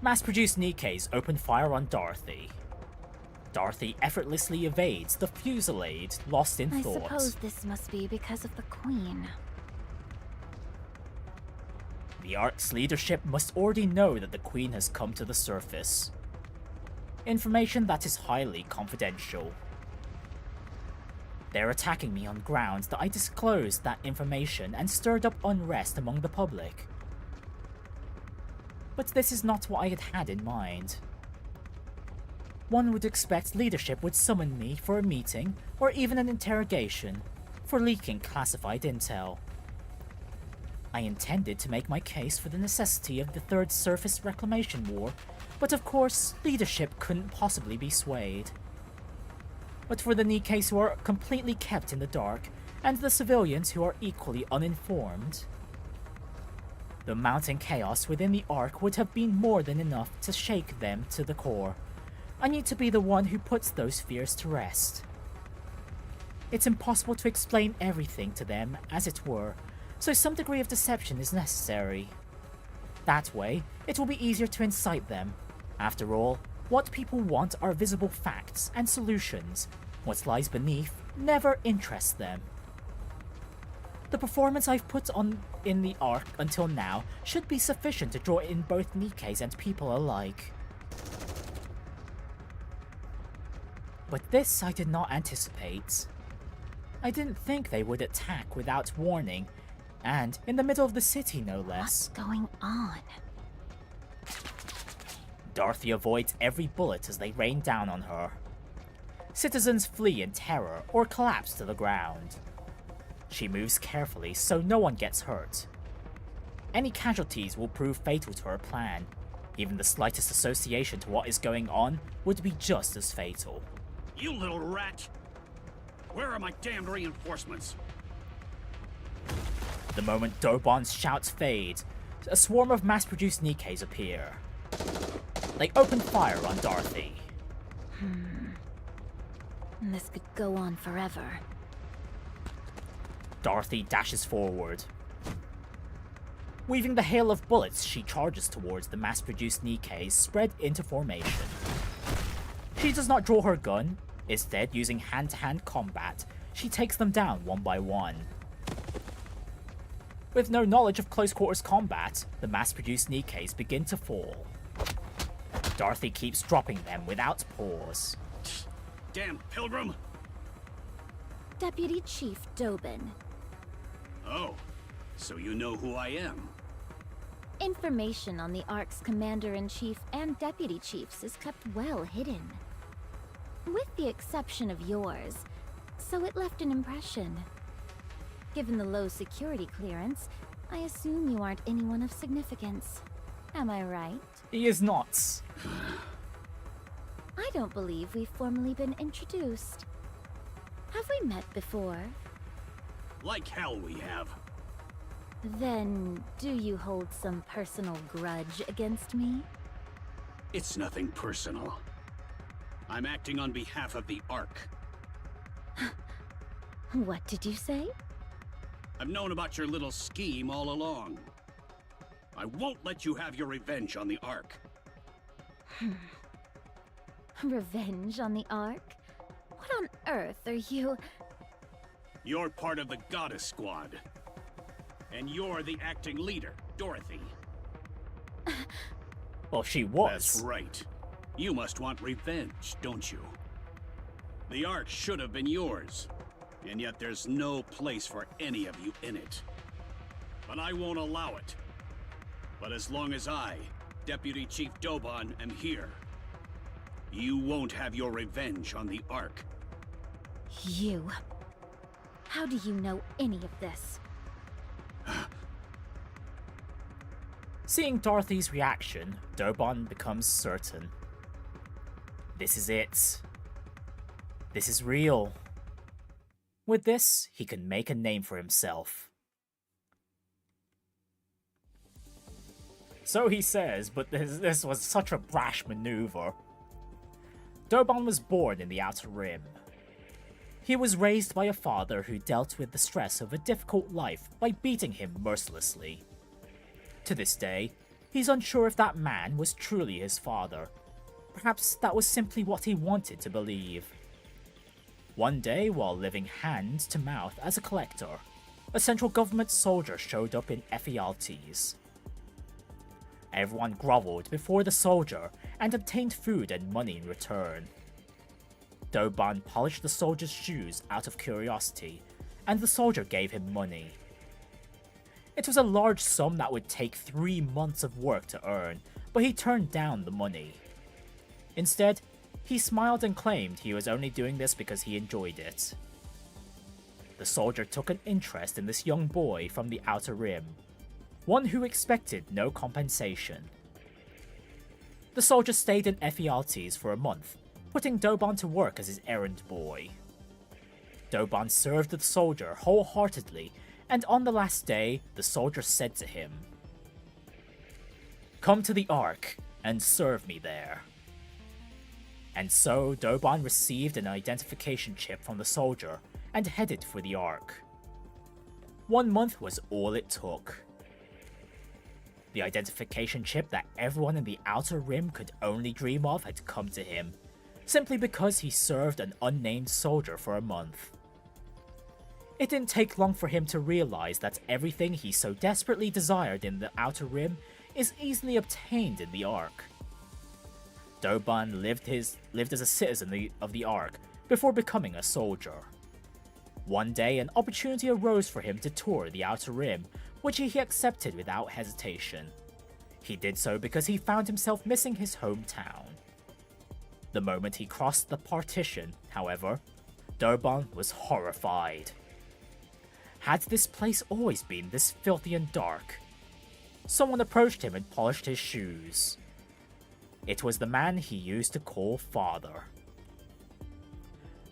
Mass-produced Nikke's open fire on Dorothy. Dorothy effortlessly evades the fusillade, lost in I thought. suppose this must be because of the Queen. The Ark's leadership must already know that the Queen has come to the surface. Information that is highly confidential. They're attacking me on grounds that I disclosed that information and stirred up unrest among the public. But this is not what I had in mind. One would expect leadership would summon me for a meeting or even an interrogation for leaking classified intel. I intended to make my case for the necessity of the Third Surface Reclamation War, but of course, leadership couldn't possibly be swayed. But for the Nikkes who are completely kept in the dark, and the civilians who are equally uninformed, the mounting chaos within the Ark would have been more than enough to shake them to the core. I need to be the one who puts those fears to rest. It's impossible to explain everything to them, as it were, so some degree of deception is necessary. That way, it will be easier to incite them. After all, What people want are visible facts and solutions. What lies beneath never interests them. The performance I've put on in the arc until now should be sufficient to draw in both Nikkes and people alike. But this I did not anticipate. I didn't think they would attack without warning, and in the middle of the city no less. What's going on? Dorothy avoids every bullet as they rain down on her. Citizens flee in terror or collapse to the ground. She moves carefully so no one gets hurt. Any casualties will prove fatal to her plan. Even the slightest association to what is going on would be just as fatal. You little rat! Where are my damned reinforcements? The moment Doban's shouts fade, a swarm of mass-produced Nikkes appear. They open fire on Dorothy. This could go on forever. Dorothy dashes forward. Weaving the hail of bullets, she charges towards the mass-produced Nikkes spread into formation. She does not draw her gun. Instead, using hand-to-hand combat, she takes them down one by one. With no knowledge of close-quarters combat, the mass-produced Nikkes begin to fall. Dorothy keeps dropping them without pause. Damn pilgrim! Deputy Chief Doban. Oh, so you know who I am. Information on the Ark's Commander-in-Chief and Deputy Chiefs is kept well hidden. With the exception of yours, so it left an impression. Given the low security clearance, I assume you aren't anyone of significance. Am I right? He is not. I don't believe we've formally been introduced. Have we met before? Like hell we have. Then, do you hold some personal grudge against me? It's nothing personal. I'm acting on behalf of the Ark. What did you say? I've known about your little scheme all along. I won't let you have your revenge on the Ark. Revenge on the Ark? What on earth are you... You're part of the Goddess Squad. And you're the acting leader, Dorothy. Well, she was. That's right. You must want revenge, don't you? The Ark should have been yours, and yet there's no place for any of you in it. But I won't allow it. But as long as I, Deputy Chief Doban, am here, you won't have your revenge on the Ark. You... How do you know any of this? Seeing Dorothy's reaction, Doban becomes certain. This is it. This is real. With this, he can make a name for himself. So he says, but this was such a brash maneuver. Doban was born in the Outer Rim. He was raised by a father who dealt with the stress of a difficult life by beating him mercilessly. To this day, he's unsure if that man was truly his father. Perhaps that was simply what he wanted to believe. One day, while living hand to mouth as a collector, a central government soldier showed up in Ephialtes. Everyone groveled before the soldier and obtained food and money in return. Doban polished the soldier's shoes out of curiosity, and the soldier gave him money. It was a large sum that would take 3 months of work to earn, but he turned down the money. Instead, he smiled and claimed he was only doing this because he enjoyed it. The soldier took an interest in this young boy from the Outer Rim, one who expected no compensation. The soldier stayed in Ephialtes for a month, putting Doban to work as his errand boy. Doban served the soldier wholeheartedly, and on the last day, the soldier said to him, "Come to the Ark and serve me there." And so Doban received an identification chip from the soldier and headed for the Ark. 1 month was all it took. The identification chip that everyone in the Outer Rim could only dream of had come to him, simply because he served an unnamed soldier for a month. It didn't take long for him to realize that everything he so desperately desired in the Outer Rim is easily obtained in the Ark. Doban lived as a citizen of the Ark before becoming a soldier. One day, an opportunity arose for him to tour the Outer Rim, which he accepted without hesitation. He did so because he found himself missing his hometown. The moment he crossed the partition, however, Doban was horrified. Had this place always been this filthy and dark? Someone approached him and polished his shoes. It was the man he used to call father.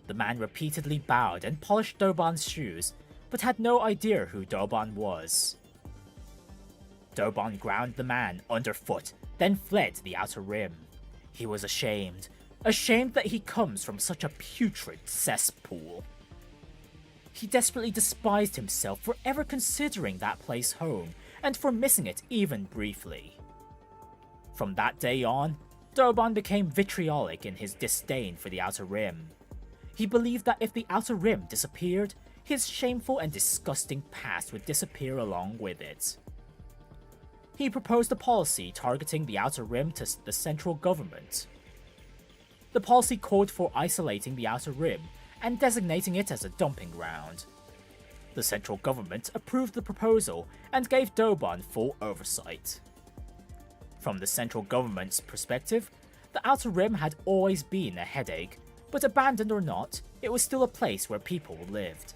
The man repeatedly bowed and polished Doban's shoes, but had no idea who Doban was. Doban ground the man underfoot, then fled to the Outer Rim. He was ashamed that he comes from such a putrid cesspool. He desperately despised himself for ever considering that place home, and for missing it even briefly. From that day on, Doban became vitriolic in his disdain for the Outer Rim. He believed that if the Outer Rim disappeared, his shameful and disgusting past would disappear along with it. He proposed a policy targeting the Outer Rim to the central government. The policy called for isolating the Outer Rim and designating it as a dumping ground. The central government approved the proposal and gave Doban full oversight. From the central government's perspective, the Outer Rim had always been a headache, but abandoned or not, it was still a place where people lived.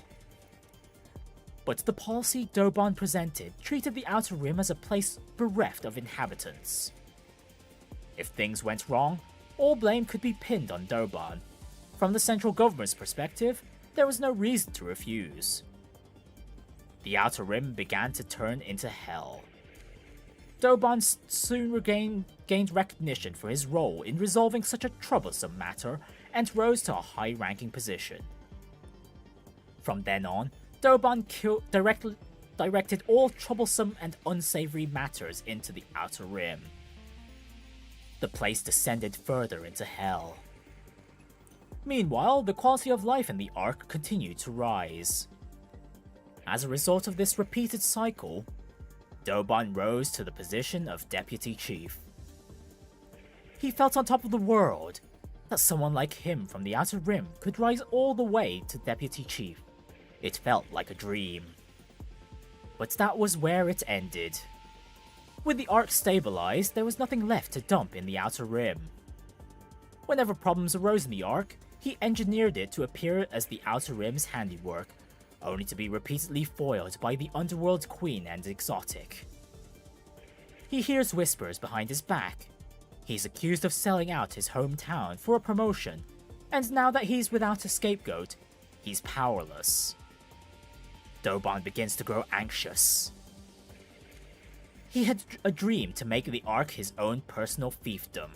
But the policy Doban presented treated the Outer Rim as a place bereft of inhabitants. If things went wrong, all blame could be pinned on Doban. From the central government's perspective, there was no reason to refuse. The Outer Rim began to turn into hell. Doban soon gained recognition for his role in resolving such a troublesome matter and rose to a high-ranking position. From then on, Doban directed all troublesome and unsavory matters into the Outer Rim. The place descended further into hell. Meanwhile, the quality of life in the Ark continued to rise. As a result of this repeated cycle, Doban rose to the position of Deputy Chief. He felt on top of the world. That someone like him from the Outer Rim could rise all the way to Deputy Chief. It felt like a dream. But that was where it ended. With the Ark stabilized, there was nothing left to dump in the Outer Rim. Whenever problems arose in the Ark, he engineered it to appear as the Outer Rim's handiwork, only to be repeatedly foiled by the Underworld Queen and Exotic. He hears whispers behind his back. He's accused of selling out his hometown for a promotion, and now that he's without a scapegoat, he's powerless. Doban begins to grow anxious. He had a dream to make the Ark his own personal fiefdom.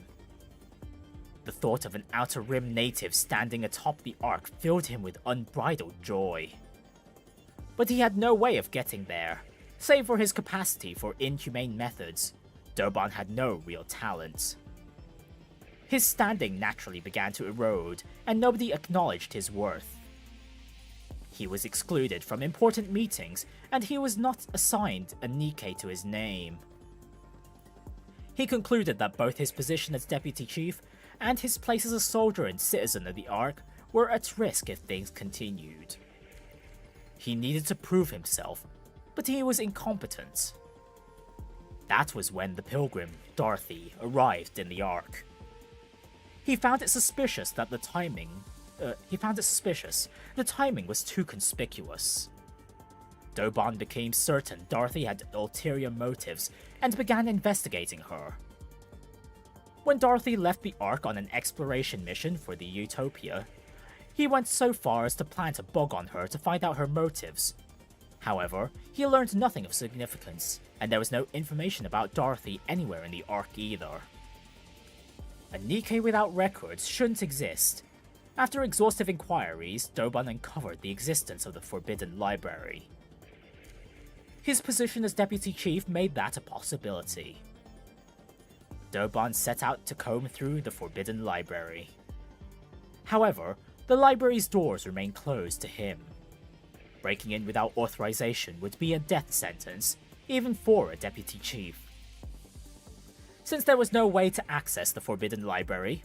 The thought of an Outer Rim native standing atop the Ark filled him with unbridled joy. But he had no way of getting there. Save for his capacity for inhumane methods, Doban had no real talent. His standing naturally began to erode, and nobody acknowledged his worth. He was excluded from important meetings, and he was not assigned a Nikke to his name. He concluded that both his position as Deputy Chief and his place as a soldier and citizen of the Ark were at risk if things continued. He needed to prove himself, but he was incompetent. That was when the pilgrim, Dorothy, arrived in the Ark. He found it suspicious that the timing was too conspicuous. Doban became certain Dorothy had ulterior motives and began investigating her. When Dorothy left the Ark on an exploration mission for the Utopia, he went so far as to plan to bug on her to find out her motives. However, he learned nothing of significance, and there was no information about Dorothy anywhere in the Ark either. A Nikke without records shouldn't exist. After exhaustive inquiries, Doban uncovered the existence of the Forbidden Library. His position as deputy chief made that a possibility. Doban set out to comb through the Forbidden Library. However, the library's doors remained closed to him. Breaking in without authorization would be a death sentence, even for a deputy chief. Since there was no way to access the Forbidden Library,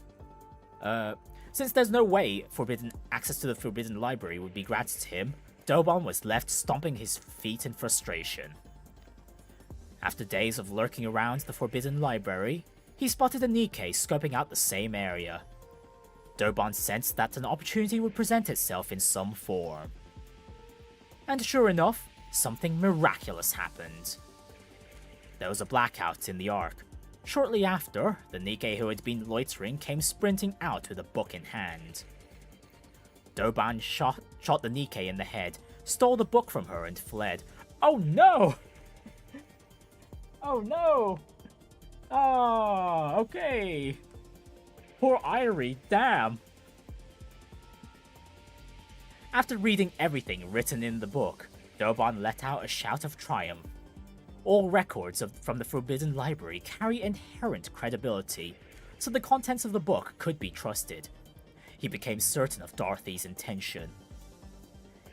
since there's no way access to the Forbidden Library would be granted to him, Doban was left stomping his feet in frustration. After days of lurking around the Forbidden Library, he spotted a Nikke scoping out the same area. Doban sensed that an opportunity would present itself in some form. And sure enough, something miraculous happened. There was a blackout in the Ark. Shortly after, the Nikke who had been loitering came sprinting out with a book in hand. Doban shot the Nikke in the head, stole the book from her and fled. Oh no! Oh no! Ah, okay. Poor Irie, damn. After reading everything written in the book, Doban let out a shout of triumph. All records from the Forbidden Library carry inherent credibility, so the contents of the book could be trusted. He became certain of Dorothy's intention.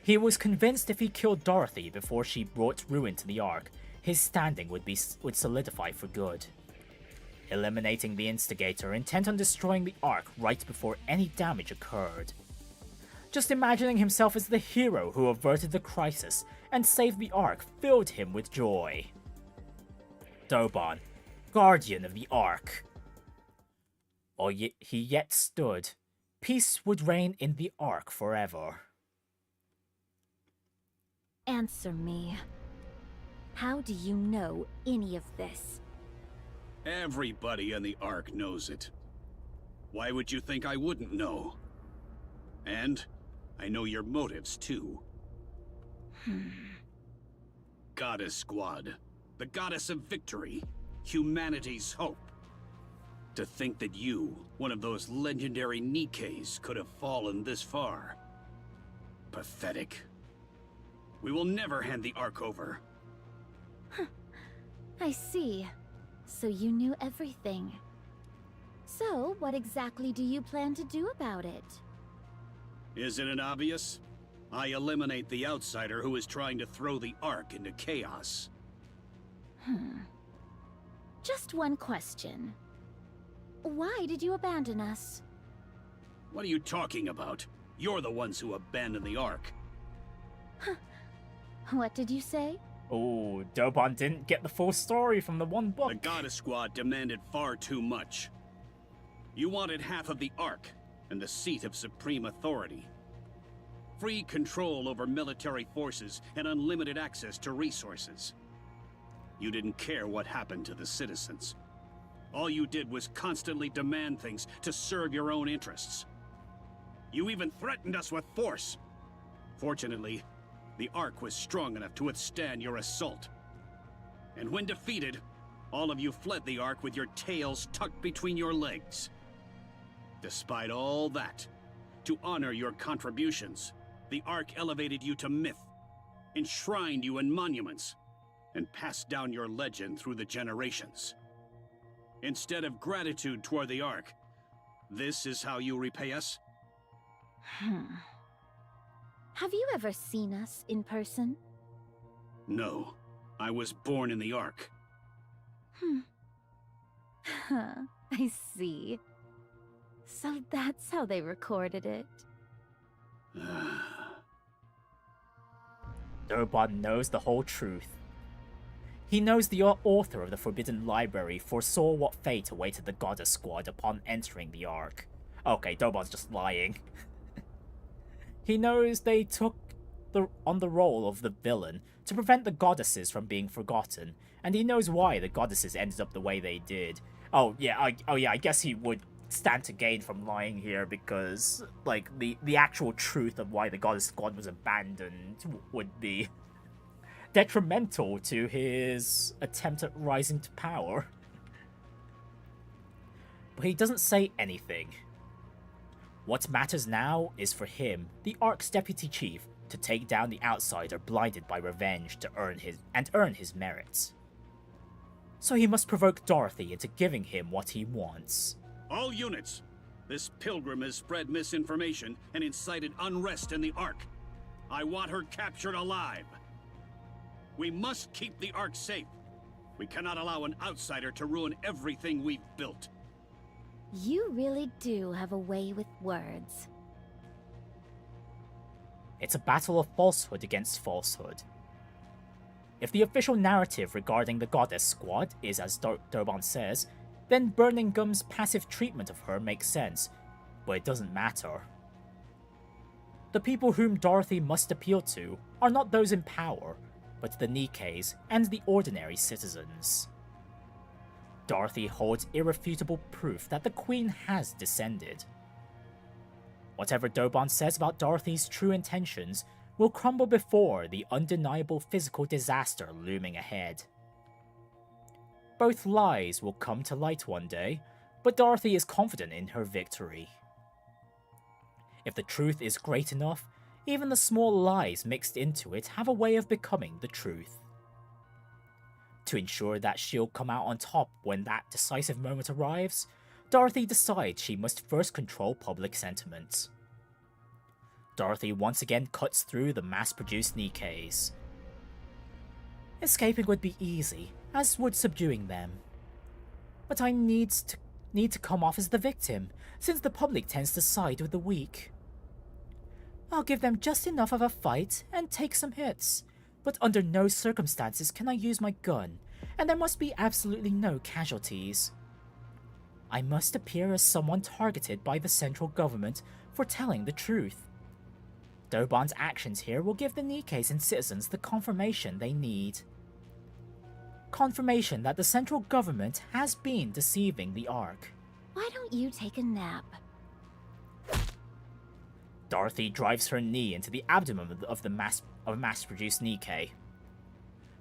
He was convinced if he killed Dorothy before she brought ruin to the Ark, his standing would solidify for good. Eliminating the instigator intent on destroying the Ark right before any damage occurred. Just imagining himself as the hero who averted the crisis and saved the Ark filled him with joy. Doban, guardian of the Ark. While he yet stood, peace would reign in the Ark forever. Answer me. How do you know any of this? Everybody in the Ark knows it. Why would you think I wouldn't know? And I know your motives, too. Goddess Squad. The goddess of victory. Humanity's hope. To think that you, one of those legendary Nikkes, could have fallen this far. Pathetic. We will never hand the Ark over. I see. So you knew everything. So, what exactly do you plan to do about it? Isn't it obvious? I eliminate the outsider who is trying to throw the Ark into chaos. Just one question. Why did you abandon us? What are you talking about? You're the ones who abandoned the Ark. What did you say? Oh, Doban didn't get the full story from the one book. The Goddess Squad demanded far too much. You wanted half of the Ark and the seat of supreme authority. Free control over military forces and unlimited access to resources. You didn't care what happened to the citizens. All you did was constantly demand things to serve your own interests. You even threatened us with force. Fortunately, the Ark was strong enough to withstand your assault. And when defeated, all of you fled the Ark with your tails tucked between your legs. Despite all that, to honor your contributions, the Ark elevated you to myth, enshrined you in monuments, and passed down your legend through the generations. Instead of gratitude toward the Ark, this is how you repay us? Have you ever seen us in person? No. I was born in the Ark. I see. So that's how they recorded it. Doban knows the whole truth. He knows the author of the Forbidden Library foresaw what fate awaited the Goddess Squad upon entering the Ark. Okay, Doban's just lying. He knows they took on the role of the villain to prevent the goddesses from being forgotten, and he knows why the goddesses ended up the way they did. I guess he would stand to gain from lying here because, like, the actual truth of why the Goddess Squad was abandoned would be detrimental to his attempt at rising to power. But he doesn't say anything. What matters now is for him, the Ark's deputy chief, to take down the outsider blinded by revenge to earn his merits. So he must provoke Dorothy into giving him what he wants. All units! This pilgrim has spread misinformation and incited unrest in the Ark. I want her captured alive. We must keep the Ark safe. We cannot allow an outsider to ruin everything we've built. You really do have a way with words. It's a battle of falsehood against falsehood. If the official narrative regarding the Goddess Squad is as Doban says, then Burning Gum's passive treatment of her makes sense, but it doesn't matter. The people whom Dorothy must appeal to are not those in power, but the Nikkes and the ordinary citizens. Dorothy holds irrefutable proof that the Queen has descended. Whatever Doban says about Dorothy's true intentions will crumble before the undeniable physical disaster looming ahead. Both lies will come to light one day, but Dorothy is confident in her victory. If the truth is great enough, even the small lies mixed into it have a way of becoming the truth. To ensure that she'll come out on top when that decisive moment arrives, Dorothy decides she must first control public sentiment. Dorothy once again cuts through the mass-produced Nikkes. Escaping would be easy, as would subduing them. But I need to come off as the victim, since the public tends to side with the weak. I'll give them just enough of a fight and take some hits, but under no circumstances can I use my gun, and there must be absolutely no casualties. I must appear as someone targeted by the central government for telling the truth. Doban's actions here will give the Nikkes and citizens the confirmation they need. Confirmation that the central government has been deceiving the Ark. Why don't you take a nap? Dorothy drives her knee into the abdomen of a mass-produced Nikke.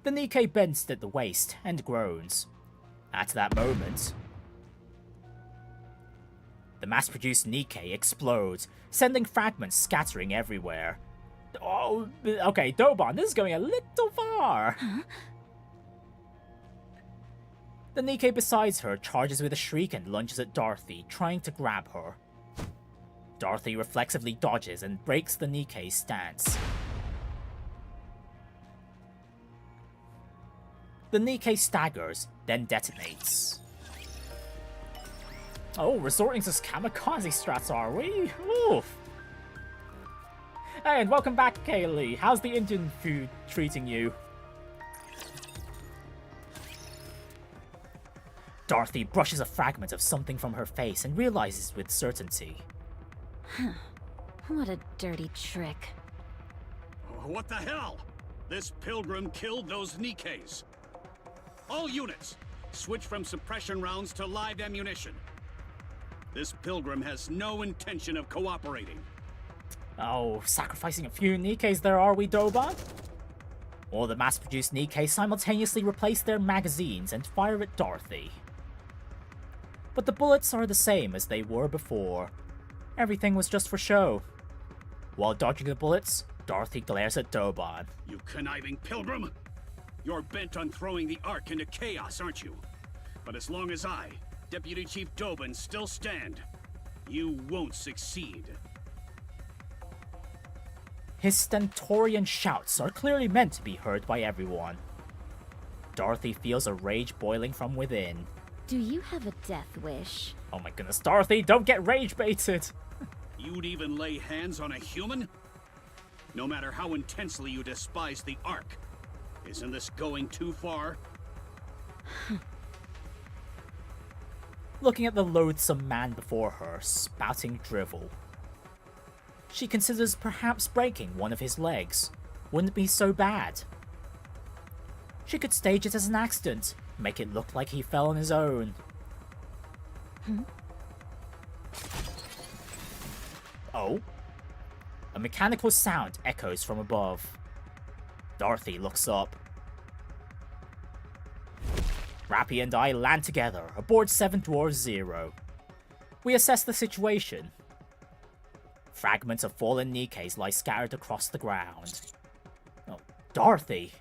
The Nikke bends at the waist and groans. At that moment, the mass-produced Nikke explodes, sending fragments scattering everywhere. Oh, okay, Doban, this is going a little far. Huh? The Nikke beside her charges with a shriek and lunges at Dorothy, trying to grab her. Dorothy reflexively dodges and breaks the Nikke's stance. The Nikke staggers, then detonates. Oh, resorting to kamikaze strats, are we? Oof. Hey, and welcome back, Kaylee. How's the Indian food treating you? Dorothy brushes a fragment of something from her face and realizes with certainty. What a dirty trick. What the hell? This pilgrim killed those Nikkes. All units, switch from suppression rounds to live ammunition. This pilgrim has no intention of cooperating. Oh, sacrificing a few Nikkes there, are we, Doban? All the mass-produced Nikke simultaneously replace their magazines and fire at Dorothy. But the bullets are the same as they were before. Everything was just for show. While dodging the bullets, Dorothy glares at Doban. You conniving pilgrim! You're bent on throwing the Ark into chaos, aren't you? But as long as I, Deputy Chief Doban, still stand, you won't succeed. His stentorian shouts are clearly meant to be heard by everyone. Dorothy feels a rage boiling from within. Do you have a death wish? Oh my goodness, Dorothy, don't get rage baited! You'd even lay hands on a human? No matter how intensely you despise the Ark, isn't this going too far? Looking at the loathsome man before her, spouting drivel. She considers perhaps breaking one of his legs. Wouldn't be so bad. She could stage it as an accident, make it look like he fell on his own. Oh? A mechanical sound echoes from above. Dorothy looks up. Rappy and I land together aboard 7 Dwarves 0. We assess the situation. Fragments of fallen Nikkes lie scattered across the ground. Oh, Dorothy!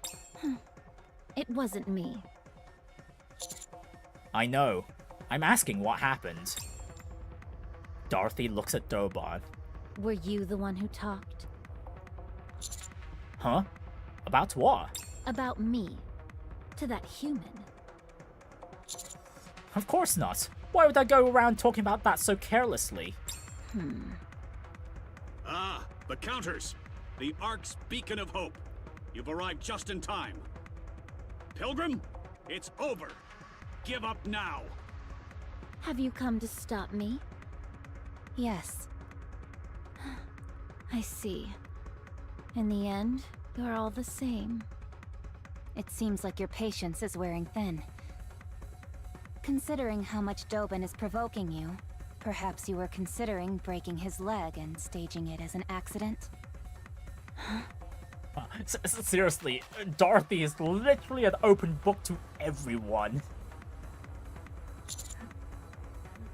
It wasn't me. I know. I'm asking what happened. Dorothy looks at Doban. Were you the one who talked? Huh? About what? About me. To that human. Of course not. Why would I go around talking about that so carelessly? Ah, the counters. The Ark's beacon of hope. You've arrived just in time. Pilgrim, it's over. Give up now. Have you come to stop me? Yes. I see. In the end, you're all the same. It seems like your patience is wearing thin. Considering how much Doban is provoking you, perhaps you were considering breaking his leg and staging it as an accident? Seriously, Dorothy is literally an open book to everyone.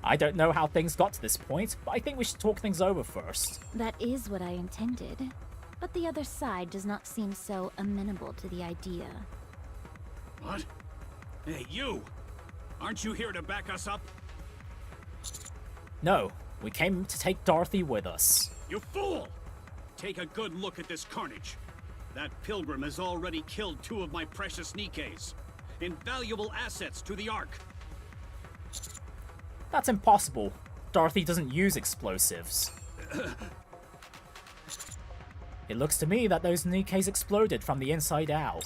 I don't know how things got to this point, but I think we should talk things over first. That is what I intended. But the other side does not seem so amenable to the idea. What? Hey, you! Aren't you here to back us up? No, we came to take Dorothy with us. You fool! Take a good look at this carnage. That pilgrim has already killed 2 of my precious Nikkes. Invaluable assets to the Ark. That's impossible. Dorothy doesn't use explosives. It looks to me that those Nikkes exploded from the inside out.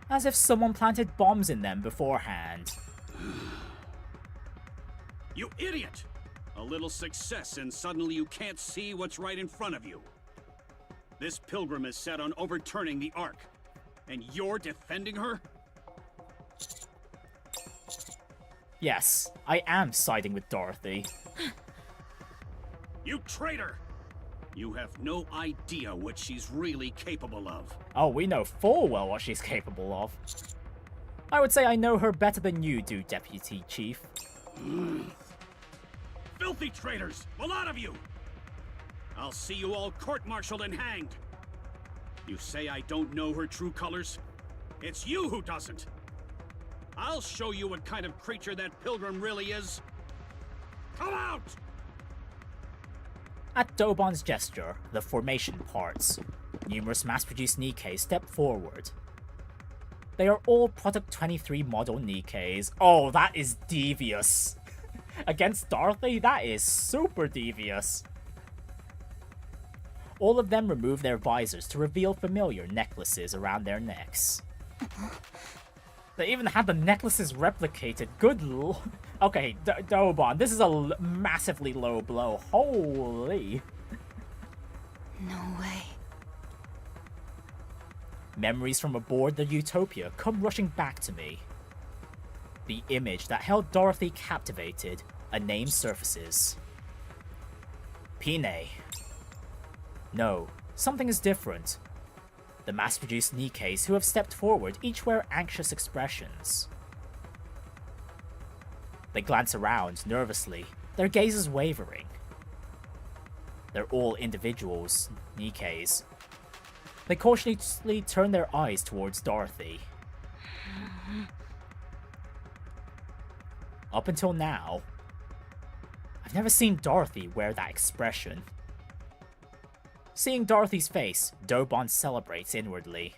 As if someone planted bombs in them beforehand. You idiot! A little success and suddenly you can't see what's right in front of you. This pilgrim is set on overturning the Ark. And you're defending her? Yes, I am siding with Dorothy. You traitor! You have no idea what she's really capable of. Oh, we know full well what she's capable of. I would say I know her better than you do, Deputy Chief. Filthy traitors! A lot of you! I'll see you all court-martialed and hanged. You say I don't know her true colors? It's you who doesn't. I'll show you what kind of creature that pilgrim really is. Come out! At Doban's gesture, the formation parts. Numerous mass-produced Nikkes step forward. They are all Product 23 model Nikkes. Oh, that is devious. Against Dorothy, that is super devious. All of them remove their visors to reveal familiar necklaces around their necks. They even had the necklaces replicated. Okay, Doban, this is a massively low blow. Holy. No way. Memories from aboard the Utopia come rushing back to me. The image that held Dorothy captivated, a name surfaces. Prinny. No, something is different. The mass-produced Nikkes who have stepped forward each wear anxious expressions. They glance around nervously, their gazes wavering. They're all individuals, Nikkes. They cautiously turn their eyes towards Dorothy. Up until now, I've never seen Dorothy wear that expression. Seeing Dorothy's face, Doban celebrates inwardly.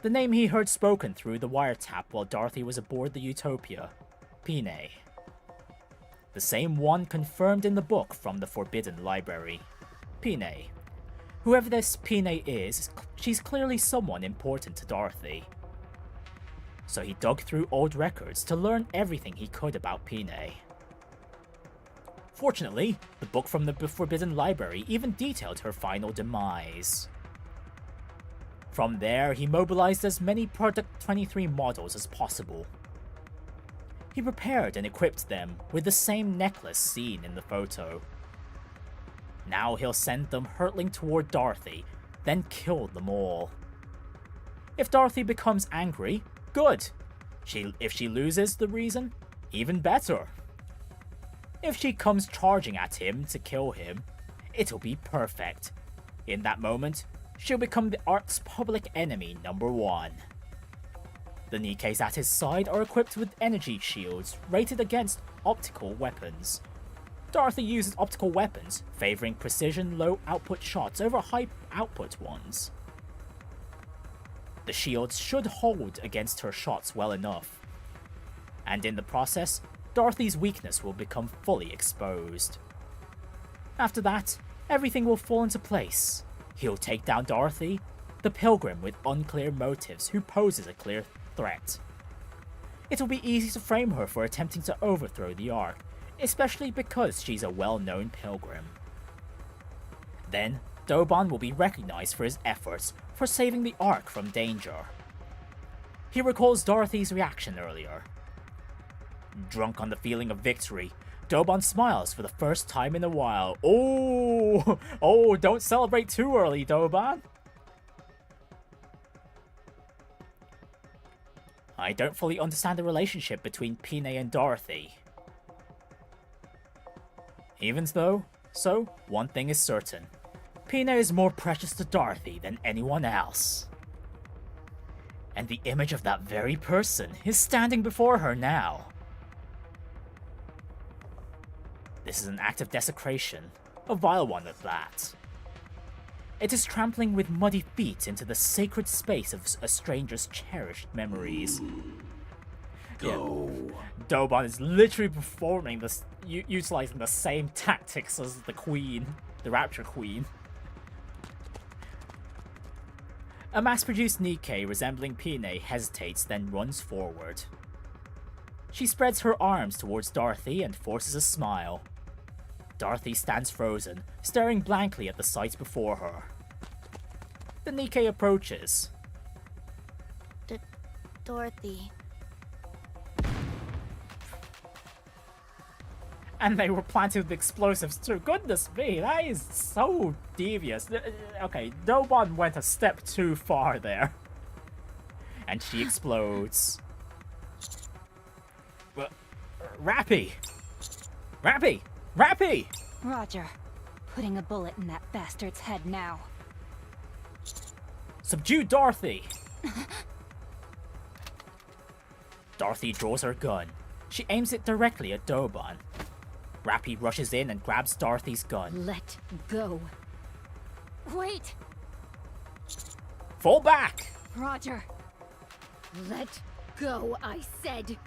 The name he heard spoken through the wiretap while Dorothy was aboard the Utopia, Prinny. The same one confirmed in the book from the Forbidden Library, Prinny. Whoever this Prinny is, she's clearly someone important to Dorothy. So he dug through old records to learn everything he could about Prinny. Fortunately, the book from the Forbidden Library even detailed her final demise. From there, he mobilized as many Product 23 models as possible. He prepared and equipped them with the same necklace seen in the photo. Now he'll send them hurtling toward Dorothy, then kill them all. If Dorothy becomes angry, good. If she loses the reason, even better. If she comes charging at him to kill him, it'll be perfect. In that moment, she'll become the Ark's public enemy #1. The Nikkes at his side are equipped with energy shields rated against optical weapons. Dorothy uses optical weapons, favoring precision low output shots over high output ones. The shields should hold against her shots well enough. And in the process, Dorothy's weakness will become fully exposed. After that, everything will fall into place. He'll take down Dorothy, the pilgrim with unclear motives who poses a clear threat. It'll be easy to frame her for attempting to overthrow the Ark, especially because she's a well-known pilgrim. Then, Doban will be recognized for his efforts for saving the Ark from danger. He recalls Dorothy's reaction earlier. Drunk on the feeling of victory, Doban smiles for the first time in a while. Oh, don't celebrate too early, Doban. I don't fully understand the relationship between Prinny and Dorothy. Even so, one thing is certain. Prinny is more precious to Dorothy than anyone else. And the image of that very person is standing before her now. This is an act of desecration, a vile one at that. It is trampling with muddy feet into the sacred space of a stranger's cherished memories. Go. Yeah. Doban is literally performing this, utilizing the same tactics as the Queen, the Rapture Queen. A mass-produced Nikke resembling Prinny hesitates, then runs forward. She spreads her arms towards Dorothy and forces a smile. Dorothy stands frozen, staring blankly at the sight before her. The Nikke approaches. Dorothy. And they were planted with explosives too. Goodness me, that is so devious. Okay, Doban went a step too far there. And she explodes. Rappy! Rappy! Rappy! Roger. Putting a bullet in that bastard's head now. Subdue Dorothy! Dorothy draws her gun. She aims it directly at Doban. Rappy rushes in and grabs Dorothy's gun. Let go. Wait! Fall back! Roger. Let go, I said.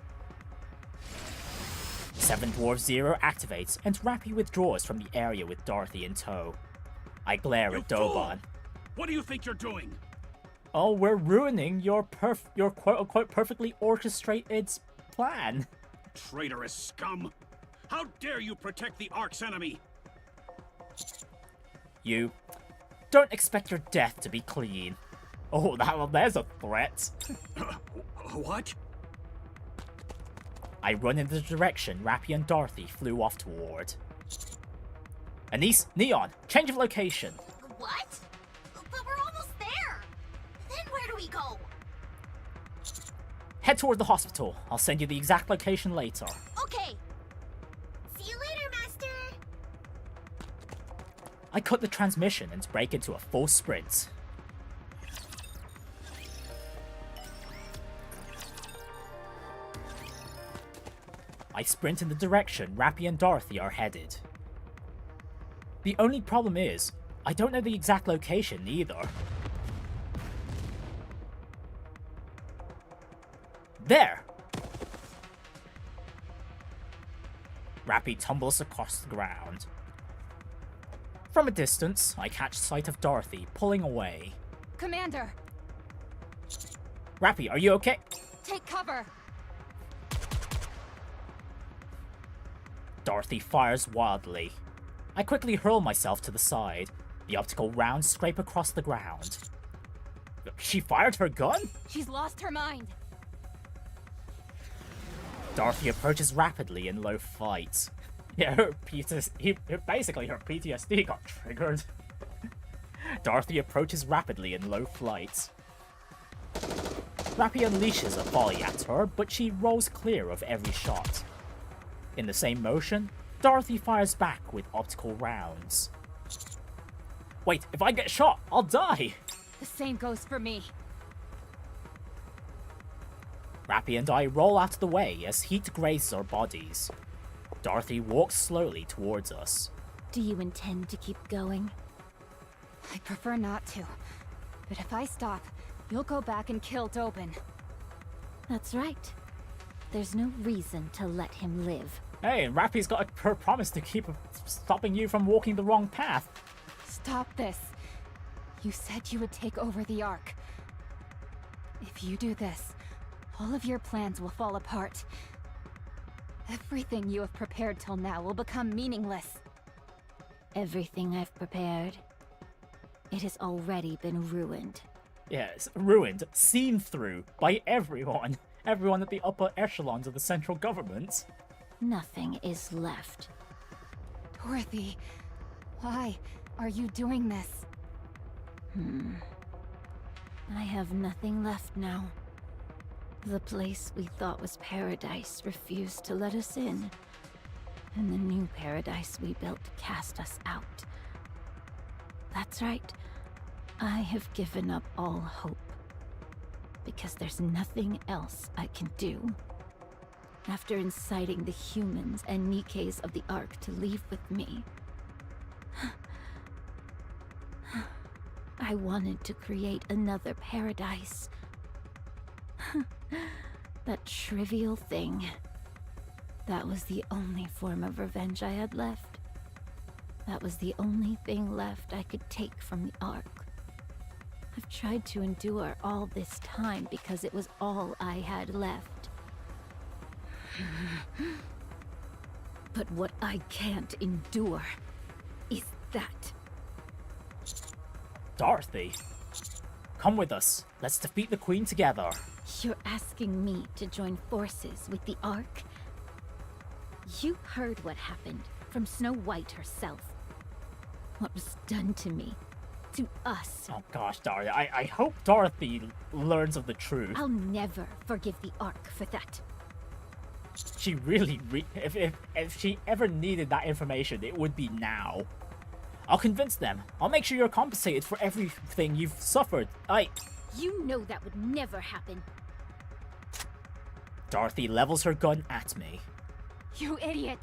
7 Dwarf Zero activates and Rappy withdraws from the area with Dorothy in tow. I glare at Doban. What do you think you're doing? Oh, we're ruining your quote-unquote perfectly orchestrated plan. Traitorous scum! How dare you protect the Ark's enemy? You don't expect your death to be clean. Oh, there's a threat. What? I run in the direction Rappy and Dorothy flew off toward. Anise, Neon, change of location. What? But we're almost there. Then where do we go? Head toward the hospital. I'll send you the exact location later. Okay. See you later, Master. I cut the transmission and break into a full sprint. I sprint in the direction Rappy and Dorothy are headed. The only problem is, I don't know the exact location either. There! Rappy tumbles across the ground. From a distance, I catch sight of Dorothy pulling away. Commander! Rappy, are you okay? Take cover! Dorothy fires wildly. I quickly hurl myself to the side. The optical rounds scrape across the ground. She fired her gun? She's lost her mind. Dorothy approaches rapidly in low flight. Yeah, her PTSD got triggered. Dorothy approaches rapidly in low flight. Rappy unleashes a volley at her, but she rolls clear of every shot. In the same motion, Dorothy fires back with optical rounds. Wait, if I get shot, I'll die! The same goes for me. Rappy and I roll out of the way as heat grazes our bodies. Dorothy walks slowly towards us. Do you intend to keep going? I'd prefer not to. But if I stop, you'll go back and kill Doban. That's right. There's no reason to let him live. Hey, and Rappy's got her promise to keep stopping you from walking the wrong path. Stop this. You said you would take over the Ark. If you do this, all of your plans will fall apart. Everything you have prepared till now will become meaningless. Everything I've prepared, it has already been ruined. Yes, ruined, seen through by everyone. Everyone at the upper echelons of the central government. Nothing is left. Dorothy, why are you doing this? I have nothing left now. The place we thought was paradise refused to let us in. And the new paradise we built cast us out. That's right. I have given up all hope. Because there's nothing else I can do. After inciting the humans and Nikkes of the Ark to leave with me, I wanted to create another paradise. That trivial thing. That was the only form of revenge I had left. That was the only thing left I could take from the Ark. I've tried to endure all this time because it was all I had left. But what I can't endure is that. Dorothy, come with us. Let's defeat the Queen together. You're asking me to join forces with the Ark? You heard what happened from Snow White herself. What was done to me. To us. Oh gosh, Daria, I hope Dorothy learns of the truth. I'll never forgive the Ark for that. She really, if she ever needed that information, it would be now. I'll convince them. I'll make sure you're compensated for everything you've suffered. You know that would never happen. Dorothy levels her gun at me. You idiot!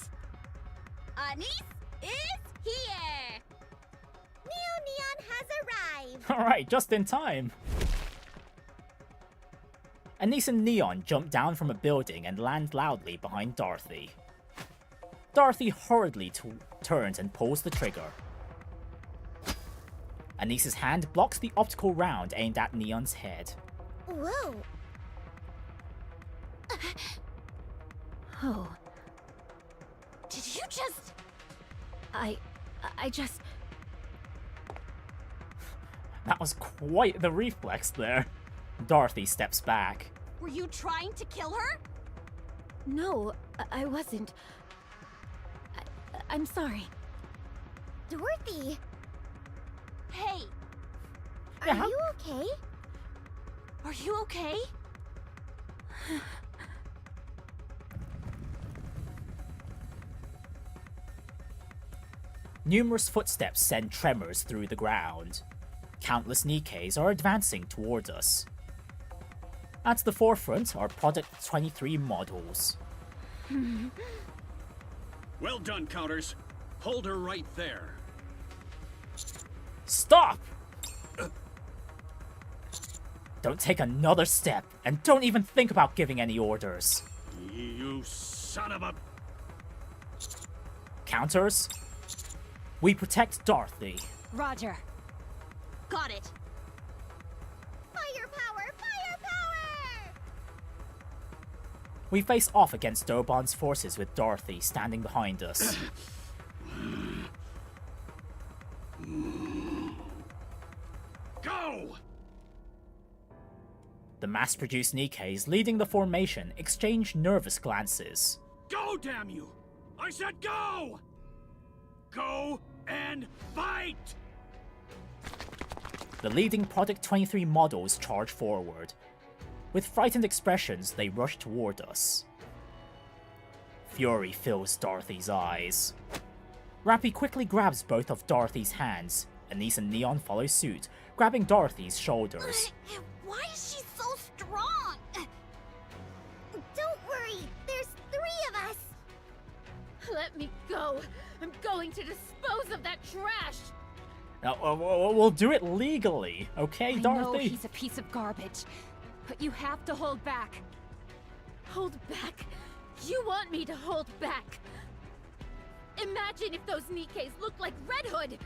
Anise is here! New Neon has arrived! Alright, just in time. Anise and Neon jump down from a building and land loudly behind Dorothy. Dorothy hurriedly turns and pulls the trigger. Anise's hand blocks the optical round aimed at Neon's head. Whoa. Oh. Did you just... I just... That was quite the reflex there. Dorothy steps back. Were you trying to kill her? No, I wasn't. I'm sorry. Dorothy! Hey! Are you okay? Are you okay? Numerous footsteps send tremors through the ground. Countless Nikkes are advancing towards us. At the forefront are Product 23 models. Well done, Counters. Hold her right there. Stop! Don't take another step, and don't even think about giving any orders. You son of a... Counters? We protect Dorothy. Roger. Got it. Firepower! Firepower! We face off against Doban's forces with Dorothy standing behind us. Go! The mass-produced Nikkes leading the formation exchange nervous glances. Go, damn you! I said go! Go and fight! The leading Product 23 models charge forward. With frightened expressions, they rush toward us. Fury fills Dorothy's eyes. Rappy quickly grabs both of Dorothy's hands Anise and Neon follow suit, grabbing Dorothy's shoulders. Why is she so strong? Don't worry, there's 3 of us. Let me go. I'm going to dispose of that trash. Now, we'll do it legally, okay, Dorothy? I know he's a piece of garbage, but you have to hold back. Hold back? You want me to hold back? Imagine if those Nikkes looked like Red Hood!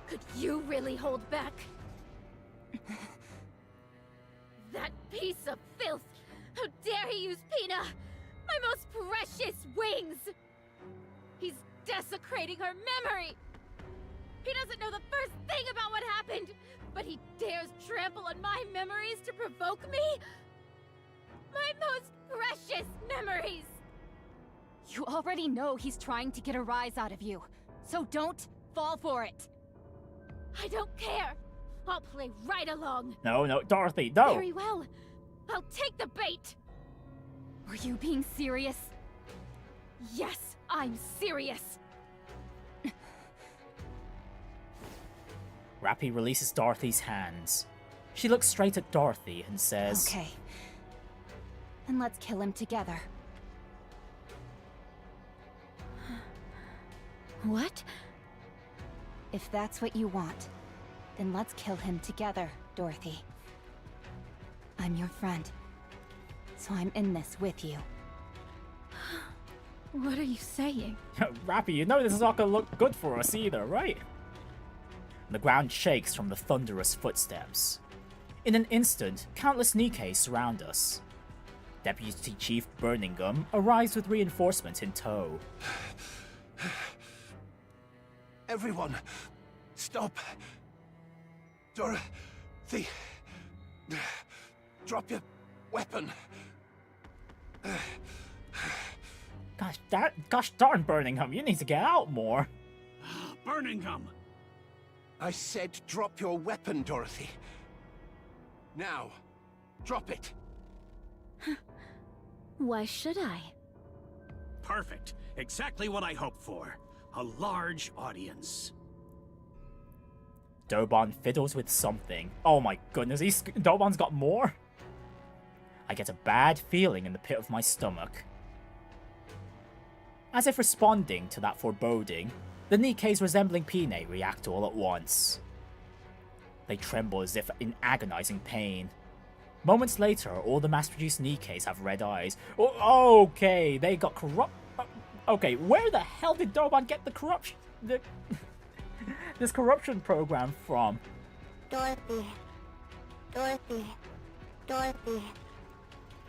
Could you really hold back? That piece of filth! How dare he use Pina! My most precious wings! He's desecrating her memory! He doesn't know the first thing about what happened, but he dares trample on my memories to provoke me? My most precious memories! You already know he's trying to get a rise out of you, so don't fall for it. I don't care. I'll play right along. No, Dorothy, no! Very well. I'll take the bait. Were you being serious? Yes, I'm serious. Rappy releases Dorothy's hands. She looks straight at Dorothy and says, Okay. Then let's kill him together. What? If that's what you want, then let's kill him together, Dorothy. I'm your friend, so I'm in this with you. What are you saying? Rappy, you know this is not gonna look good for us either, right? The ground shakes from the thunderous footsteps. In an instant, countless Nikke surround us. Deputy Chief Birmingham arrives with reinforcements in tow. Everyone, stop. Dorothy, drop your weapon. Gosh darn Birmingham, you need to get out more. Birmingham! I said drop your weapon, Dorothy. Now, drop it. Why should I? Perfect. Exactly what I hoped for. A large audience. Doban fiddles with something. Oh my goodness, Doban's got more? I get a bad feeling in the pit of my stomach. As if responding to that foreboding, the Nikkes resembling Pine react all at once. They tremble as if in agonizing pain. Moments later, all the mass-produced Nikkes have red eyes. Okay, they got corrupt. Okay, where the hell did Doban get the corruption? This corruption program from? Dorothy. Dorothy. Dorothy.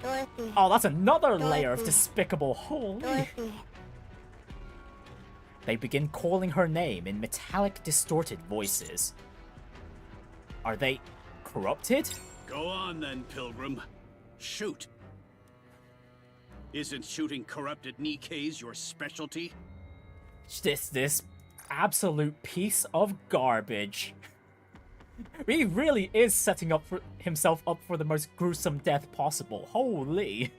Dorothy. Oh, that's another layer of despicable. Holy. Dorothy. They begin calling her name in metallic, distorted voices. Are they corrupted? Go on then, Pilgrim. Shoot. Isn't shooting corrupted Nikkes your specialty? This absolute piece of garbage. He really is setting up for himself up for the most gruesome death possible. Holy.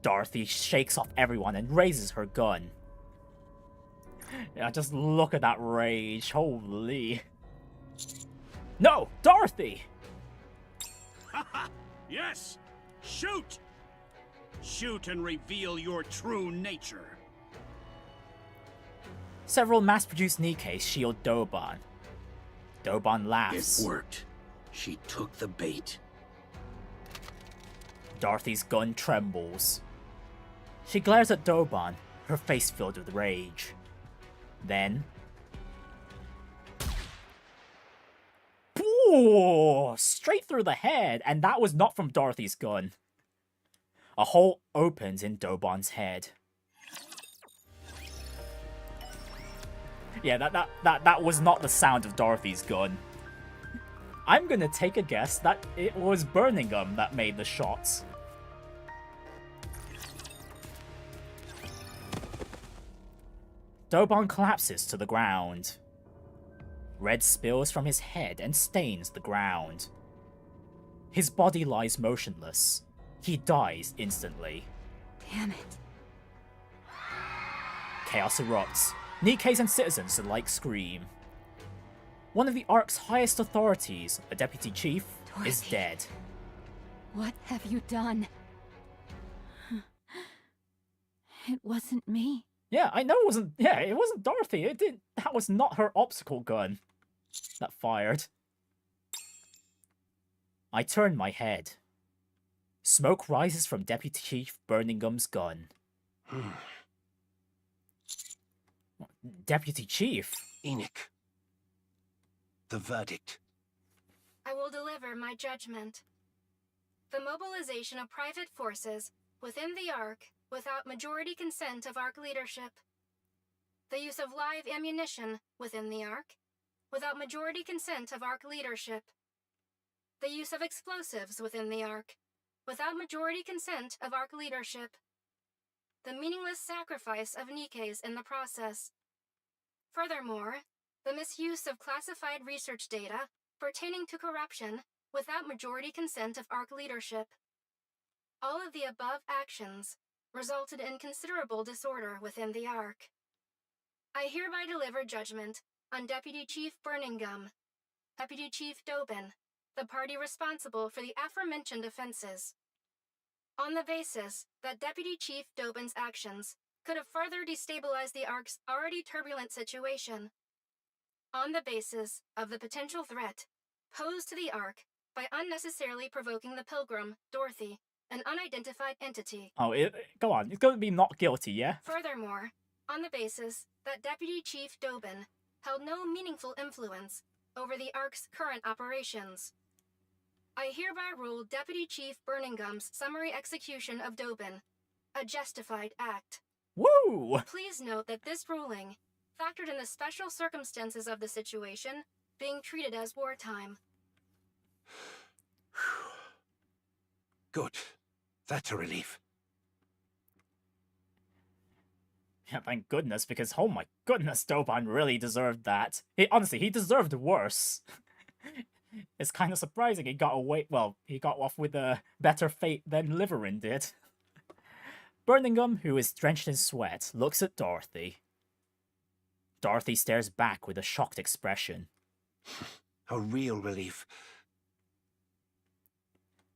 Dorothy shakes off everyone and raises her gun. Yeah, just look at that rage. Holy. No! Dorothy! Yes! Shoot! Shoot and reveal your true nature. Several mass-produced Nikkes shield Doban. Doban laughs. It worked. She took the bait. Dorothy's gun trembles. She glares at Doban, her face filled with rage. Then... Ooh, straight through the head, and that was not from Dorothy's gun. A hole opens in Doban's head. Yeah, that was not the sound of Dorothy's gun. I'm gonna take a guess that it was Birmingham that made the shots. Doban collapses to the ground. Red spills from his head and stains the ground. His body lies motionless. He dies instantly. Damn it. Chaos erupts. Nikkes and citizens alike scream. One of the Ark's highest authorities, a deputy chief, is Dorothy. dead. What have you done? It wasn't me. Yeah, I know it wasn't. Yeah, it wasn't Dorothy. It did. That was not her obstacle gun that fired. I turn my head. Smoke rises from Deputy Chief Burningham's gun. Deputy Chief? Enoch. The verdict. I will deliver my judgment. The mobilization of private forces within the Ark without majority consent of Ark leadership. The use of live ammunition within the Ark without majority consent of Ark leadership. The use of explosives within the Ark without majority consent of Ark leadership. The meaningless sacrifice of Nikkes in the process. Furthermore, the misuse of classified research data pertaining to corruption without majority consent of Ark leadership. All of the above actions resulted in considerable disorder within the Ark. I hereby deliver judgment on Deputy Chief Burningham, Deputy Chief Doban, the party responsible for the aforementioned offenses, on the basis that Deputy Chief Doban's actions could have further destabilized the Ark's already turbulent situation, on the basis of the potential threat posed to the Ark by unnecessarily provoking the Pilgrim, Dorothy, an unidentified entity. Oh, go on. It's going to be not guilty, yeah? Furthermore, on the basis that Deputy Chief Doban held no meaningful influence over the Ark's current operations, I hereby rule Deputy Chief Burningham's summary execution of Doban a justified act. Woo! Please note that this ruling factored in the special circumstances of the situation being treated as wartime. Good. That's a relief. Yeah, thank goodness, because oh my goodness, Doban really deserved that. Honestly, he deserved worse. It's kind of surprising he got away. Well, he got off with a better fate than Liverin did. Burningham, who is drenched in sweat, looks at Dorothy. Dorothy stares back with a shocked expression. A real relief.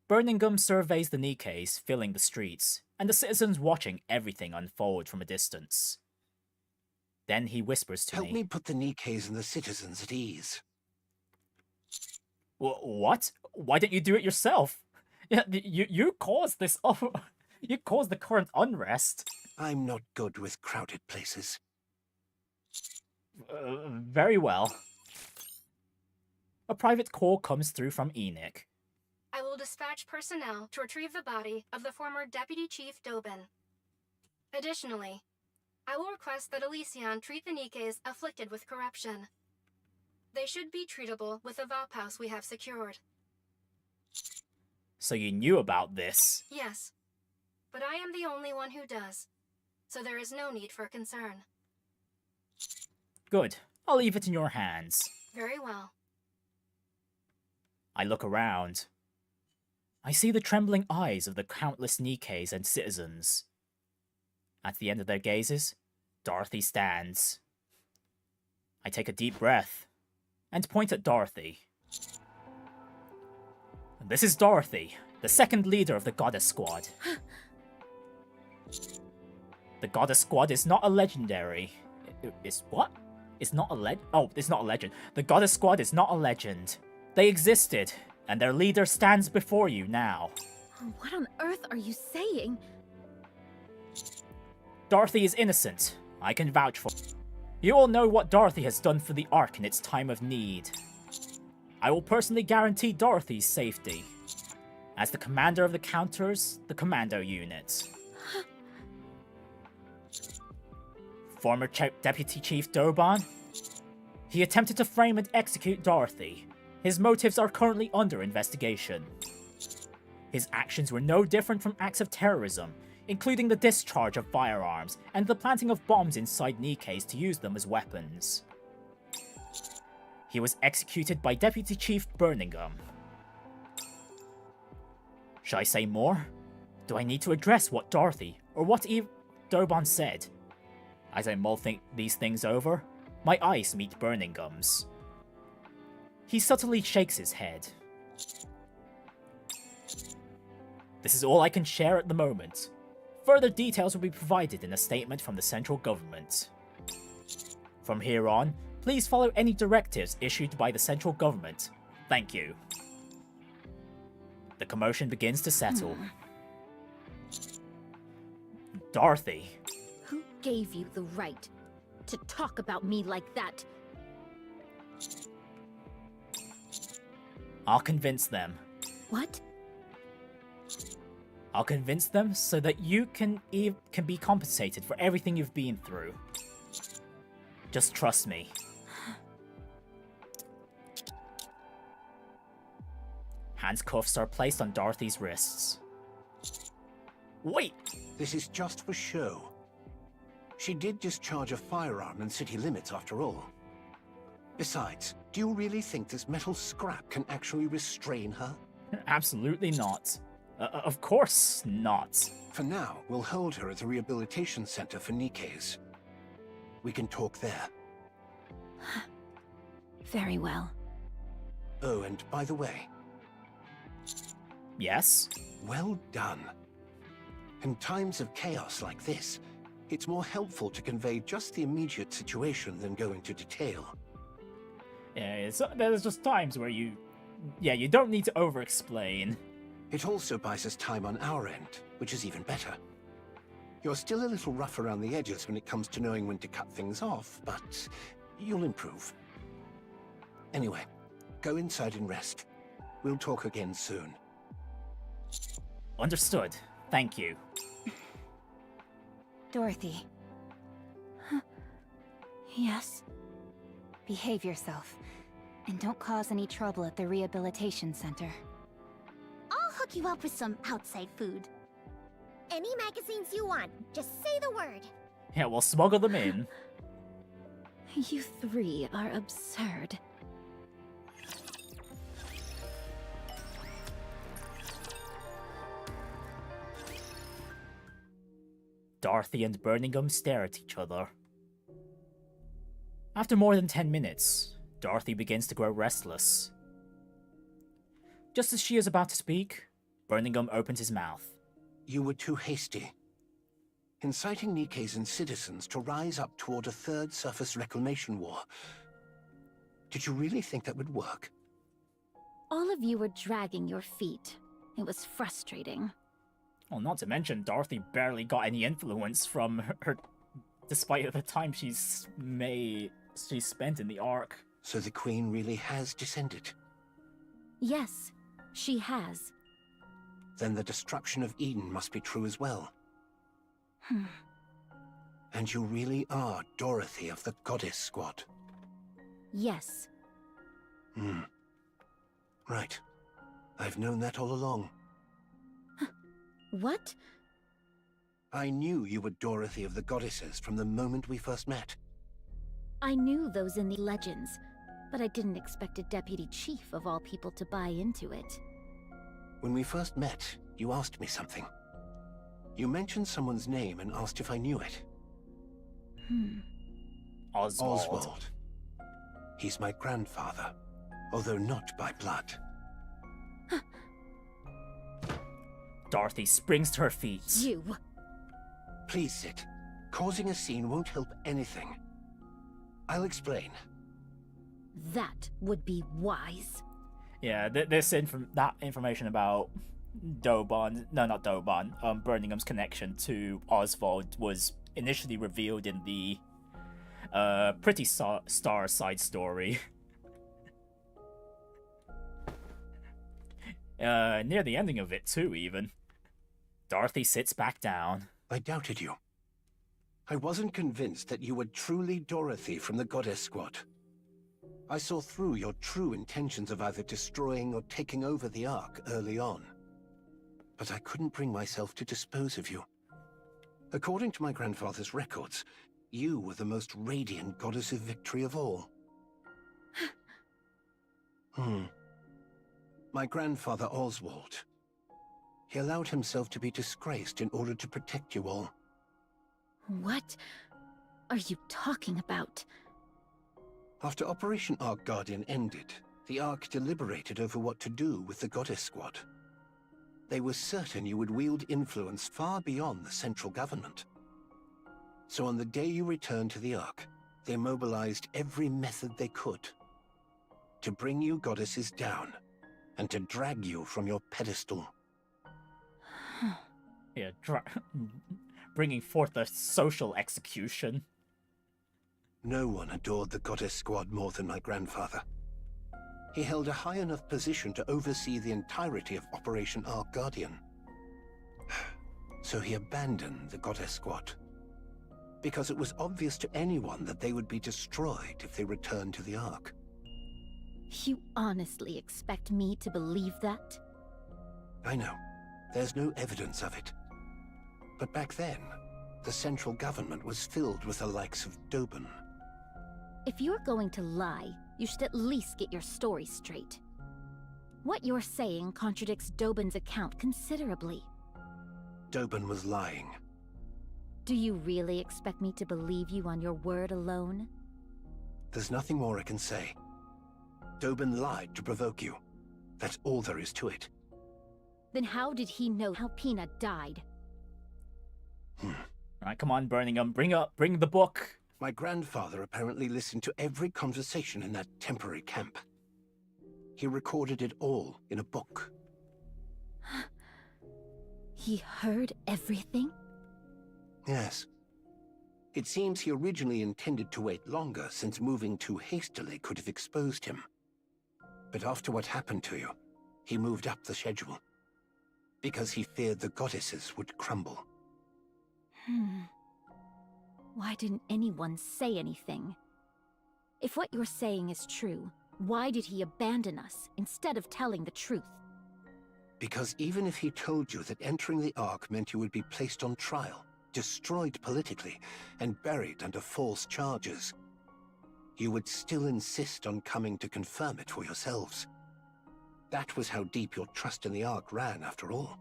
Burningham surveys the Nikkes filling the streets, and the citizens watching everything unfold from a distance. Then he whispers to Help me put the Nikkes and the citizens at ease. What? Why don't you do it yourself? Yeah, you caused this. Oh, you caused the current unrest. I'm not good with crowded places. Very well. A private call comes through from Enoch. I will dispatch personnel to retrieve the body of the former Deputy Chief Doban. Additionally, I will request that Elysion treat the Nikkes afflicted with corruption. They should be treatable with the Valpaus we have secured. So you knew about this? Yes, but I am the only one who does, so there is no need for concern. Good. I'll leave it in your hands. Very well. I look around. I see the trembling eyes of the countless Nikkes and citizens. At the end of their gazes, Dorothy stands. I take a deep breath and point at Dorothy. This is Dorothy, the second leader of the Goddess Squad. The Goddess Squad is not a legendary. Is what? It's not a it's not a legend. The Goddess Squad is not a legend. They existed, and their leader stands before you now. What on earth are you saying? Dorothy is innocent. I can vouch for it. You all know what Dorothy has done for the Ark in its time of need. I will personally guarantee Dorothy's safety. As the commander of the Counters, the Commando Unit. Former Deputy Chief Doban. He attempted to frame and execute Dorothy. His motives are currently under investigation. His actions were no different from acts of terrorism, including the discharge of firearms and the planting of bombs inside Nikkes to use them as weapons. He was executed by Deputy Chief Burningham. Should I say more? Do I need to address what Dorothy, or what Doban said? As I mull these things over, my eyes meet Burning Gum's. He subtly shakes his head. This is all I can share at the moment. Further details will be provided in a statement from the central government. From here on, please follow any directives issued by the central government. Thank you. The commotion begins to settle. Dorothy. Who gave you the right to talk about me like that? I'll convince them. What? I'll convince them so that you can be compensated for everything you've been through. Just trust me. Handcuffs are placed on Dorothy's wrists. Wait! This is just for show. She did discharge a firearm in city limits after all. Besides, do you really think this metal scrap can actually restrain her? Absolutely not. Of course not. For now, we'll hold her at the rehabilitation center for Nikke's. We can talk there. Very well. Oh, and by the way... Yes? Well done. In times of chaos like this, it's more helpful to convey just the immediate situation than go into detail. Yeah, there's just times where you don't need to over-explain. It also buys us time on our end, which is even better. You're still a little rough around the edges when it comes to knowing when to cut things off, but you'll improve. Anyway, go inside and rest. We'll talk again soon. Understood. Thank you. Dorothy. Yes? Behave yourself, and don't cause any trouble at the rehabilitation center. I'll hook you up with some outside food. Any magazines you want, just say the word. Yeah, we'll smuggle them in. You three are absurd. Dorothy and Birmingham stare at each other. After more than 10 minutes, Dorothy begins to grow restless. Just as she is about to speak, Birmingham opens his mouth. You were too hasty. Inciting Nikke's and citizens to rise up toward a third surface reclamation war. Did you really think that would work? All of you were dragging your feet. It was frustrating. Well, not to mention, Dorothy barely got any influence from her despite the time she's spent in the Ark. So the Queen really has descended? Yes, she has. Then the destruction of Eden must be true as well. And you really are Dorothy of the Goddess Squad? Yes. Right. I've known that all along. What? I knew you were Dorothy of the Goddesses from the moment we first met. I knew those in the legends, but I didn't expect a deputy chief of all people to buy into it. When we first met, you asked me something. You mentioned someone's name and asked if I knew it. Oswald. He's my grandfather, although not by blood. Dorothy springs to her feet. You! Please sit. Causing a scene won't help anything. I'll explain. That would be wise. Yeah, that information about Birmingham's connection to Oswald was initially revealed in the Pretty Star side story. Near the ending of it too, even. Dorothy sits back down. I doubted you. I wasn't convinced that you were truly Dorothy from the Goddess Squad. I saw through your true intentions of either destroying or taking over the Ark early on. But I couldn't bring myself to dispose of you. According to my grandfather's records, you were the most radiant goddess of victory of all. My grandfather Oswald. He allowed himself to be disgraced in order to protect you all. What are you talking about? After Operation Ark Guardian ended, the Ark deliberated over what to do with the Goddess Squad. They were certain you would wield influence far beyond the central government. So on the day you returned to the Ark, they mobilized every method they could to bring you goddesses down and to drag you from your pedestal. Yeah, bringing forth a social execution. No one adored the Goddess Squad more than my grandfather. He held a high enough position to oversee the entirety of Operation Ark Guardian. So he abandoned the Goddess Squad, because it was obvious to anyone that they would be destroyed if they returned to the Ark. You honestly expect me to believe that? I know. There's no evidence of it. But back then, the central government was filled with the likes of Doban. If you're going to lie, you should at least get your story straight. What you're saying contradicts Doban's account considerably. Doban was lying. Do you really expect me to believe you on your word alone? There's nothing more I can say. Doban lied to provoke you. That's all there is to it. Then how did he know how Peanut died? Alright, come on, Birmingham, bring the book. My grandfather apparently listened to every conversation in that temporary camp. He recorded it all in a book. He heard everything? Yes. It seems he originally intended to wait longer, since moving too hastily could have exposed him. But after what happened to you, he moved up the schedule. Because he feared the goddesses would crumble. Why didn't anyone say anything? If what you're saying is true, why did he abandon us instead of telling the truth? Because even if he told you that entering the Ark meant you would be placed on trial, destroyed politically, and buried under false charges, you would still insist on coming to confirm it for yourselves. That was how deep your trust in the Ark ran, after all.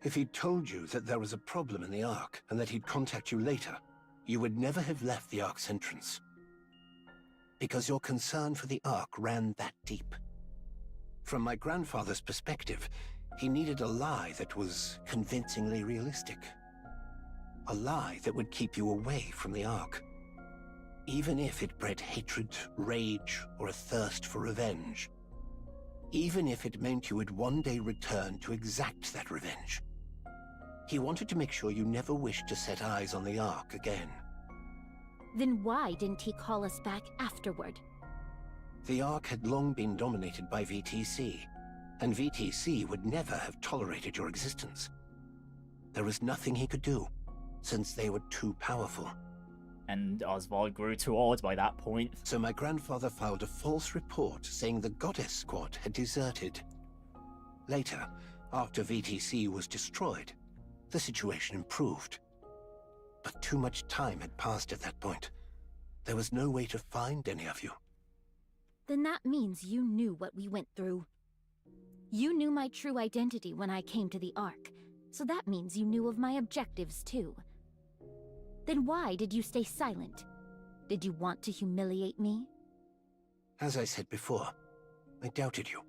If he'd told you that there was a problem in the Ark, and that he'd contact you later, you would never have left the Ark's entrance. Because your concern for the Ark ran that deep. From my grandfather's perspective, he needed a lie that was convincingly realistic. A lie that would keep you away from the Ark. Even if it bred hatred, rage, or a thirst for revenge. Even if it meant you would one day return to exact that revenge. He wanted to make sure you never wished to set eyes on the Ark again. Then why didn't he call us back afterward? The Ark had long been dominated by VTC, and VTC would never have tolerated your existence. There was nothing he could do, since they were too powerful. And Oswald grew too old by that point. So my grandfather filed a false report saying the Goddess Squad had deserted. Later, after VTC was destroyed, the situation improved. But too much time had passed at that point. There was no way to find any of you. Then that means you knew what we went through. You knew my true identity when I came to the Ark, so that means you knew of my objectives too. Then why did you stay silent? Did you want to humiliate me? As I said before, I doubted you.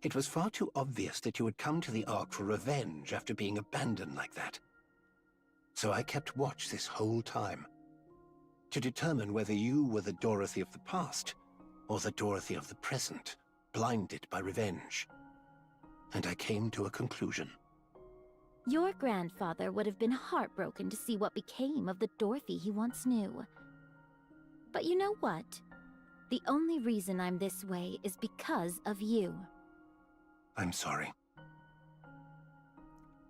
It was far too obvious that you would come to the Ark for revenge after being abandoned like that. So I kept watch this whole time, to determine whether you were the Dorothy of the past, or the Dorothy of the present, blinded by revenge. And I came to a conclusion. Your grandfather would have been heartbroken to see what became of the Dorothy he once knew. But you know what? The only reason I'm this way is because of you. I'm sorry.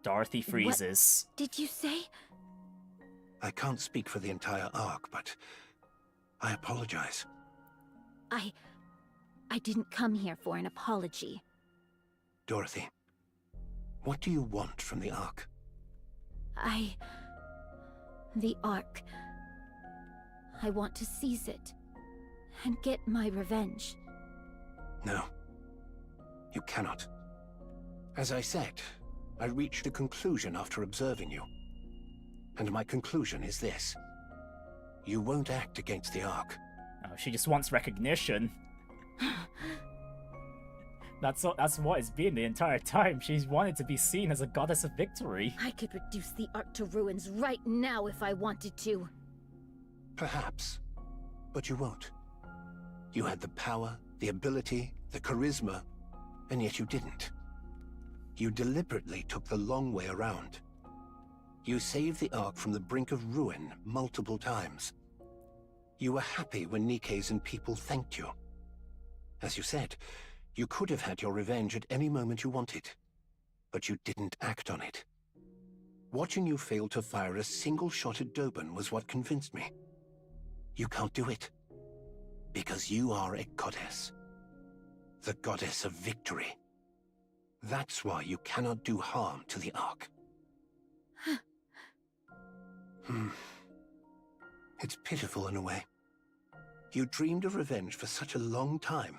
Dorothy freezes. What did you say? I can't speak for the entire Ark, but I apologize. I didn't come here for an apology. Dorothy, what do you want from the Ark? The Ark. I want to seize it and get my revenge. No, you cannot. As I said, I reached a conclusion after observing you. And my conclusion is this. You won't act against the Ark. Oh, she just wants recognition. That's what it's been the entire time. She's wanted to be seen as a goddess of victory. I could reduce the Ark to ruins right now if I wanted to. Perhaps. But you won't. You had the power, the ability, the charisma, and yet you didn't. You deliberately took the long way around. You saved the Ark from the brink of ruin multiple times. You were happy when Nikke's and people thanked you. As you said, you could have had your revenge at any moment you wanted, but you didn't act on it. Watching you fail to fire a single shot at Doban was what convinced me. You can't do it. Because you are a goddess. The goddess of victory. That's why you cannot do harm to the Ark. It's pitiful in a way. You dreamed of revenge for such a long time,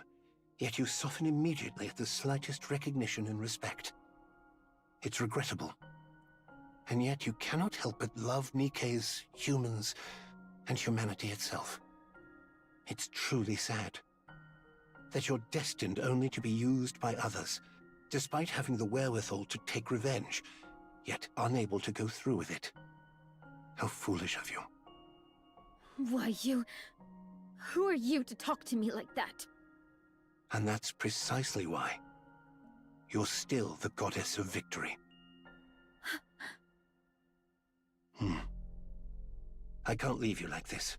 yet you soften immediately at the slightest recognition and respect. It's regrettable. And yet you cannot help but love Nikke's, humans, and humanity itself. It's truly sad. That you're destined only to be used by others, despite having the wherewithal to take revenge, yet unable to go through with it. How foolish of you. Why, who are you to talk to me like that? And that's precisely why. You're still the goddess of victory. I can't leave you like this.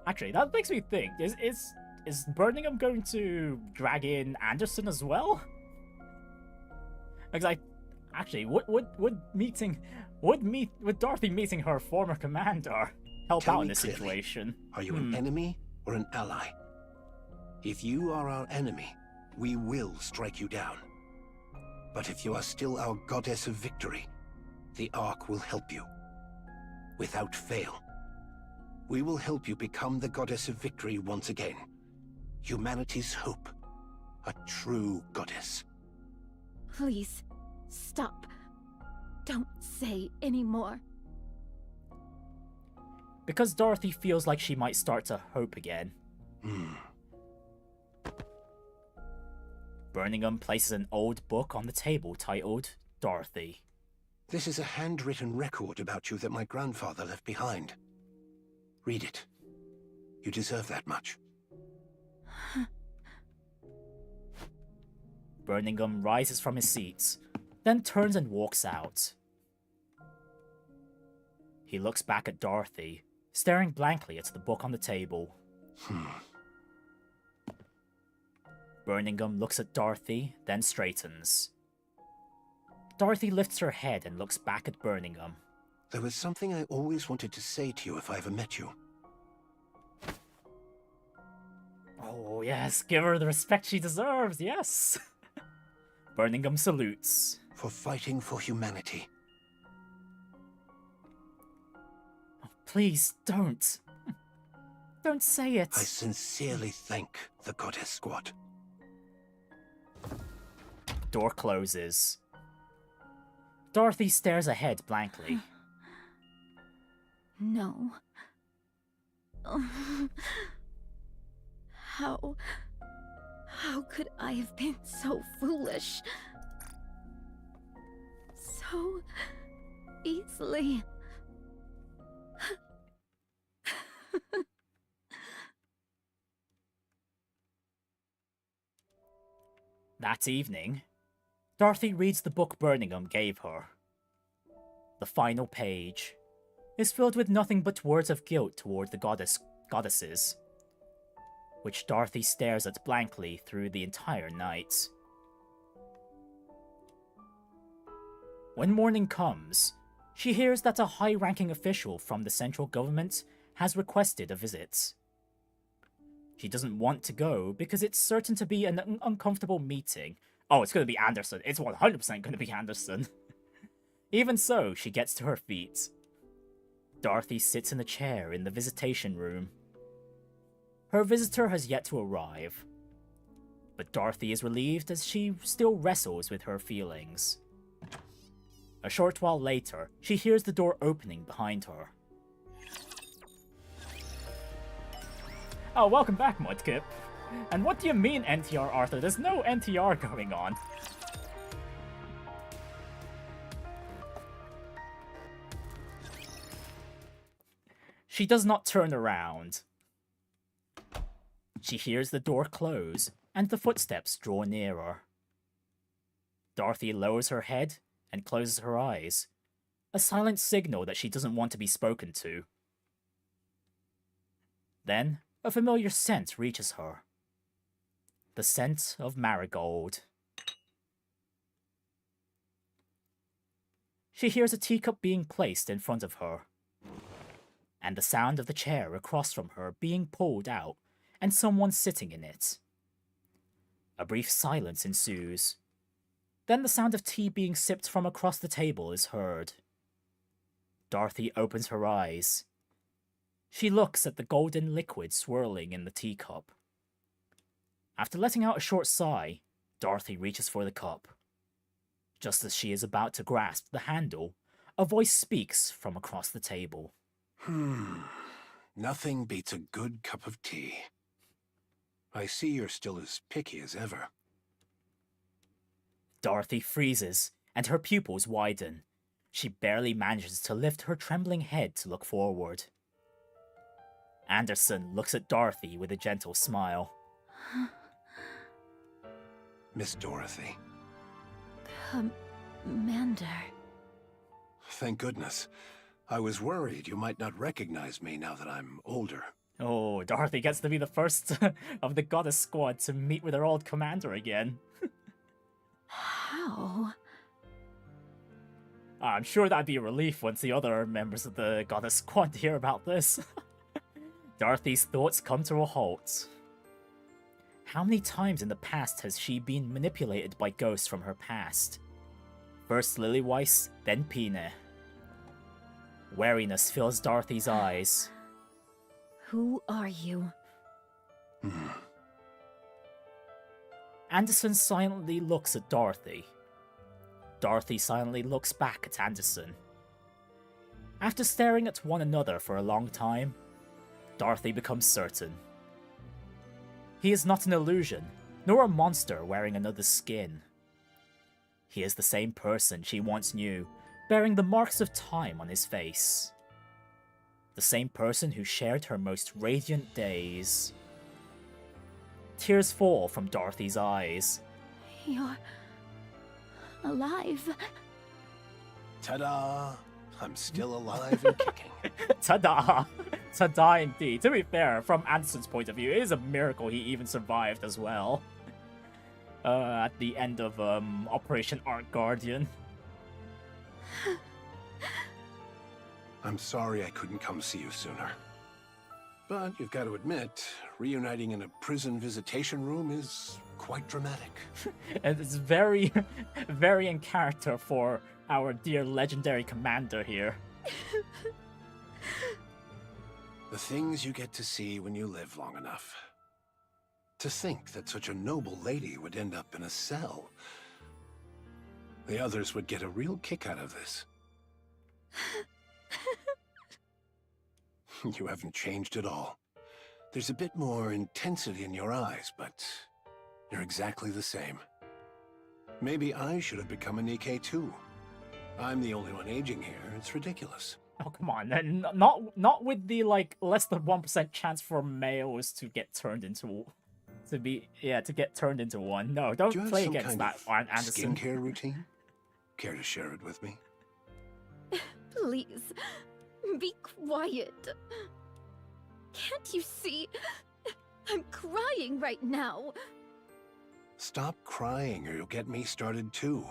Actually, that makes me think, is Birmingham going to drag in Anderson as well? Because actually, would Dorothy meeting her former commander help out in this situation? Are you an enemy or an ally? If you are our enemy, we will strike you down. But if you are still our goddess of victory, the Ark will help you. Without fail. We will help you become the goddess of victory once again. Humanity's hope. A true goddess. Please, stop. Don't say any more. Because Dorothy feels like she might start to hope again. Birmingham places an old book on the table titled Dorothy. This is a handwritten record about you that my grandfather left behind. Read it. You deserve that much. Birmingham rises from his seat, then turns and walks out. He looks back at Dorothy, staring blankly at the book on the table. Birmingham looks at Dorothy, then straightens. Dorothy lifts her head and looks back at Birmingham. There was something I always wanted to say to you if I ever met you. Oh yes, give her the respect she deserves, yes! Birmingham salutes. For fighting for humanity. Oh, please, don't. Don't say it. I sincerely thank the Goddess Squad. Door closes. Dorothy stares ahead blankly. No. How could I have been so foolish? So easily. That evening, Dorothy reads the book Birmingham gave her. The final page is filled with nothing but words of guilt toward the goddesses, which Dorothy stares at blankly through the entire night. When morning comes, she hears that a high-ranking official from the central government has requested a visit. She doesn't want to go because it's certain to be an uncomfortable meeting. Oh, it's going to be Anderson. It's 100% going to be Anderson. Even so, she gets to her feet. Dorothy sits in a chair in the visitation room. Her visitor has yet to arrive. But Dorothy is relieved as she still wrestles with her feelings. A short while later, she hears the door opening behind her. Oh, welcome back, Mudkip. And what do you mean NTR, Arthur? There's no NTR going on. She does not turn around. She hears the door close, and the footsteps draw nearer. Dorothy lowers her head and closes her eyes, a silent signal that she doesn't want to be spoken to. Then, a familiar scent reaches her. The scent of marigold. She hears a teacup being placed in front of her, and the sound of the chair across from her being pulled out and someone sitting in it. A brief silence ensues. Then the sound of tea being sipped from across the table is heard. Dorothy opens her eyes. She looks at the golden liquid swirling in the teacup. After letting out a short sigh, Dorothy reaches for the cup. Just as she is about to grasp the handle, a voice speaks from across the table. Nothing beats a good cup of tea. I see you're still as picky as ever. Dorothy freezes, and her pupils widen. She barely manages to lift her trembling head to look forward. Anderson looks at Dorothy with a gentle smile. Miss Dorothy. Commander. Thank goodness. I was worried you might not recognize me now that I'm older. Oh, Dorothy gets to be the first of the Goddess Squad to meet with her old commander again. How? I'm sure that'd be a relief once the other members of the Goddess Squad hear about this. Dorothy's thoughts come to a halt. How many times in the past has she been manipulated by ghosts from her past? First Lilyweiss, then Pine. Wariness fills Dorothy's eyes. Who are you? Anderson silently looks at Dorothy. Dorothy silently looks back at Anderson. After staring at one another for a long time, Dorothy becomes certain. He is not an illusion, nor a monster wearing another skin. He is the same person she once knew, bearing the marks of time on his face. The same person who shared her most radiant days. Tears fall from Dorothy's eyes. You're alive. Ta-da! I'm still alive and kicking. Ta-da! Ta-da indeed. To be fair, from Anderson's point of view, it is a miracle he even survived as well. At the end of Operation Ark Guardian. I'm sorry I couldn't come see you sooner. But you've got to admit, reuniting in a prison visitation room is quite dramatic. And it's very, very in character for our dear legendary commander here. The things you get to see when you live long enough. To think that such a noble lady would end up in a cell. The others would get a real kick out of this. You haven't changed at all. There's a bit more intensity in your eyes, but you're exactly the same. Maybe I should have become a Nikke too. I'm the only one aging here. It's ridiculous. Oh, come on. And not with the, like, less than 1% chance for males to get turned into... To get turned into one. No, don't Do you play have some against kind that, of Anderson. skincare routine? Care to share it with me? Please, be quiet. Can't you see? I'm crying right now. Stop crying or you'll get me started too.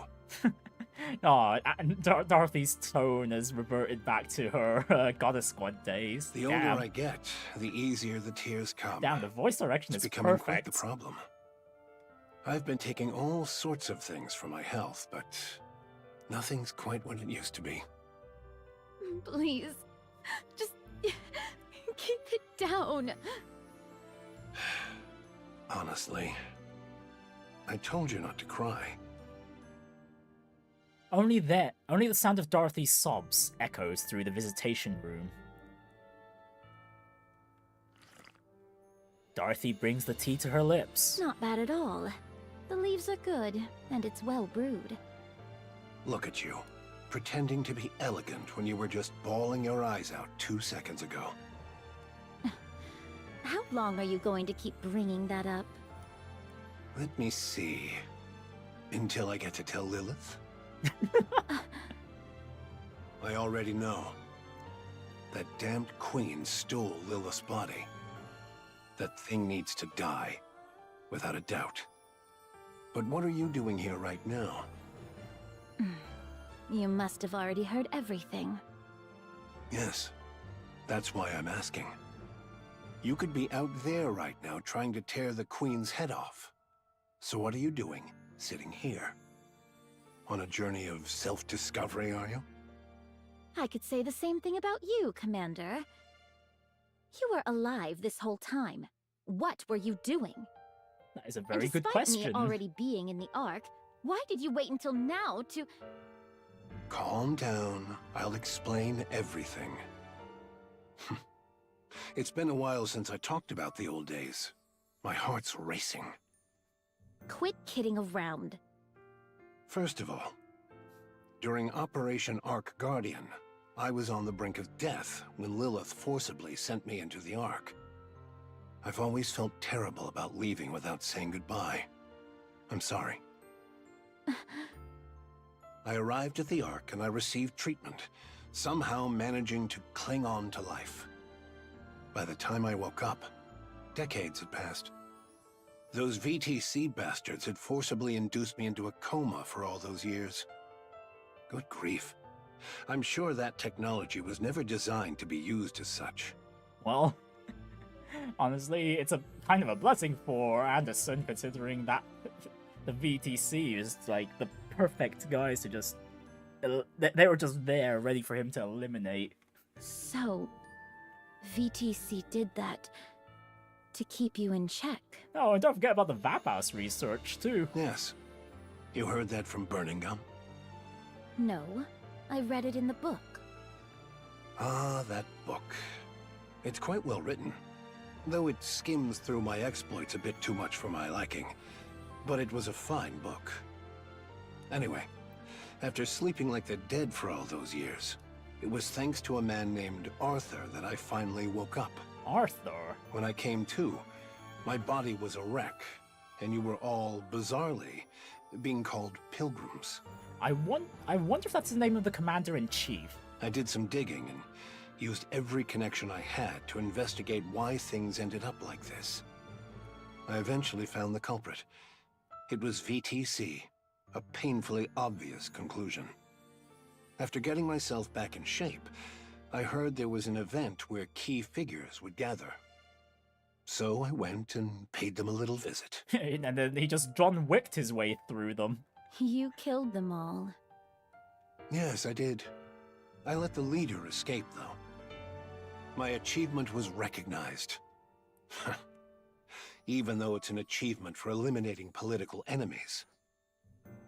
Oh, Dorothy's tone has reverted back to her Goddess Squad days. The older I get, the easier the tears come. Damn, the voice direction It's is becoming perfect. quite the problem. I've been taking all sorts of things for my health, but nothing's quite what it used to be. Please, just keep it down. Honestly, I told you not to cry. Only the sound of Dorothy's sobs echoes through the visitation room. Dorothy brings the tea to her lips. Not bad at all. The leaves are good, and it's well brewed. Look at you, pretending to be elegant when you were just bawling your eyes out 2 seconds ago. How long are you going to keep bringing that up? Let me see. Until I get to tell Lilith? I already know. That damned queen stole Lilith's body. That thing needs to die, without a doubt. But what are you doing here right now? You must have already heard everything. Yes, that's why I'm asking. You could be out there right now trying to tear the queen's head off. So what are you doing, sitting here? On a journey of self-discovery, are you? I could say the same thing about you, Commander. You were alive this whole time. What were you doing? That is a very good Despite question. me already being in the Ark, why did you wait until now to... Calm down. I'll explain everything. It's been a while since I talked about the old days. My heart's racing. Quit kidding around. First of all, during Operation Ark Guardian, I was on the brink of death when Lilith forcibly sent me into the Ark. I've always felt terrible about leaving without saying goodbye. I'm sorry. I arrived at the Ark and I received treatment, somehow managing to cling on to life. By the time I woke up, decades had passed. Those VTC bastards had forcibly induced me into a coma for all those years. Good grief. I'm sure that technology was never designed to be used as such. Well, honestly, it's a kind of a blessing for Anderson, considering that the VTC is like the perfect guys to just... They were just there, ready for him to eliminate. So, VTC did that to keep you in check. Oh, and don't forget about the Vapas research, too. Yes. You heard that from Burning Gum? No, I read it in the book. Ah, that book. It's quite well written, though it skims through my exploits a bit too much for my liking. But it was a fine book. Anyway, after sleeping like the dead for all those years, it was thanks to a man named Arthur that I finally woke up. Arthur? When I came to, my body was a wreck, and you were all, bizarrely, being called pilgrims. I wonder if that's the name of the Commander-in-Chief. I did some digging and used every connection I had to investigate why things ended up like this. I eventually found the culprit. It was VTC, a painfully obvious conclusion. After getting myself back in shape, I heard there was an event where key figures would gather. So I went and paid them a little visit. And then he just John Wicked his way through them. You killed them all. Yes, I did. I let the leader escape, though. My achievement was recognized. Even though it's an achievement for eliminating political enemies.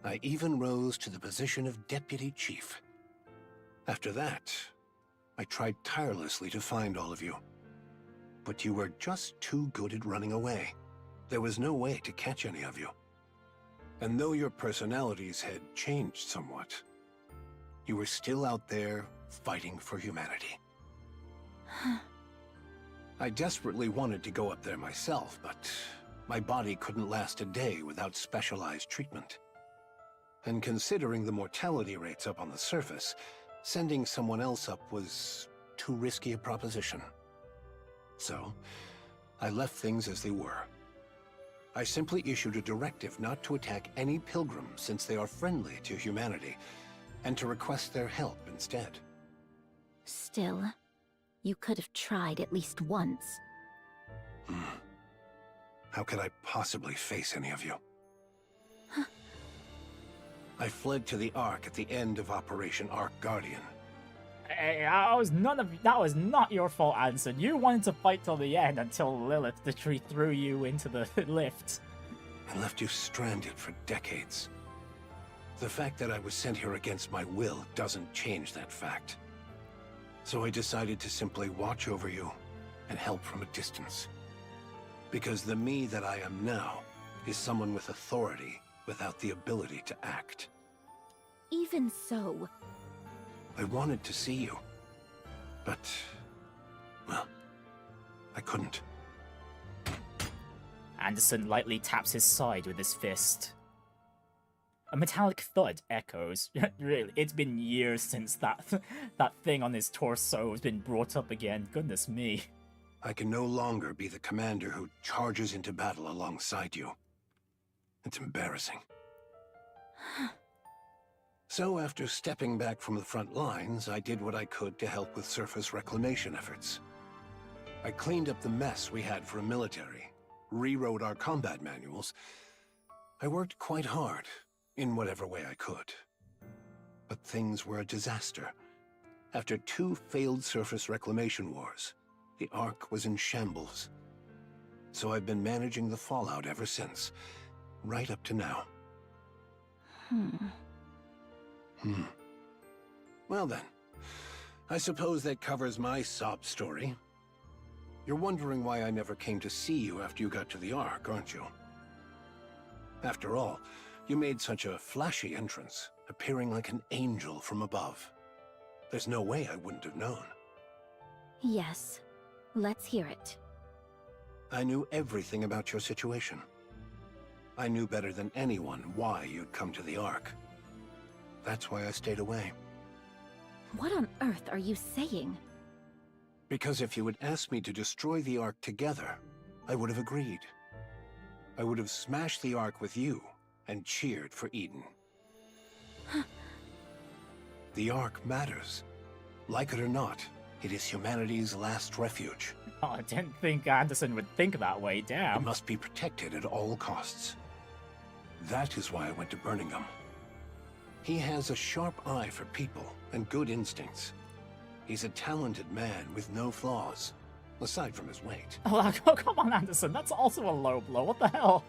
I even rose to the position of Deputy Chief. After that, I tried tirelessly to find all of you. But you were just too good at running away. There was no way to catch any of you. And though your personalities had changed somewhat, you were still out there fighting for humanity. I desperately wanted to go up there myself, but my body couldn't last a day without specialized treatment. And considering the mortality rates up on the surface, sending someone else up was too risky a proposition. So, I left things as they were. I simply issued a directive not to attack any pilgrims since they are friendly to humanity, and to request their help instead. Still, you could have tried at least once. How could I possibly face any of you? I fled to the Ark at the end of Operation Ark Guardian. Hey, that was not your fault, Anson. You wanted to fight till the end until Lilith literally threw you into the lift. and left you stranded for decades. The fact that I was sent here against my will doesn't change that fact. So I decided to simply watch over you and help from a distance. Because the me that I am now is someone with authority without the ability to act. Even so, I wanted to see you, but, well, I couldn't. Anderson lightly taps his side with his fist. A metallic thud echoes. Really, it's been years since that thing on his torso has been brought up again. Goodness me. I can no longer be the commander who charges into battle alongside you. It's embarrassing. So after stepping back from the front lines, I did what I could to help with surface reclamation efforts. I cleaned up the mess we had for a military, rewrote our combat manuals. I worked quite hard, in whatever way I could. But things were a disaster. After 2 failed surface reclamation wars, the Ark was in shambles. So I've been managing the fallout ever since, right up to now. Well then, I suppose that covers my sob story. You're wondering why I never came to see you after you got to the Ark, aren't you? After all, you made such a flashy entrance, appearing like an angel from above. There's no way I wouldn't have known. yes. Let's hear it. I knew everything about your situation. I knew better than anyone why you'd come to the Ark. That's why I stayed away. What on earth are you saying? Because if you had asked me to destroy the Ark together, I would have agreed. I would have smashed the Ark with you and cheered for Eden. The Ark matters. Like it or not, it is humanity's last refuge. Oh, I didn't think Anderson would think that way, damn. It must be protected at all costs. That is why I went to Birmingham. He has a sharp eye for people and good instincts. He's a talented man with no flaws, aside from his weight. Oh, come on, Anderson, that's also a low blow, what the hell?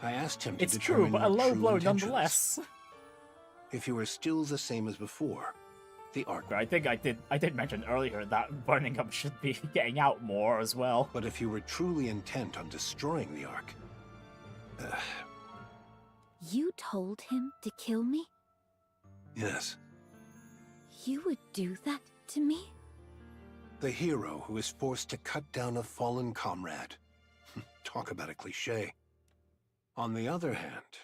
I asked him to It's determine true, but a your low true blow intentions. nonetheless. If you were still the same as before, the Ark... I think I did mention earlier that Birmingham should be getting out more as well. But if you were truly intent on destroying the Ark... You told him to kill me? yes. You would do that to me? The hero who is forced to cut down a fallen comrade. Talk about a cliché. On the other hand,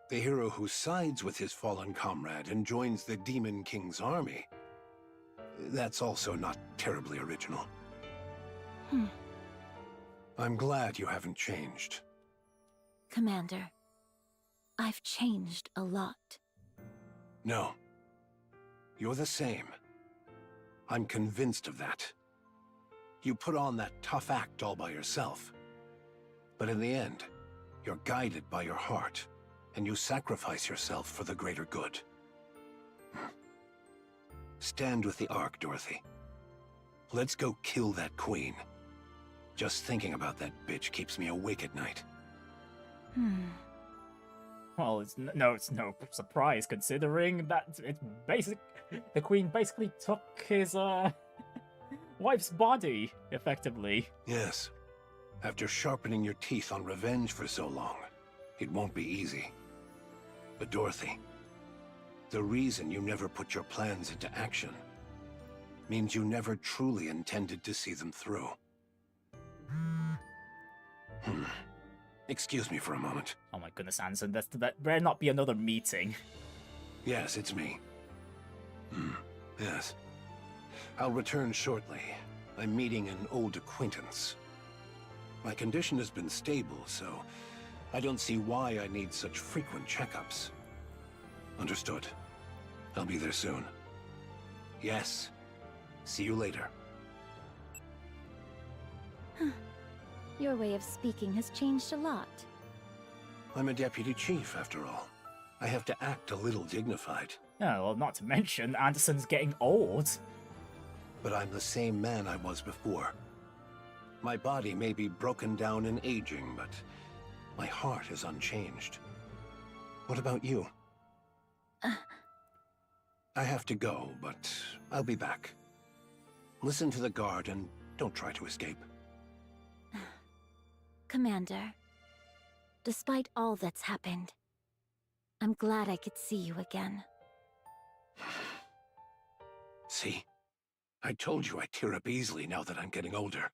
the hero who sides with his fallen comrade and joins the Demon King's army. That's also not terribly original. I'm glad you haven't changed. Commander, I've changed a lot. No. You're the same. I'm convinced of that. You put on that tough act all by yourself. But in the end, you're guided by your heart, and you sacrifice yourself for the greater good. Stand with the Ark, Dorothy. Let's go kill that queen. Just thinking about that bitch keeps me awake at night. Well, it's no surprise considering that the queen basically took his wife's body, effectively. Yes. After sharpening your teeth on revenge for so long, it won't be easy. But Dorothy, the reason you never put your plans into action means you never truly intended to see them through. Excuse me for a moment. Oh my goodness, Anderson, that better not be another meeting. Yes, it's me. Yes. I'll return shortly. I'm meeting an old acquaintance. My condition has been stable, so I don't see why I need such frequent checkups. Understood. I'll be there soon. Yes. See you later. Your way of speaking has changed a lot. I'm a deputy chief, after all. I have to act a little dignified. Yeah, well, not to mention, Anderson's getting old. But I'm the same man I was before. My body may be broken down and aging, but my heart is unchanged. What about you? I have to go, but I'll be back. Listen to the guard and don't try to escape. Commander, despite all that's happened, I'm glad I could see you again. See? I told you I tear up easily now that I'm getting older.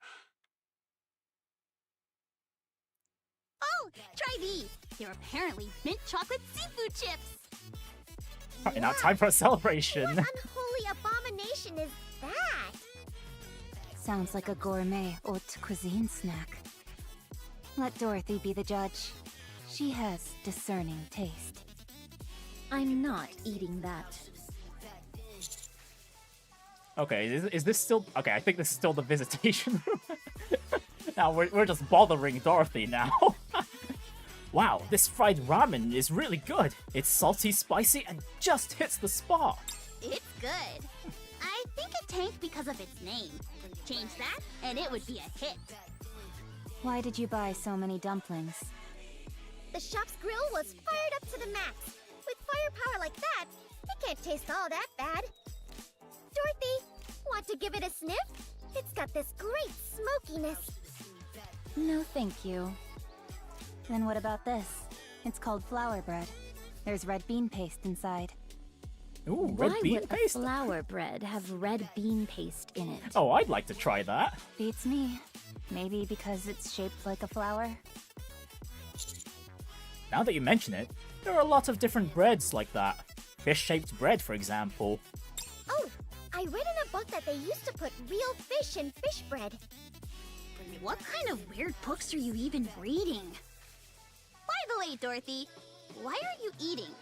Oh, try these! They're apparently mint chocolate seafood chips! Alright, now time for a celebration. What unholy abomination is that? Sounds like a gourmet haute cuisine snack. Let Dorothy be the judge. She has discerning taste. I'm not eating that. Okay, is this still... Okay, I think this is still the visitation room. Now we're just bothering Dorothy now. Wow, this fried ramen is really good. It's salty, spicy, and just hits the spot. It's good. I think it tanked because of its name. Change that, and it would be a hit. Why did you buy so many dumplings? The shop's grill was fired up to the max. With firepower like that, it can't taste all that bad. Dorothy, want to give it a sniff? It's got this great smokiness. No, thank you. Then what about this? It's called flour bread. There's red bean paste inside. Ooh, red Why bean would paste? a flour bread have red bean paste in it? Oh, I'd like to try that. Beats me. Maybe because it's shaped like a flower? Now that you mention it, there are a lot of different breads like that. Fish-shaped bread, for example. Oh, I read in a book that they used to put real fish in fish bread. What kind of weird books are you even reading? By the way, Dorothy, why are you eating?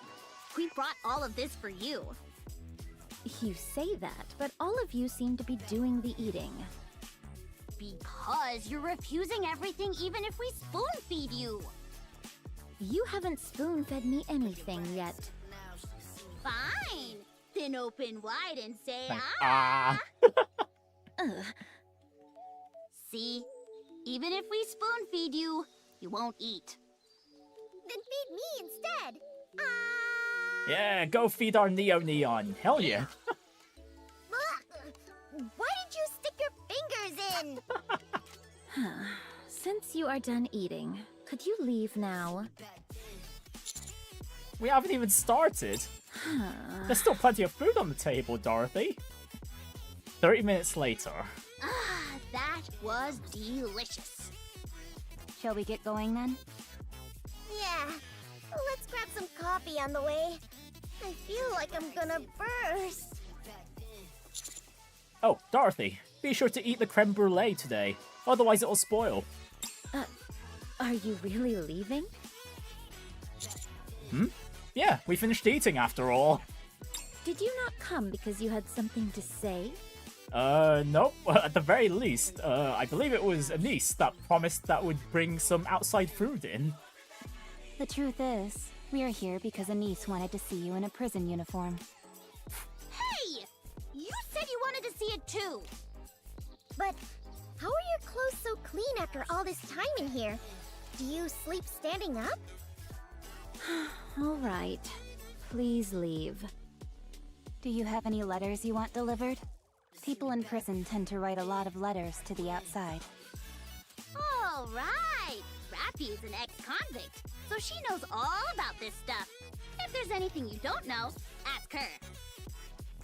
We brought all of this for you. You say that, but all of you seem to be doing the eating. Because you're refusing everything even if we spoon-feed you. You haven't spoon-fed me anything yet. Fine. Then open wide and say Ah. See? Even if we spoon-feed you, you won't eat. Then feed me instead. Yeah, go feed our Neo Neon. Hell yeah. Why did you stick your fingers in? Since you are done eating, could you leave now? We haven't even started. There's still plenty of food on the table, Dorothy. 30 minutes later. That was delicious. Shall we get going then? Yeah. Let's grab some coffee on the way. I feel like I'm gonna burst. Oh, Dorothy, be sure to eat the creme brulee today, otherwise it'll spoil. Are you really leaving? Yeah, we finished eating after all. Did you not come because you had something to say? Nope. At the very least, I believe it was a niece that promised that would bring some outside food in. The truth is, we are here because a niece wanted to see you in a prison uniform. Hey! You said you wanted to see it too! But how are your clothes so clean after all this time in here? Do you sleep standing up? All right. Please leave. Do you have any letters you want delivered? People in prison tend to write a lot of letters to the outside. All right! Rappy is an ex-convict, so she knows all about this stuff. If there's anything you don't know, ask her.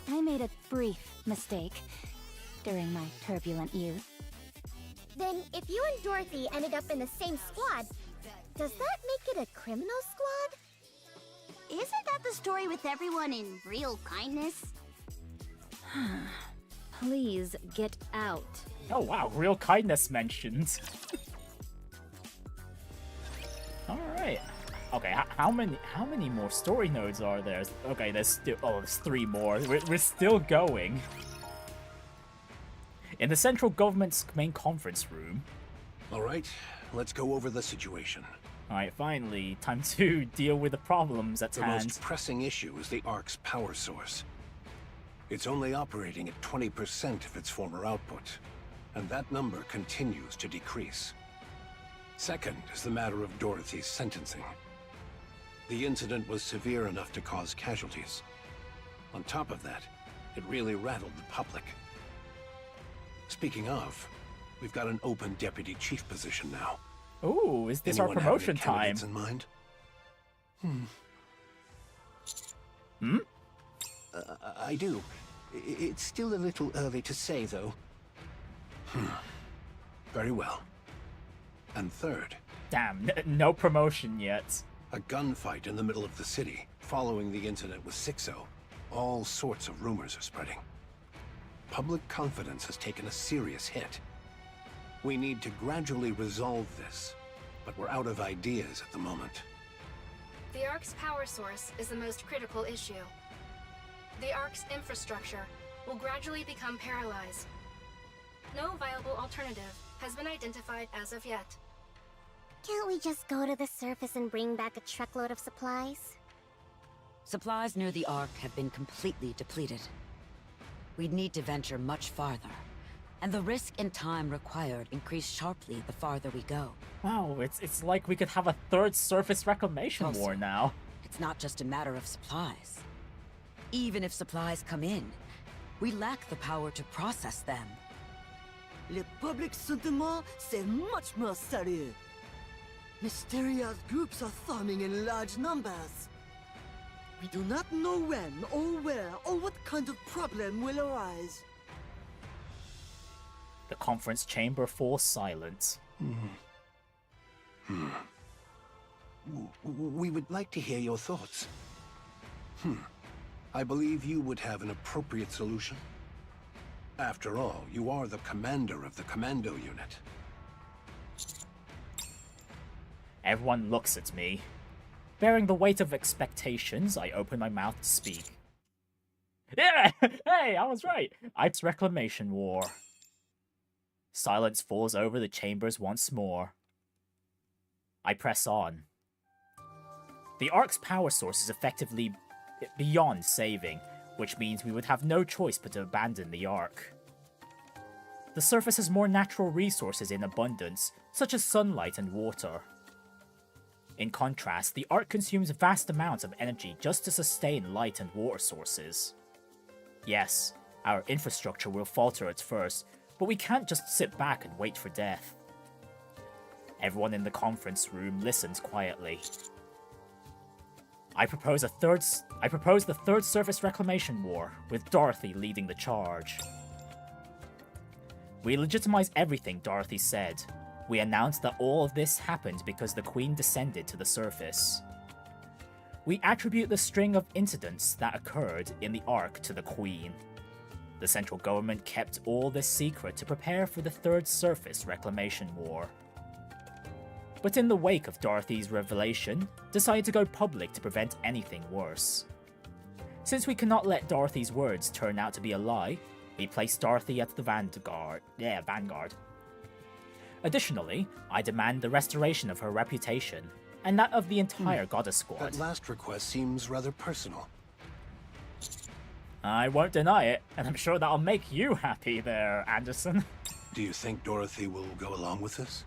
I made a brief mistake during my turbulent youth. Then, if you and Dorothy ended up in the same squad, does that make it a criminal squad? Isn't that the story with everyone in real kindness? Please get out. Oh wow, real kindness mentioned. Alright. Okay, how many more story nodes are there? Okay, there's 3 more. We're still going. In the central government's main conference room. Alright, let's go over the situation. Alright, finally, time to deal with the problems at hand. The most pressing issue is the Ark's power source. It's only operating at 20% of its former output, and that number continues to decrease. Second is the matter of Dorothy's sentencing. The incident was severe enough to cause casualties. On top of that, it really rattled the public. Speaking of, we've got an open deputy chief position now. Ooh, is this Anyone our promotion have any time? candidates in mind? I do. It's still a little early to say, though. Very well. And third. Damn, no promotion yet. A gunfight in the middle of the city, following the incident with Sixo. All sorts of rumors are spreading. Public confidence has taken a serious hit. We need to gradually resolve this, but we're out of ideas at the moment. The Ark's power source is the most critical issue. The Ark's infrastructure will gradually become paralyzed. No viable alternative has been identified as of yet. Can't we just go to the surface and bring back a truckload of supplies? Supplies near the Ark have been completely depleted. We'd need to venture much farther, and the risk and time required increase sharply the farther we go. Wow, it's like we could have a third surface reclamation Also, war now. It's not just a matter of supplies. Even if supplies come in, we lack the power to process them. Le public sentiment, c'est much more sérieux. Mysterious groups are forming in large numbers. We do not know when, or where, or what kind of problem will arise. The conference chamber falls silent. We would like to hear your thoughts. I believe you would have an appropriate solution. After all, you are the commander of the commando unit. Everyone looks at me. Bearing the weight of expectations, I open my mouth to speak. Yeah! Hey, I was right! It's reclamation war. Silence falls over the chambers once more. I press on. The Ark's power source is effectively beyond saving, which means we would have no choice but to abandon the Ark. The surface has more natural resources in abundance, such as sunlight and water. In contrast, the Ark consumes vast amounts of energy just to sustain light and water sources. Yes, our infrastructure will falter at first, but we can't just sit back and wait for death. Everyone in the conference room listens quietly. I propose the third surface reclamation war, with Dorothy leading the charge. We legitimize everything Dorothy said. We announce that all of this happened because the Queen descended to the surface. We attribute the string of incidents that occurred in the Ark to the Queen. The central government kept all this secret to prepare for the third surface reclamation war. But in the wake of Dorothy's revelation, decided to go public to prevent anything worse. Since we cannot let Dorothy's words turn out to be a lie, we place Dorothy at the vanguard. Additionally, I demand the restoration of her reputation, and that of the entire Goddess Squad. That last request seems rather personal. I won't deny it, and I'm sure that'll make you happy there, Anderson. Do you think Dorothy will go along with this?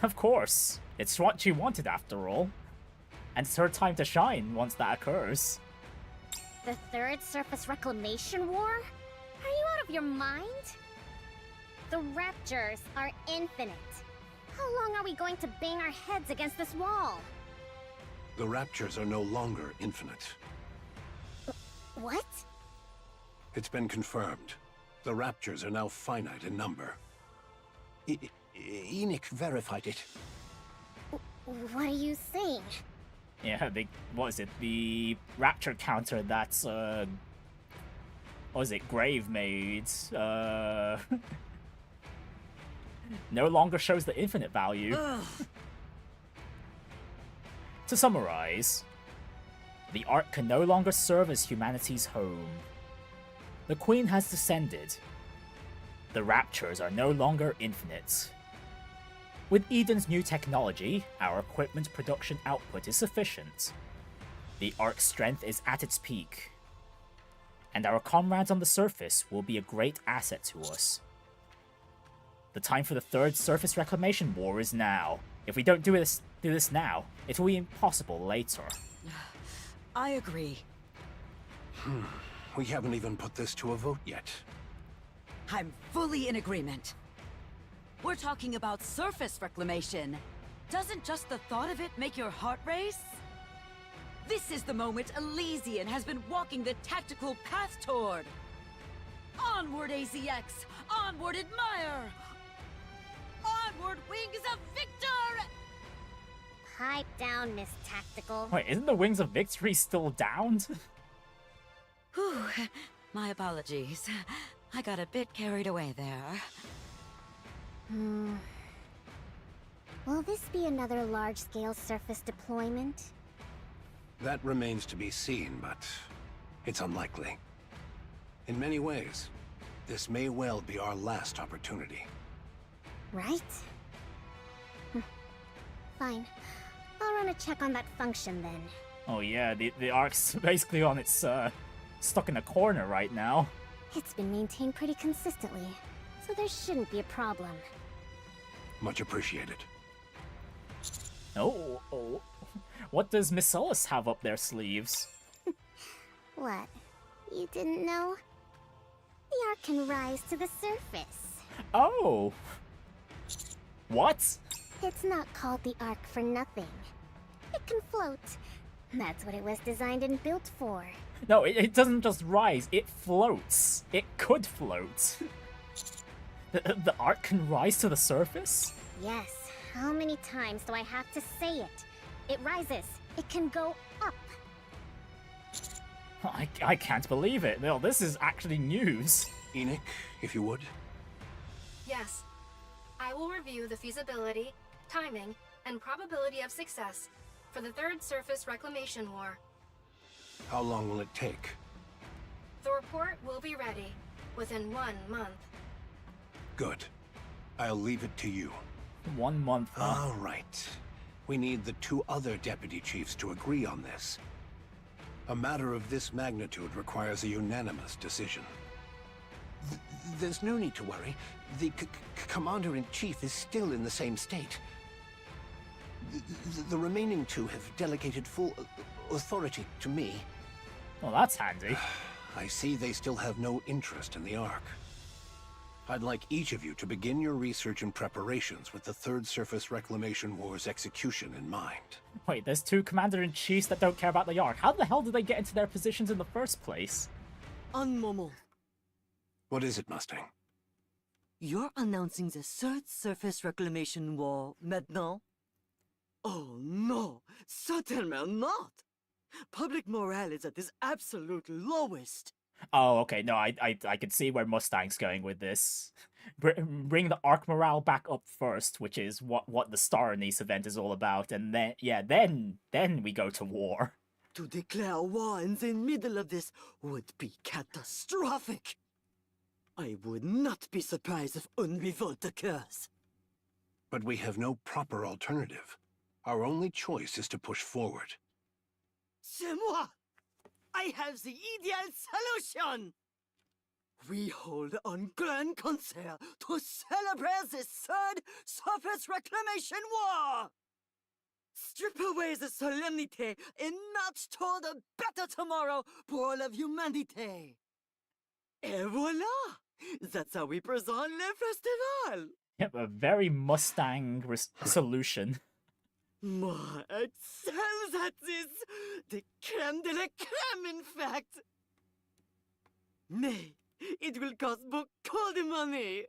Of course. It's what she wanted after all. And it's her time to shine once that occurs. The third surface reclamation war? Are you out of your mind? The Raptors are infinite. How long are we going to bang our heads against this wall? The Raptors are no longer infinite. What? It's been confirmed. The Raptors are now finite in number. Enoch verified it. What are you saying? Yeah, what is it? The Rapture counter that's, what was it? Grave made, no longer shows the infinite value. To summarize, the Ark can no longer serve as humanity's home. The Queen has descended. The Raptures are no longer infinite. With Eden's new technology, our equipment production output is sufficient. The Ark's strength is at its peak. And our comrades on the surface will be a great asset to us. The The time for the third surface reclamation war is now. If we don't do this now, it will be impossible later. I agree. We haven't even put this to a vote yet. I'm fully in agreement. We're talking about surface reclamation. Doesn't just the thought of it make your heart race? This is the moment Elysian has been walking the tactical path toward. Onward, AZX! Onward, Admire! Onward, Wings of Victor! Pipe down, Miss Tactical. Wait, isn't the Wings of Victory still downed? Whew, my apologies. I got a bit carried away there. Will this be another large-scale surface deployment? That remains to be seen, but it's unlikely. In many ways, this may well be our last opportunity. Right? Fine. I'll run a check on that function then. Oh yeah, the Ark's basically on its, stuck in a corner right now. It's been maintained pretty consistently, so there shouldn't be a problem. Much appreciated. Oh. What does Miss Ellis have up their sleeves? What? You didn't know? The Ark can rise to the surface. Oh! What? It's not called the Ark for nothing. It can float. That's what it was designed and built for. No, it doesn't just rise, it floats. It could float. The Ark can rise to the surface? Yes. How many times do I have to say it? It rises. It can go up. I can't believe it. No, this is actually news. Enoch, if you would. Yes. I will review the feasibility, timing, and probability of success for the third surface reclamation war. How long will it take? The report will be ready within 1 month. Good. I'll leave it to you. 1 month, huh? All right. We need the 2 other deputy chiefs to agree on this. A matter of this magnitude requires a unanimous decision. There's no need to worry. The Commander-in-Chief is still in the same state. The remaining 2 have delegated full authority to me. Well, that's handy. I see they still have no interest in the Ark. I'd like each of you to begin your research and preparations with the Third Surface Reclamation War's execution in mind. Wait, there's 2 Commander-in-Chiefs that don't care about the Ark. How the hell did they get into their positions in the first place? Un moment. What is it, Mustang? You're announcing the Third Surface Reclamation War maintenant? Oh no, certainly not! Public morale is at its absolute lowest. Oh, okay. No, I could see where Mustang's going with this. Bring the Ark morale back up first, which is what the Star Anise event is all about, and then then we go to war. To declare war in the middle of this would be catastrophic. I would not be surprised if une revolt occurs. But we have no proper alternative. Our only choice is to push forward. C'est moi! I have the ideal solution! We hold a grand concert to celebrate the third surface reclamation war! Strip away the solemnity and march toward a better tomorrow for all of humanity! Et voila! That's how we present le festival! Yep, a very Mustang solution. Moi, excels at this! The crème de la crème, in fact! Mais, it will cost beaucoup de money!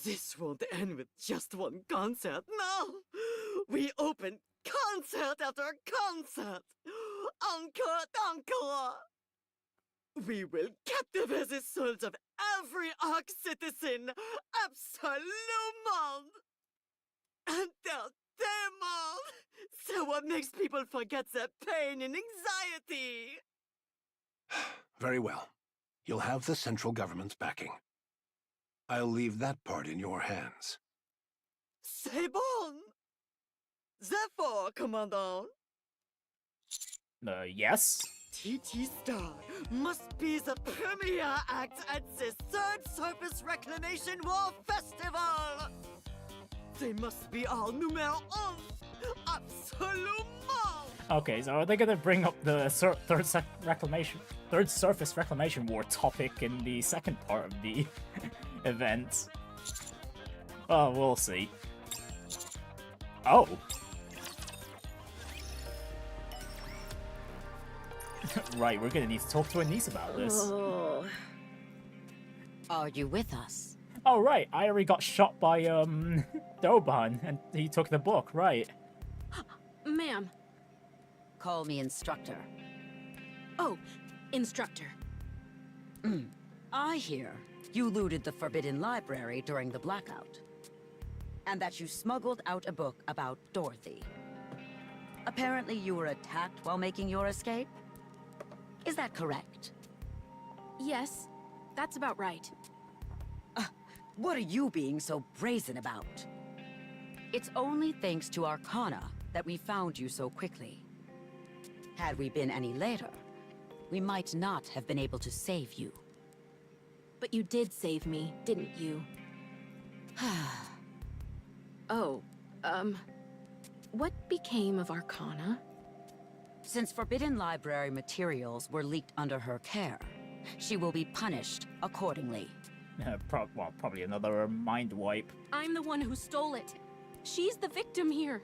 This won't end with just one concert, no! We open concert after concert! Encore! We will captivate the souls of every Ark citizen! Absolument! Entertainment! So what makes people forget their pain and anxiety? Very well. You'll have the central government's backing. I'll leave that part in your hands. C'est bon! Therefore, Commandant. Yes? TT Star must be the premier act at the 3rd Surface Reclamation War Festival! They must be all numéro 1! Absolument! Okay, so are they gonna bring up the third Surface Reclamation War topic in the second part of the event? Oh, we'll see. Oh! Right, we're gonna need to talk to Anise about this. Oh. Are you with us? Oh, right, I already got shot by, Doban, and he took the book, right. Ma'am. Call me instructor. Oh, instructor. I hear you looted the Forbidden Library during the blackout. And that you smuggled out a book about Dorothy. Apparently you were attacked while making your escape? Is that correct? Yes, that's about right. What are you being so brazen about? It's only thanks to Arcana that we found you so quickly. Had we been any later, we might not have been able to save you. But you did save me, didn't you? Oh, what became of Arcana? Since Forbidden Library materials were leaked under her care, she will be punished accordingly. Probably another mind wipe. I'm the one who stole it. She's the victim here.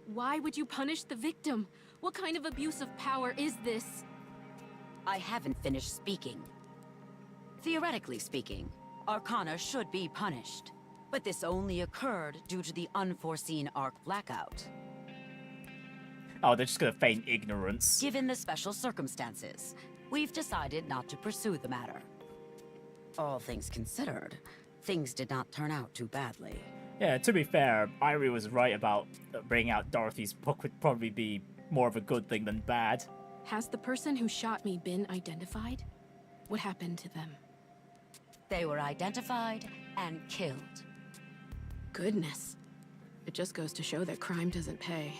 Why would you punish the victim? What kind of abuse of power is this? I haven't finished speaking. Theoretically speaking, Arcana should be punished. But this only occurred due to the unforeseen Arc blackout. Oh, they're just gonna feign ignorance. Given the special circumstances, we've decided not to pursue the matter. All things considered, things did not turn out too badly. Yeah, to be fair, Irie was right about bringing out Dorothy's book would probably be more of a good thing than bad. Has the person who shot me been identified? What happened to them? They were identified and killed. Goodness. It just goes to show that crime doesn't pay.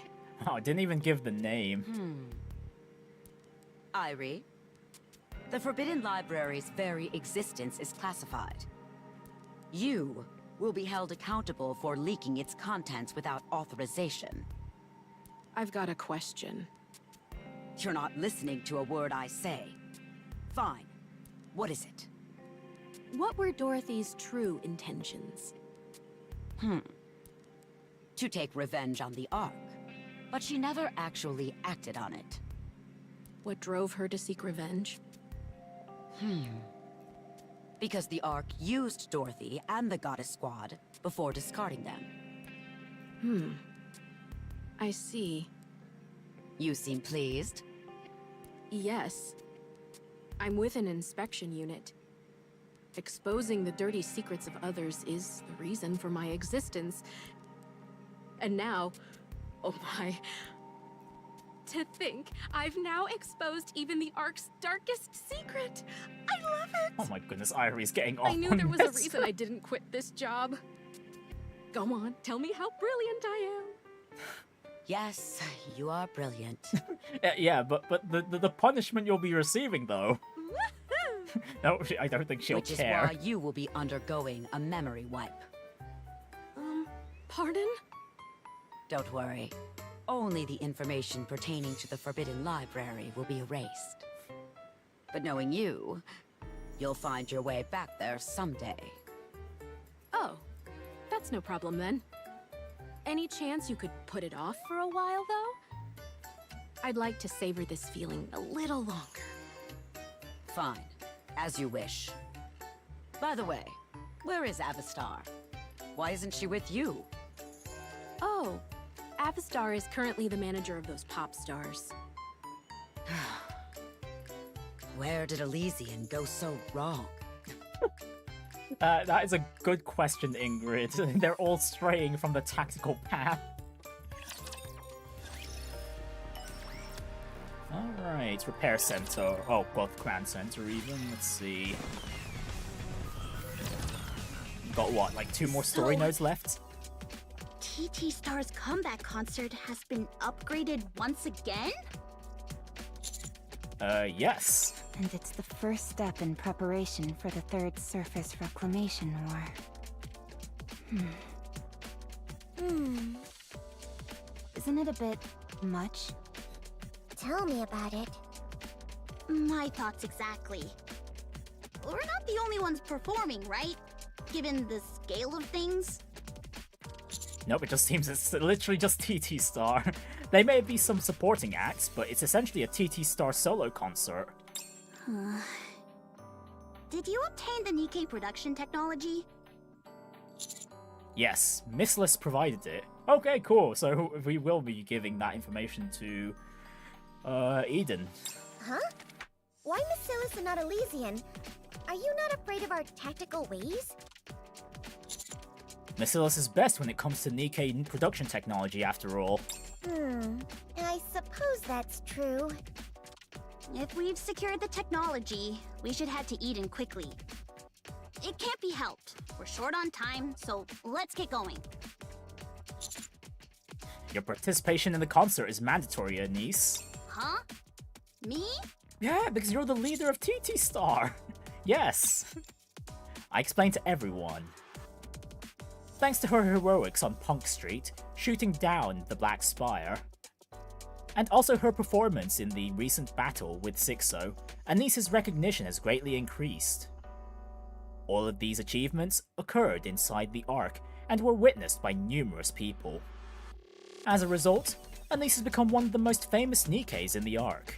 Oh, I didn't even give the name. Irie, the Forbidden Library's very existence is classified. You will be held accountable for leaking its contents without authorization. I've got a question. You're not listening to a word I say. Fine. What is it? What were Dorothy's true intentions? To take revenge on the Ark, but she never actually acted on it. What drove her to seek revenge? Because the Ark used Dorothy and the Goddess Squad before discarding them. I see. You seem pleased. Yes. I'm with an inspection unit. Exposing the dirty secrets of others is the reason for my existence. And now, oh my... To think, I've now exposed even the Ark's darkest secret! I love it! Oh my goodness, Irie's getting off I knew on there was this. a reason I didn't quit this job. Go on, tell me how brilliant I am. Yes, you are brilliant. Yeah, but the punishment you'll be receiving, though. No, I don't think she'll Which care. is why you will be undergoing a memory wipe. Pardon? Don't worry. Only the information pertaining to the Forbidden Library will be erased. But knowing you, you'll find your way back there someday. Oh, that's no problem then. Any chance you could put it off for a while, though? I'd like to savor this feeling a little longer. Fine. As you wish. By the way, where is Avistar? Why isn't she with you? Oh, Avistar is currently the manager of those pop stars. Where did Elysian go so wrong? That is a good question, Ingrid. They're all straying from the tactical path. Alright, repair center. Oh, both command center even. Let's see. Got what, like 2 more story nodes left? TT Star's comeback concert has been upgraded once again? Yes. And it's the first step in preparation for the Third Surface Reclamation War. Isn't it a bit much? Tell me about it. My thoughts exactly. We're not the only ones performing, right? Given the scale of things? Nope, it just seems it's literally just TT Star. There may be some supporting acts, but it's essentially a TT Star solo concert. Did you obtain the Nikke production technology? Yes, Missless provided it. Okay, cool. So we will be giving that information to Eden. Huh? Why Misillus and not Elysian? Are you not afraid of our tactical ways? Misillus is best when it comes to Nikke production technology, after all. I suppose that's true. If we've secured the technology, we should head to Eden quickly. It can't be helped. We're short on time, so let's get going. Your participation in the concert is mandatory, Anise. Huh? Me? Yeah, because you're the leader of TT Star. Yes. I explained to everyone. Thanks to her heroics on Punk Street, shooting down the Black Spire, and also her performance in the recent battle with Sixo, Anise's recognition has greatly increased. All of these achievements occurred inside the Ark and were witnessed by numerous people. As a result, Anise has become one of the most famous Nikkes in the Ark,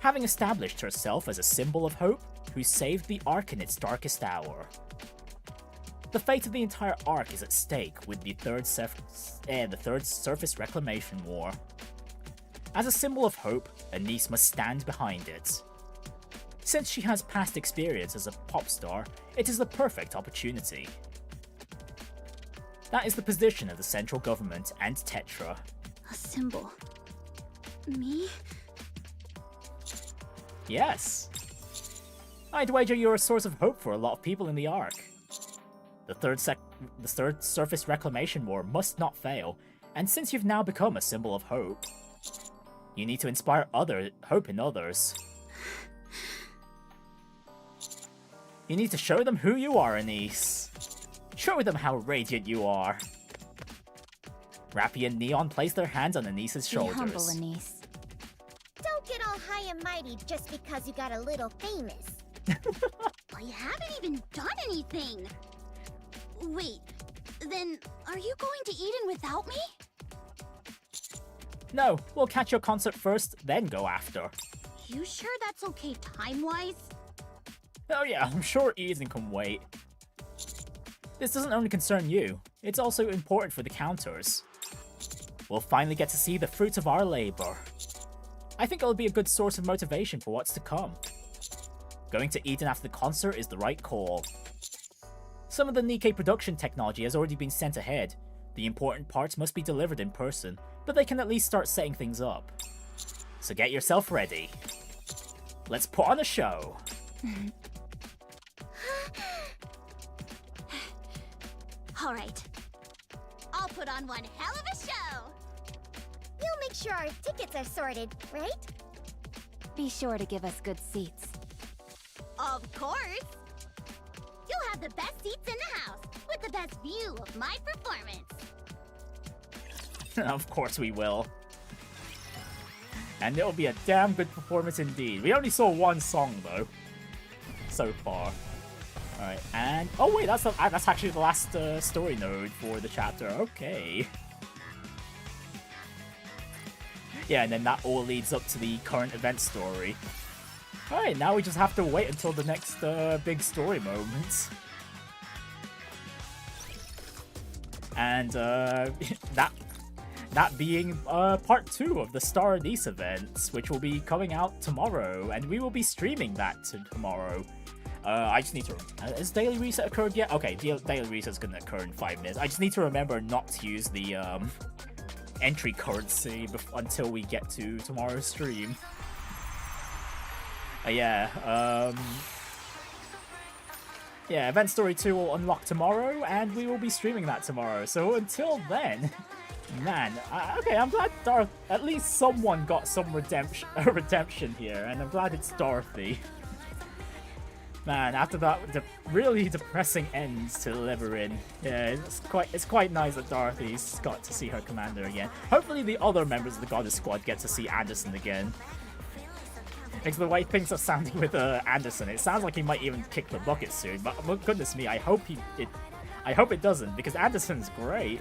having established herself as a symbol of hope who saved the Ark in its darkest hour. The fate of the entire Ark is at stake with the Third Surface Reclamation War. As a symbol of hope, Anise must stand behind it. Since she has past experience as a pop star, it is the perfect opportunity. That is the position of the central government and Tetra. A symbol. Me? Yes. I'd wager you're a source of hope for a lot of people in the Ark. The Third Surface Reclamation War must not fail, and since you've now become a symbol of hope, you need to inspire hope in others. You need to show them who you are, Anise. Show them how radiant you are. Rappy and Neon place their hands on Anise's shoulders. Be humble, Anise. Don't get all high and mighty just because you got a little famous. I haven't even done anything! Wait, then are you going to Eden without me? No, we'll catch your concert first, then go after. You sure that's okay time-wise? Oh yeah, I'm sure Eden can wait. This doesn't only concern you, it's also important for the counters. We'll finally get to see the fruits of our labor. I think it'll be a good source of motivation for what's to come. Going to Eden after the concert is the right call. Some of the Nikke production technology has already been sent ahead. The important parts must be delivered in person, but they can at least start setting things up. So get yourself ready. Let's put on a show. Alright. I'll put on one hell of a show! You'll make sure our tickets are sorted, right? Be sure to give us good seats. Of course! You'll have the best seats in the house, with the best view of my performance. Of course we will. And it'll be a damn good performance indeed. We only saw one song though, so far. Alright, and oh wait, that's actually the last story node for the chapter. Okay. Yeah, and then that all leads up to the current event story. Alright, now we just have to wait until the next big story moment. And that being part 2 of the Star Anise events, which will be coming out tomorrow, and we will be streaming that tomorrow. I just need to... has Daily Reset occurred yet? Okay, Daily Reset's gonna occur in 5 minutes. I just need to remember not to use the entry currency until we get to tomorrow's stream. Yeah, Event Story 2 will unlock tomorrow, and we will be streaming that tomorrow. So until then, Man, okay, I'm glad at least someone got some redemption here, and I'm glad it's Dorothy. Man, after that really depressing end to Deliverin, yeah, it's quite nice that Dorothy's got to see her commander again. Hopefully the other members of the Goddess Squad get to see Anderson again. Because the way things are sounding with Anderson, it sounds like he might even kick the bucket soon. But goodness me, I hope it doesn't, because Anderson's great.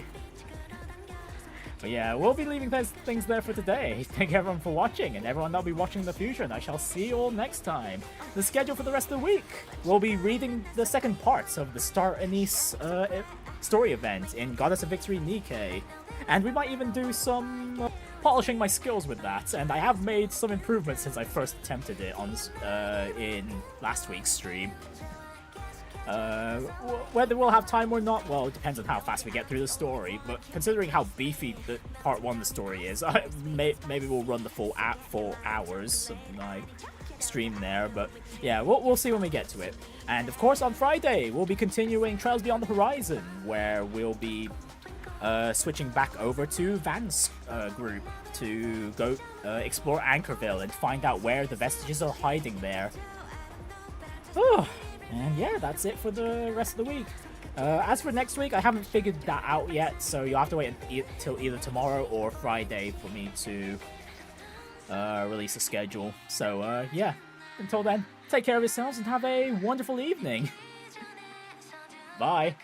But yeah, we'll be leaving those things there for today. Thank you everyone for watching, and everyone that'll be watching in the future, and I shall see you all next time. The schedule for the rest of the week. We'll be reading the second parts of the Star Anise story event in Goddess of Victory Nikke. And we might even do some polishing my skills with that, and I have made some improvements since I first attempted it on in last week's stream. Whether we'll have time or not, well, it depends on how fast we get through the story, but considering how beefy the part 1 of the story is, maybe we'll run the full 4 hours of my stream there, but yeah, we'll see when we get to it. And of course on Friday, we'll be continuing Trails Beyond the Horizon, where we'll be switching back over to Van's group to go explore Anchorville and find out where the vestiges are hiding there. And yeah, that's it for the rest of the week. As for next week, I haven't figured that out yet, so you'll have to wait until either tomorrow or Friday for me to release a schedule. So yeah, until then, take care of yourselves and have a wonderful evening. Bye.